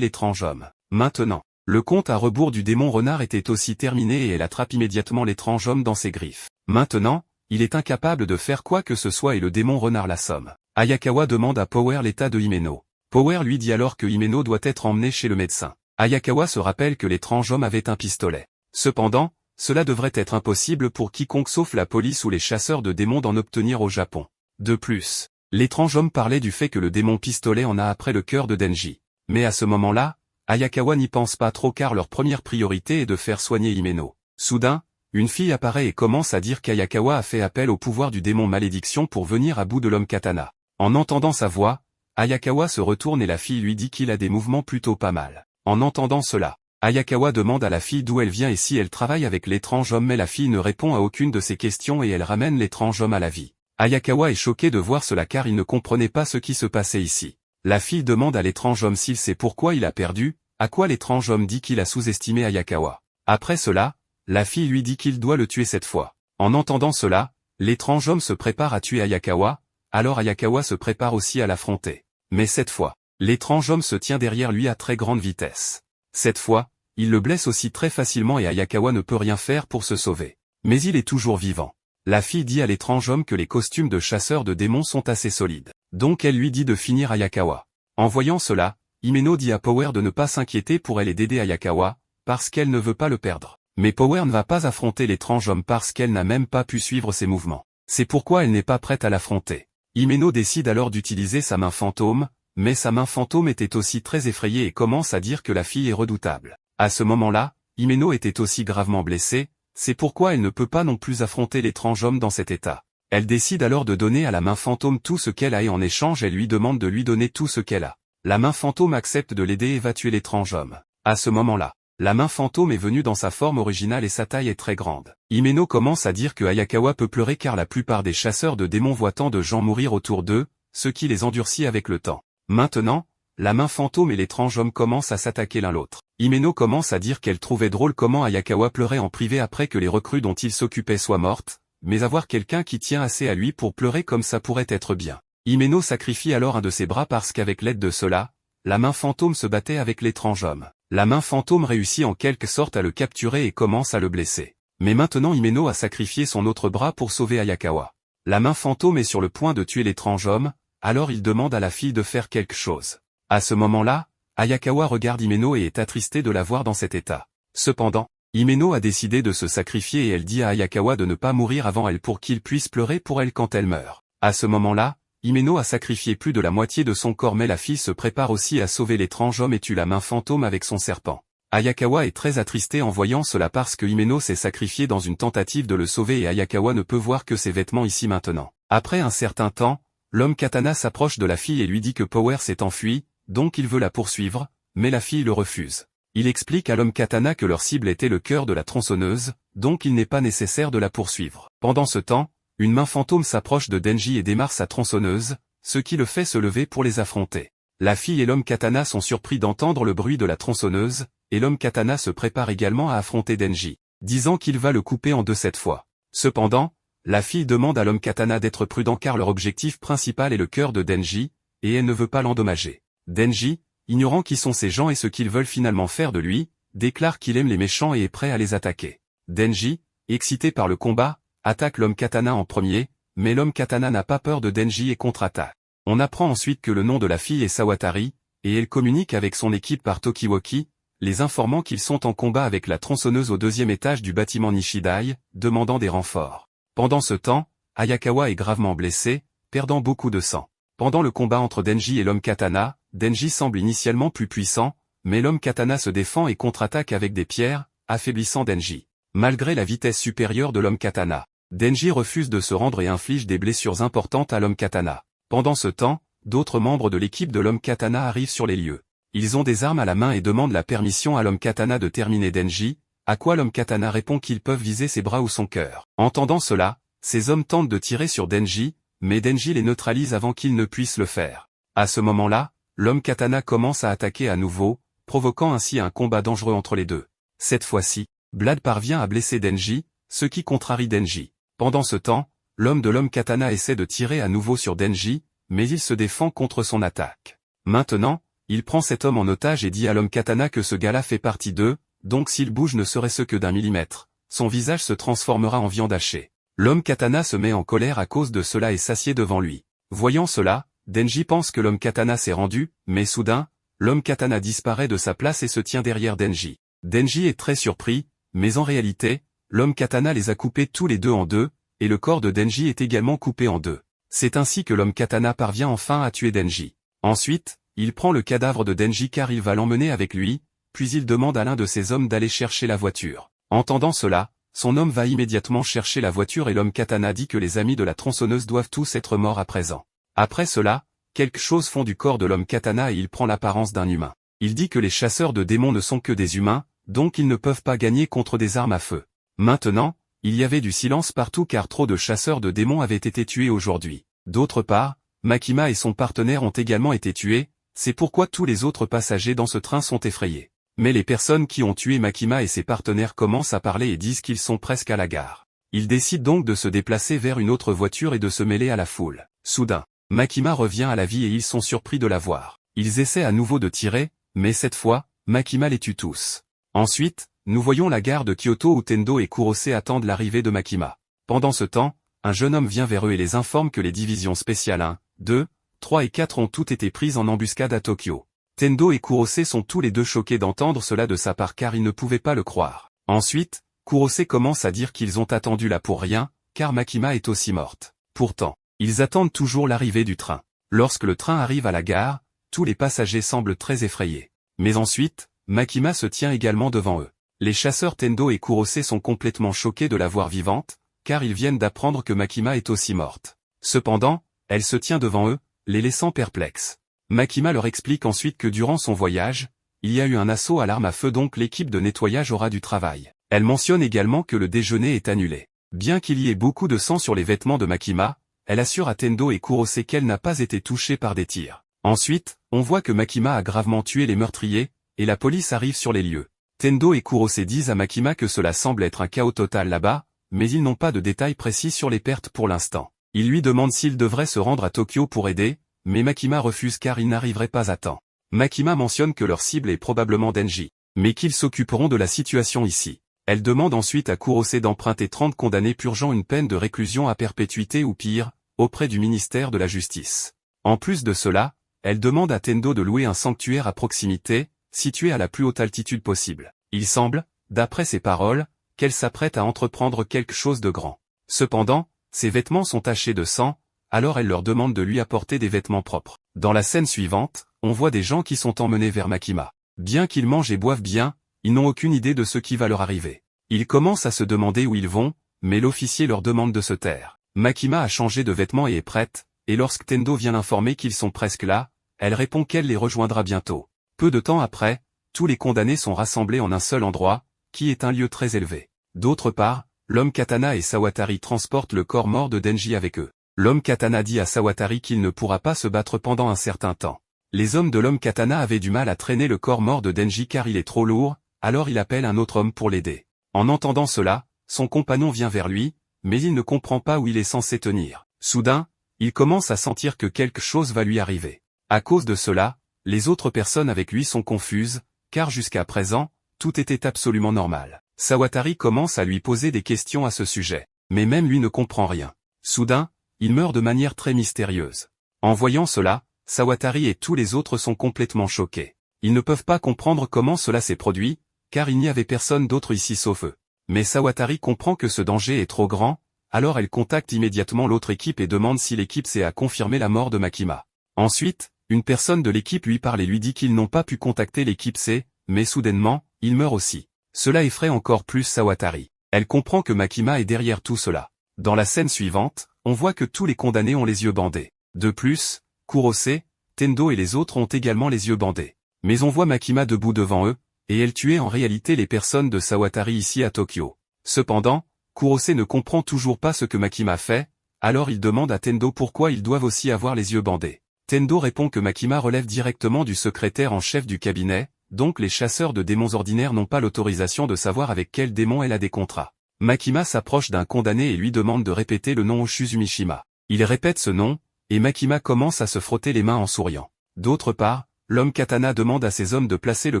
l'étrange homme. Maintenant, le compte à rebours du démon renard était aussi terminé et elle attrape immédiatement l'étrange homme dans ses griffes. Maintenant, il est incapable de faire quoi que ce soit et le démon renard l'assomme. Ayakawa demande à Power l'état de Himeno. Power lui dit alors que Himeno doit être emmené chez le médecin. Ayakawa se rappelle que l'étrange homme avait un pistolet. Cependant, cela devrait être impossible pour quiconque sauf la police ou les chasseurs de démons d'en obtenir au Japon. De plus, l'étrange homme parlait du fait que le démon pistolet en a après le cœur de Denji. Mais à ce moment-là, Ayakawa n'y pense pas trop car leur première priorité est de faire soigner Himeno. Soudain, une fille apparaît et commence à dire qu'Ayakawa a fait appel au pouvoir du démon malédiction pour venir à bout de l'homme katana. En entendant sa voix, Ayakawa se retourne et la fille lui dit qu'il a des mouvements plutôt pas mal. En entendant cela, Ayakawa demande à la fille d'où elle vient et si elle travaille avec l'étrange homme mais la fille ne répond à aucune de ses questions et elle ramène l'étrange homme à la vie. Ayakawa est choqué de voir cela car il ne comprenait pas ce qui se passait ici. La fille demande à l'étrange homme s'il sait pourquoi il a perdu, à quoi l'étrange homme dit qu'il a sous-estimé Ayakawa. Après cela, la fille lui dit qu'il doit le tuer cette fois. En entendant cela, l'étrange homme se prépare à tuer Ayakawa, alors Ayakawa se prépare aussi à l'affronter. Mais cette fois, l'étrange homme se tient derrière lui à très grande vitesse. Cette fois, il le blesse aussi très facilement et Ayakawa ne peut rien faire pour se sauver. Mais il est toujours vivant. La fille dit à l'étrange homme que les costumes de chasseurs de démons sont assez solides. Donc elle lui dit de finir Ayakawa. En voyant cela, Himeno dit à Power de ne pas s'inquiéter pour elle et d'aider Ayakawa, parce qu'elle ne veut pas le perdre. Mais Power ne va pas affronter l'étrange homme parce qu'elle n'a même pas pu suivre ses mouvements. C'est pourquoi elle n'est pas prête à l'affronter. Himeno décide alors d'utiliser sa main fantôme, mais sa main fantôme était aussi très effrayée et commence à dire que la fille est redoutable. À ce moment-là, Himeno était aussi gravement blessée, c'est pourquoi elle ne peut pas non plus affronter l'étrange homme dans cet état. Elle décide alors de donner à la main fantôme tout ce qu'elle a et en échange elle lui demande de lui donner tout ce qu'elle a. La main fantôme accepte de l'aider et va tuer l'étrange homme. À ce moment-là, la main fantôme est venue dans sa forme originale et sa taille est très grande. Himeno commence à dire que Ayakawa peut pleurer car la plupart des chasseurs de démons voient tant de gens mourir autour d'eux, ce qui les endurcit avec le temps. Maintenant, la main fantôme et l'étrange homme commencent à s'attaquer l'un l'autre. Himeno commence à dire qu'elle trouvait drôle comment Ayakawa pleurait en privé après que les recrues dont il s'occupait soient mortes, mais avoir quelqu'un qui tient assez à lui pour pleurer comme ça pourrait être bien. Himeno sacrifie alors un de ses bras parce qu'avec l'aide de cela, la main fantôme se battait avec l'étrange homme. La main fantôme réussit en quelque sorte à le capturer et commence à le blesser. Mais maintenant Himeno a sacrifié son autre bras pour sauver Ayakawa. La main fantôme est sur le point de tuer l'étrange homme, alors il demande à la fille de faire quelque chose. À ce moment-là, Ayakawa regarde Himeno et est attristée de la voir dans cet état. Cependant, Himeno a décidé de se sacrifier et elle dit à Ayakawa de ne pas mourir avant elle pour qu'il puisse pleurer pour elle quand elle meurt. À ce moment-là, Himeno a sacrifié plus de la moitié de son corps mais la fille se prépare aussi à sauver l'étrange homme et tue la main fantôme avec son serpent. Ayakawa est très attristé en voyant cela parce que Himeno s'est sacrifié dans une tentative de le sauver et Ayakawa ne peut voir que ses vêtements ici maintenant. Après un certain temps, l'homme katana s'approche de la fille et lui dit que Power s'est enfui, donc il veut la poursuivre, mais la fille le refuse. Il explique à l'homme katana que leur cible était le cœur de la tronçonneuse, donc il n'est pas nécessaire de la poursuivre. Pendant ce temps, une main fantôme s'approche de Denji et démarre sa tronçonneuse, ce qui le fait se lever pour les affronter. La fille et l'homme katana sont surpris d'entendre le bruit de la tronçonneuse, et l'homme katana se prépare également à affronter Denji, disant qu'il va le couper en deux cette fois. Cependant, la fille demande à l'homme katana d'être prudent car leur objectif principal est le cœur de Denji, et elle ne veut pas l'endommager. Denji, ignorant qui sont ces gens et ce qu'ils veulent finalement faire de lui, déclare qu'il aime les méchants et est prêt à les attaquer. Denji, excité par le combat, attaque l'homme katana en premier, mais l'homme katana n'a pas peur de Denji et contre-attaque. On apprend ensuite que le nom de la fille est Sawatari, et elle communique avec son équipe par Tokiwoki, les informant qu'ils sont en combat avec la tronçonneuse au deuxième étage du bâtiment Nishidai, demandant des renforts. Pendant ce temps, Ayakawa est gravement blessé, perdant beaucoup de sang. Pendant le combat entre Denji et l'homme katana, Denji semble initialement plus puissant, mais l'homme katana se défend et contre-attaque avec des pierres, affaiblissant Denji. Malgré la vitesse supérieure de l'homme katana, Denji refuse de se rendre et inflige des blessures importantes à l'homme katana. Pendant ce temps, d'autres membres de l'équipe de l'homme katana arrivent sur les lieux. Ils ont des armes à la main et demandent la permission à l'homme katana de terminer Denji, à quoi l'homme katana répond qu'ils peuvent viser ses bras ou son cœur. Entendant cela, ces hommes tentent de tirer sur Denji, mais Denji les neutralise avant qu'ils ne puissent le faire. À ce moment-là, l'homme katana commence à attaquer à nouveau, provoquant ainsi un combat dangereux entre les deux. Cette fois-ci, Blade parvient à blesser Denji, ce qui contrarie Denji. Pendant ce temps, l'homme katana essaie de tirer à nouveau sur Denji, mais il se défend contre son attaque. Maintenant, il prend cet homme en otage et dit à l'homme katana que ce gars-là fait partie d'eux, donc s'il bouge ne serait-ce que d'un millimètre, son visage se transformera en viande hachée. L'homme katana se met en colère à cause de cela et s'assied devant lui. Voyant cela, Denji pense que l'homme katana s'est rendu, mais soudain, l'homme katana disparaît de sa place et se tient derrière Denji. Denji est très surpris, mais en réalité, l'homme katana les a coupés tous les deux en deux, et le corps de Denji est également coupé en deux. C'est ainsi que l'homme katana parvient enfin à tuer Denji. Ensuite, il prend le cadavre de Denji car il va l'emmener avec lui, puis il demande à l'un de ses hommes d'aller chercher la voiture. Entendant cela, son homme va immédiatement chercher la voiture et l'homme katana dit que les amis de la tronçonneuse doivent tous être morts à présent. Après cela, quelque chose fond du corps de l'homme katana et il prend l'apparence d'un humain. Il dit que les chasseurs de démons ne sont que des humains, donc ils ne peuvent pas gagner contre des armes à feu. Maintenant, il y avait du silence partout car trop de chasseurs de démons avaient été tués aujourd'hui. D'autre part, Makima et son partenaire ont également été tués, c'est pourquoi tous les autres passagers dans ce train sont effrayés. Mais les personnes qui ont tué Makima et ses partenaires commencent à parler et disent qu'ils sont presque à la gare. Ils décident donc de se déplacer vers une autre voiture et de se mêler à la foule. Soudain, Makima revient à la vie et ils sont surpris de la voir. Ils essaient à nouveau de tirer, mais cette fois, Makima les tue tous. Ensuite, nous voyons la gare de Kyoto où Tendo et Kurose attendent l'arrivée de Makima. Pendant ce temps, un jeune homme vient vers eux et les informe que les divisions spéciales 1, 2, 3 et 4 ont toutes été prises en embuscade à Tokyo. Tendo et Kurose sont tous les deux choqués d'entendre cela de sa part car ils ne pouvaient pas le croire. Ensuite, Kurose commence à dire qu'ils ont attendu là pour rien, car Makima est aussi morte. Pourtant, ils attendent toujours l'arrivée du train. Lorsque le train arrive à la gare, tous les passagers semblent très effrayés. Mais ensuite, Makima se tient également devant eux. Les chasseurs Tendo et Kurose sont complètement choqués de la voir vivante, car ils viennent d'apprendre que Makima est aussi morte. Cependant, elle se tient devant eux, les laissant perplexes. Makima leur explique ensuite que durant son voyage, il y a eu un assaut à l'arme à feu donc l'équipe de nettoyage aura du travail. Elle mentionne également que le déjeuner est annulé. Bien qu'il y ait beaucoup de sang sur les vêtements de Makima, elle assure à Tendo et Kurose qu'elle n'a pas été touchée par des tirs. Ensuite, on voit que Makima a gravement tué les meurtriers, et la police arrive sur les lieux. Tendo et Kurose disent à Makima que cela semble être un chaos total là-bas, mais ils n'ont pas de détails précis sur les pertes pour l'instant. Ils lui demandent s'il devrait se rendre à Tokyo pour aider, mais Makima refuse car il n'arriverait pas à temps. Makima mentionne que leur cible est probablement Denji, mais qu'ils s'occuperont de la situation ici. Elle demande ensuite à Kurose d'emprunter 30 condamnés purgeant une peine de réclusion à perpétuité ou pire, auprès du ministère de la Justice. En plus de cela, elle demande à Tendo de louer un sanctuaire à proximité, situé à la plus haute altitude possible. Il semble, d'après ses paroles, qu'elle s'apprête à entreprendre quelque chose de grand. Cependant, ses vêtements sont tachés de sang, alors elle leur demande de lui apporter des vêtements propres. Dans la scène suivante, on voit des gens qui sont emmenés vers Makima. Bien qu'ils mangent et boivent bien, ils n'ont aucune idée de ce qui va leur arriver. Ils commencent à se demander où ils vont, mais l'officier leur demande de se taire. Makima a changé de vêtements et est prête, et lorsque Tendo vient l'informer qu'ils sont presque là, elle répond qu'elle les rejoindra bientôt. Peu de temps après, tous les condamnés sont rassemblés en un seul endroit, qui est un lieu très élevé. D'autre part, l'homme katana et Sawatari transportent le corps mort de Denji avec eux. L'homme katana dit à Sawatari qu'il ne pourra pas se battre pendant un certain temps. Les hommes de l'homme katana avaient du mal à traîner le corps mort de Denji car il est trop lourd, alors il appelle un autre homme pour l'aider. En entendant cela, son compagnon vient vers lui, mais il ne comprend pas où il est censé tenir. Soudain, il commence à sentir que quelque chose va lui arriver. À cause de cela, les autres personnes avec lui sont confuses, car jusqu'à présent, tout était absolument normal. Sawatari commence à lui poser des questions à ce sujet, mais même lui ne comprend rien. Soudain, il meurt de manière très mystérieuse. En voyant cela, Sawatari et tous les autres sont complètement choqués. Ils ne peuvent pas comprendre comment cela s'est produit, car il n'y avait personne d'autre ici sauf eux. Mais Sawatari comprend que ce danger est trop grand, alors elle contacte immédiatement l'autre équipe et demande si l'équipe sait à confirmer la mort de Makima. Ensuite, une personne de l'équipe lui parle et lui dit qu'ils n'ont pas pu contacter l'équipe C, mais soudainement, il meurt aussi. Cela effraie encore plus Sawatari. Elle comprend que Makima est derrière tout cela. Dans la scène suivante, on voit que tous les condamnés ont les yeux bandés. De plus, Kurose, Tendo et les autres ont également les yeux bandés. Mais on voit Makima debout devant eux, et elle tuait en réalité les personnes de Sawatari ici à Tokyo. Cependant, Kurose ne comprend toujours pas ce que Makima fait, alors il demande à Tendo pourquoi ils doivent aussi avoir les yeux bandés. Tendo répond que Makima relève directement du secrétaire en chef du cabinet, donc les chasseurs de démons ordinaires n'ont pas l'autorisation de savoir avec quel démon elle a des contrats. Makima s'approche d'un condamné et lui demande de répéter le nom Oshizu Mishima. Il répète ce nom, et Makima commence à se frotter les mains en souriant. D'autre part, l'homme katana demande à ses hommes de placer le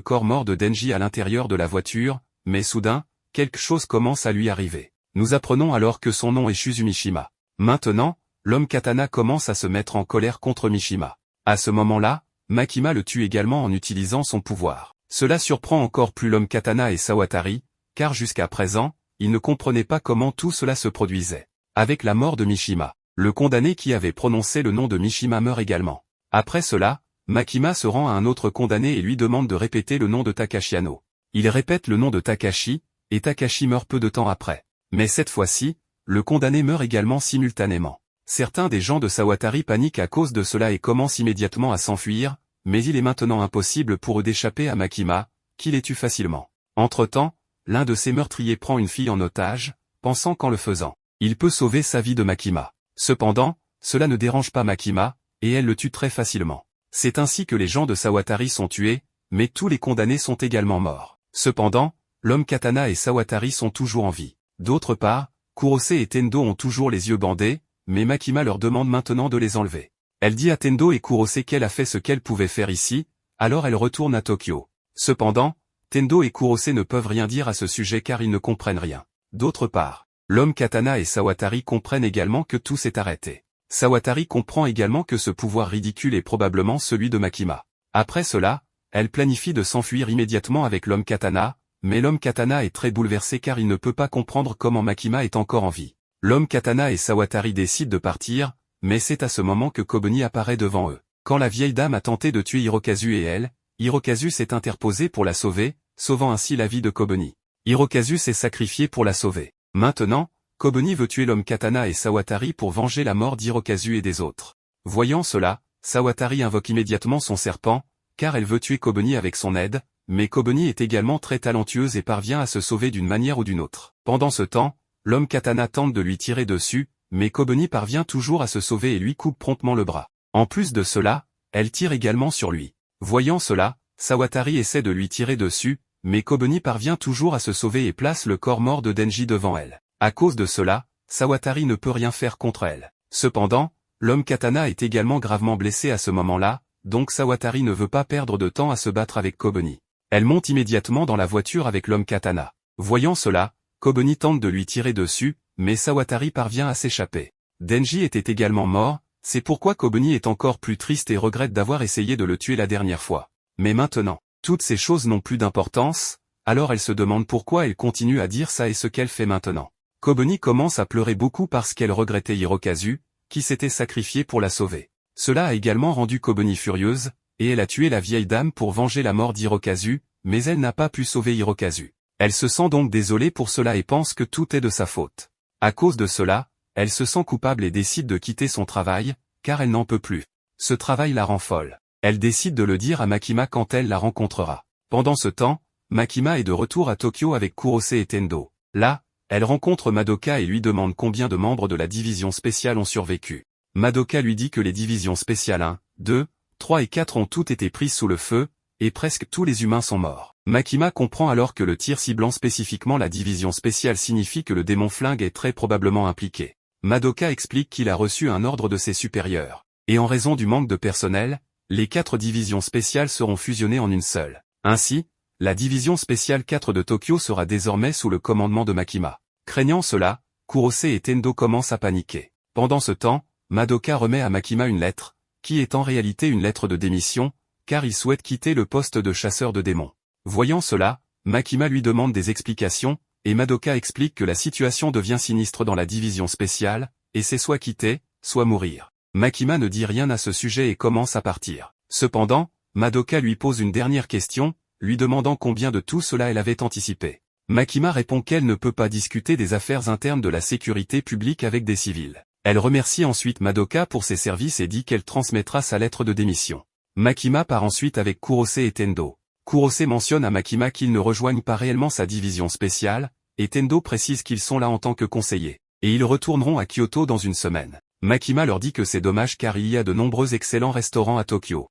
corps mort de Denji à l'intérieur de la voiture, mais soudain, quelque chose commence à lui arriver. Nous apprenons alors que son nom est Oshizu Mishima. Maintenant, l'homme katana commence à se mettre en colère contre Mishima. À ce moment-là, Makima le tue également en utilisant son pouvoir. Cela surprend encore plus l'homme katana et Sawatari, car jusqu'à présent, ils ne comprenaient pas comment tout cela se produisait. Avec la mort de Mishima, le condamné qui avait prononcé le nom de Mishima meurt également. Après cela, Makima se rend à un autre condamné et lui demande de répéter le nom de Takashi Hano. Il répète le nom de Takashi, et Takashi meurt peu de temps après. Mais cette fois-ci, le condamné meurt également simultanément. Certains des gens de Sawatari paniquent à cause de cela et commencent immédiatement à s'enfuir, mais il est maintenant impossible pour eux d'échapper à Makima, qui les tue facilement. Entre-temps, l'un de ces meurtriers prend une fille en otage, pensant qu'en le faisant, il peut sauver sa vie de Makima. Cependant, cela ne dérange pas Makima, et elle le tue très facilement. C'est ainsi que les gens de Sawatari sont tués, mais tous les condamnés sont également morts. Cependant, l'homme katana et Sawatari sont toujours en vie. D'autre part, Kurose et Tendo ont toujours les yeux bandés, mais Makima leur demande maintenant de les enlever. Elle dit à Tendo et Kurose qu'elle a fait ce qu'elle pouvait faire ici, alors elle retourne à Tokyo. Cependant, Tendo et Kurose ne peuvent rien dire à ce sujet car ils ne comprennent rien. D'autre part, l'homme katana et Sawatari comprennent également que tout s'est arrêté. Sawatari comprend également que ce pouvoir ridicule est probablement celui de Makima. Après cela, elle planifie de s'enfuir immédiatement avec l'homme katana, mais l'homme katana est très bouleversé car il ne peut pas comprendre comment Makima est encore en vie. L'homme katana et Sawatari décident de partir, mais c'est à ce moment que Kobeni apparaît devant eux. Quand la vieille dame a tenté de tuer Hirokazu et elle, Hirokazu s'est interposé pour la sauver, sauvant ainsi la vie de Kobeni. Hirokazu s'est sacrifié pour la sauver. Maintenant, Kobeni veut tuer l'homme katana et Sawatari pour venger la mort d'Hirokazu et des autres. Voyant cela, Sawatari invoque immédiatement son serpent, car elle veut tuer Kobeni avec son aide, mais Kobeni est également très talentueuse et parvient à se sauver d'une manière ou d'une autre. Pendant ce temps, l'homme katana tente de lui tirer dessus, mais Kobeni parvient toujours à se sauver et lui coupe promptement le bras. En plus de cela, elle tire également sur lui. Voyant cela, Sawatari essaie de lui tirer dessus, mais Kobeni parvient toujours à se sauver et place le corps mort de Denji devant elle. À cause de cela, Sawatari ne peut rien faire contre elle. Cependant, l'homme katana est également gravement blessé à ce moment-là, donc Sawatari ne veut pas perdre de temps à se battre avec Kobeni. Elle monte immédiatement dans la voiture avec l'homme katana. Voyant cela, Kobeni tente de lui tirer dessus, mais Sawatari parvient à s'échapper. Denji était également mort, c'est pourquoi Kobeni est encore plus triste et regrette d'avoir essayé de le tuer la dernière fois. Mais maintenant, toutes ces choses n'ont plus d'importance, alors elle se demande pourquoi elle continue à dire ça et ce qu'elle fait maintenant. Kobeni commence à pleurer beaucoup parce qu'elle regrettait Hirokazu, qui s'était sacrifié pour la sauver. Cela a également rendu Kobeni furieuse, et elle a tué la vieille dame pour venger la mort d'Hirokazu, mais elle n'a pas pu sauver Hirokazu. Elle se sent donc désolée pour cela et pense que tout est de sa faute. À cause de cela, elle se sent coupable et décide de quitter son travail, car elle n'en peut plus. Ce travail la rend folle. Elle décide de le dire à Makima quand elle la rencontrera. Pendant ce temps, Makima est de retour à Tokyo avec Kurose et Tendo. Là, elle rencontre Madoka et lui demande combien de membres de la division spéciale ont survécu. Madoka lui dit que les divisions spéciales 1, 2, 3 et 4 ont toutes été prises sous le feu, et presque tous les humains sont morts. Makima comprend alors que le tir ciblant spécifiquement la division spéciale signifie que le démon flingue est très probablement impliqué. Madoka explique qu'il a reçu un ordre de ses supérieurs. Et en raison du manque de personnel, les 4 divisions spéciales seront fusionnées en une seule. Ainsi, la division spéciale 4 de Tokyo sera désormais sous le commandement de Makima. Craignant cela, Kurose et Tendo commencent à paniquer. Pendant ce temps, Madoka remet à Makima une lettre, qui est en réalité une lettre de démission, car il souhaite quitter le poste de chasseur de démons. Voyant cela, Makima lui demande des explications, et Madoka explique que la situation devient sinistre dans la division spéciale, et c'est soit quitter, soit mourir. Makima ne dit rien à ce sujet et commence à partir. Cependant, Madoka lui pose une dernière question, lui demandant combien de tout cela elle avait anticipé. Makima répond qu'elle ne peut pas discuter des affaires internes de la sécurité publique avec des civils. Elle remercie ensuite Madoka pour ses services et dit qu'elle transmettra sa lettre de démission. Makima part ensuite avec Kurose et Tendo. Kurose mentionne à Makima qu'ils ne rejoignent pas réellement sa division spéciale, et Tendo précise qu'ils sont là en tant que conseillers, et ils retourneront à Kyoto dans une semaine. Makima leur dit que c'est dommage car il y a de nombreux excellents restaurants à Tokyo.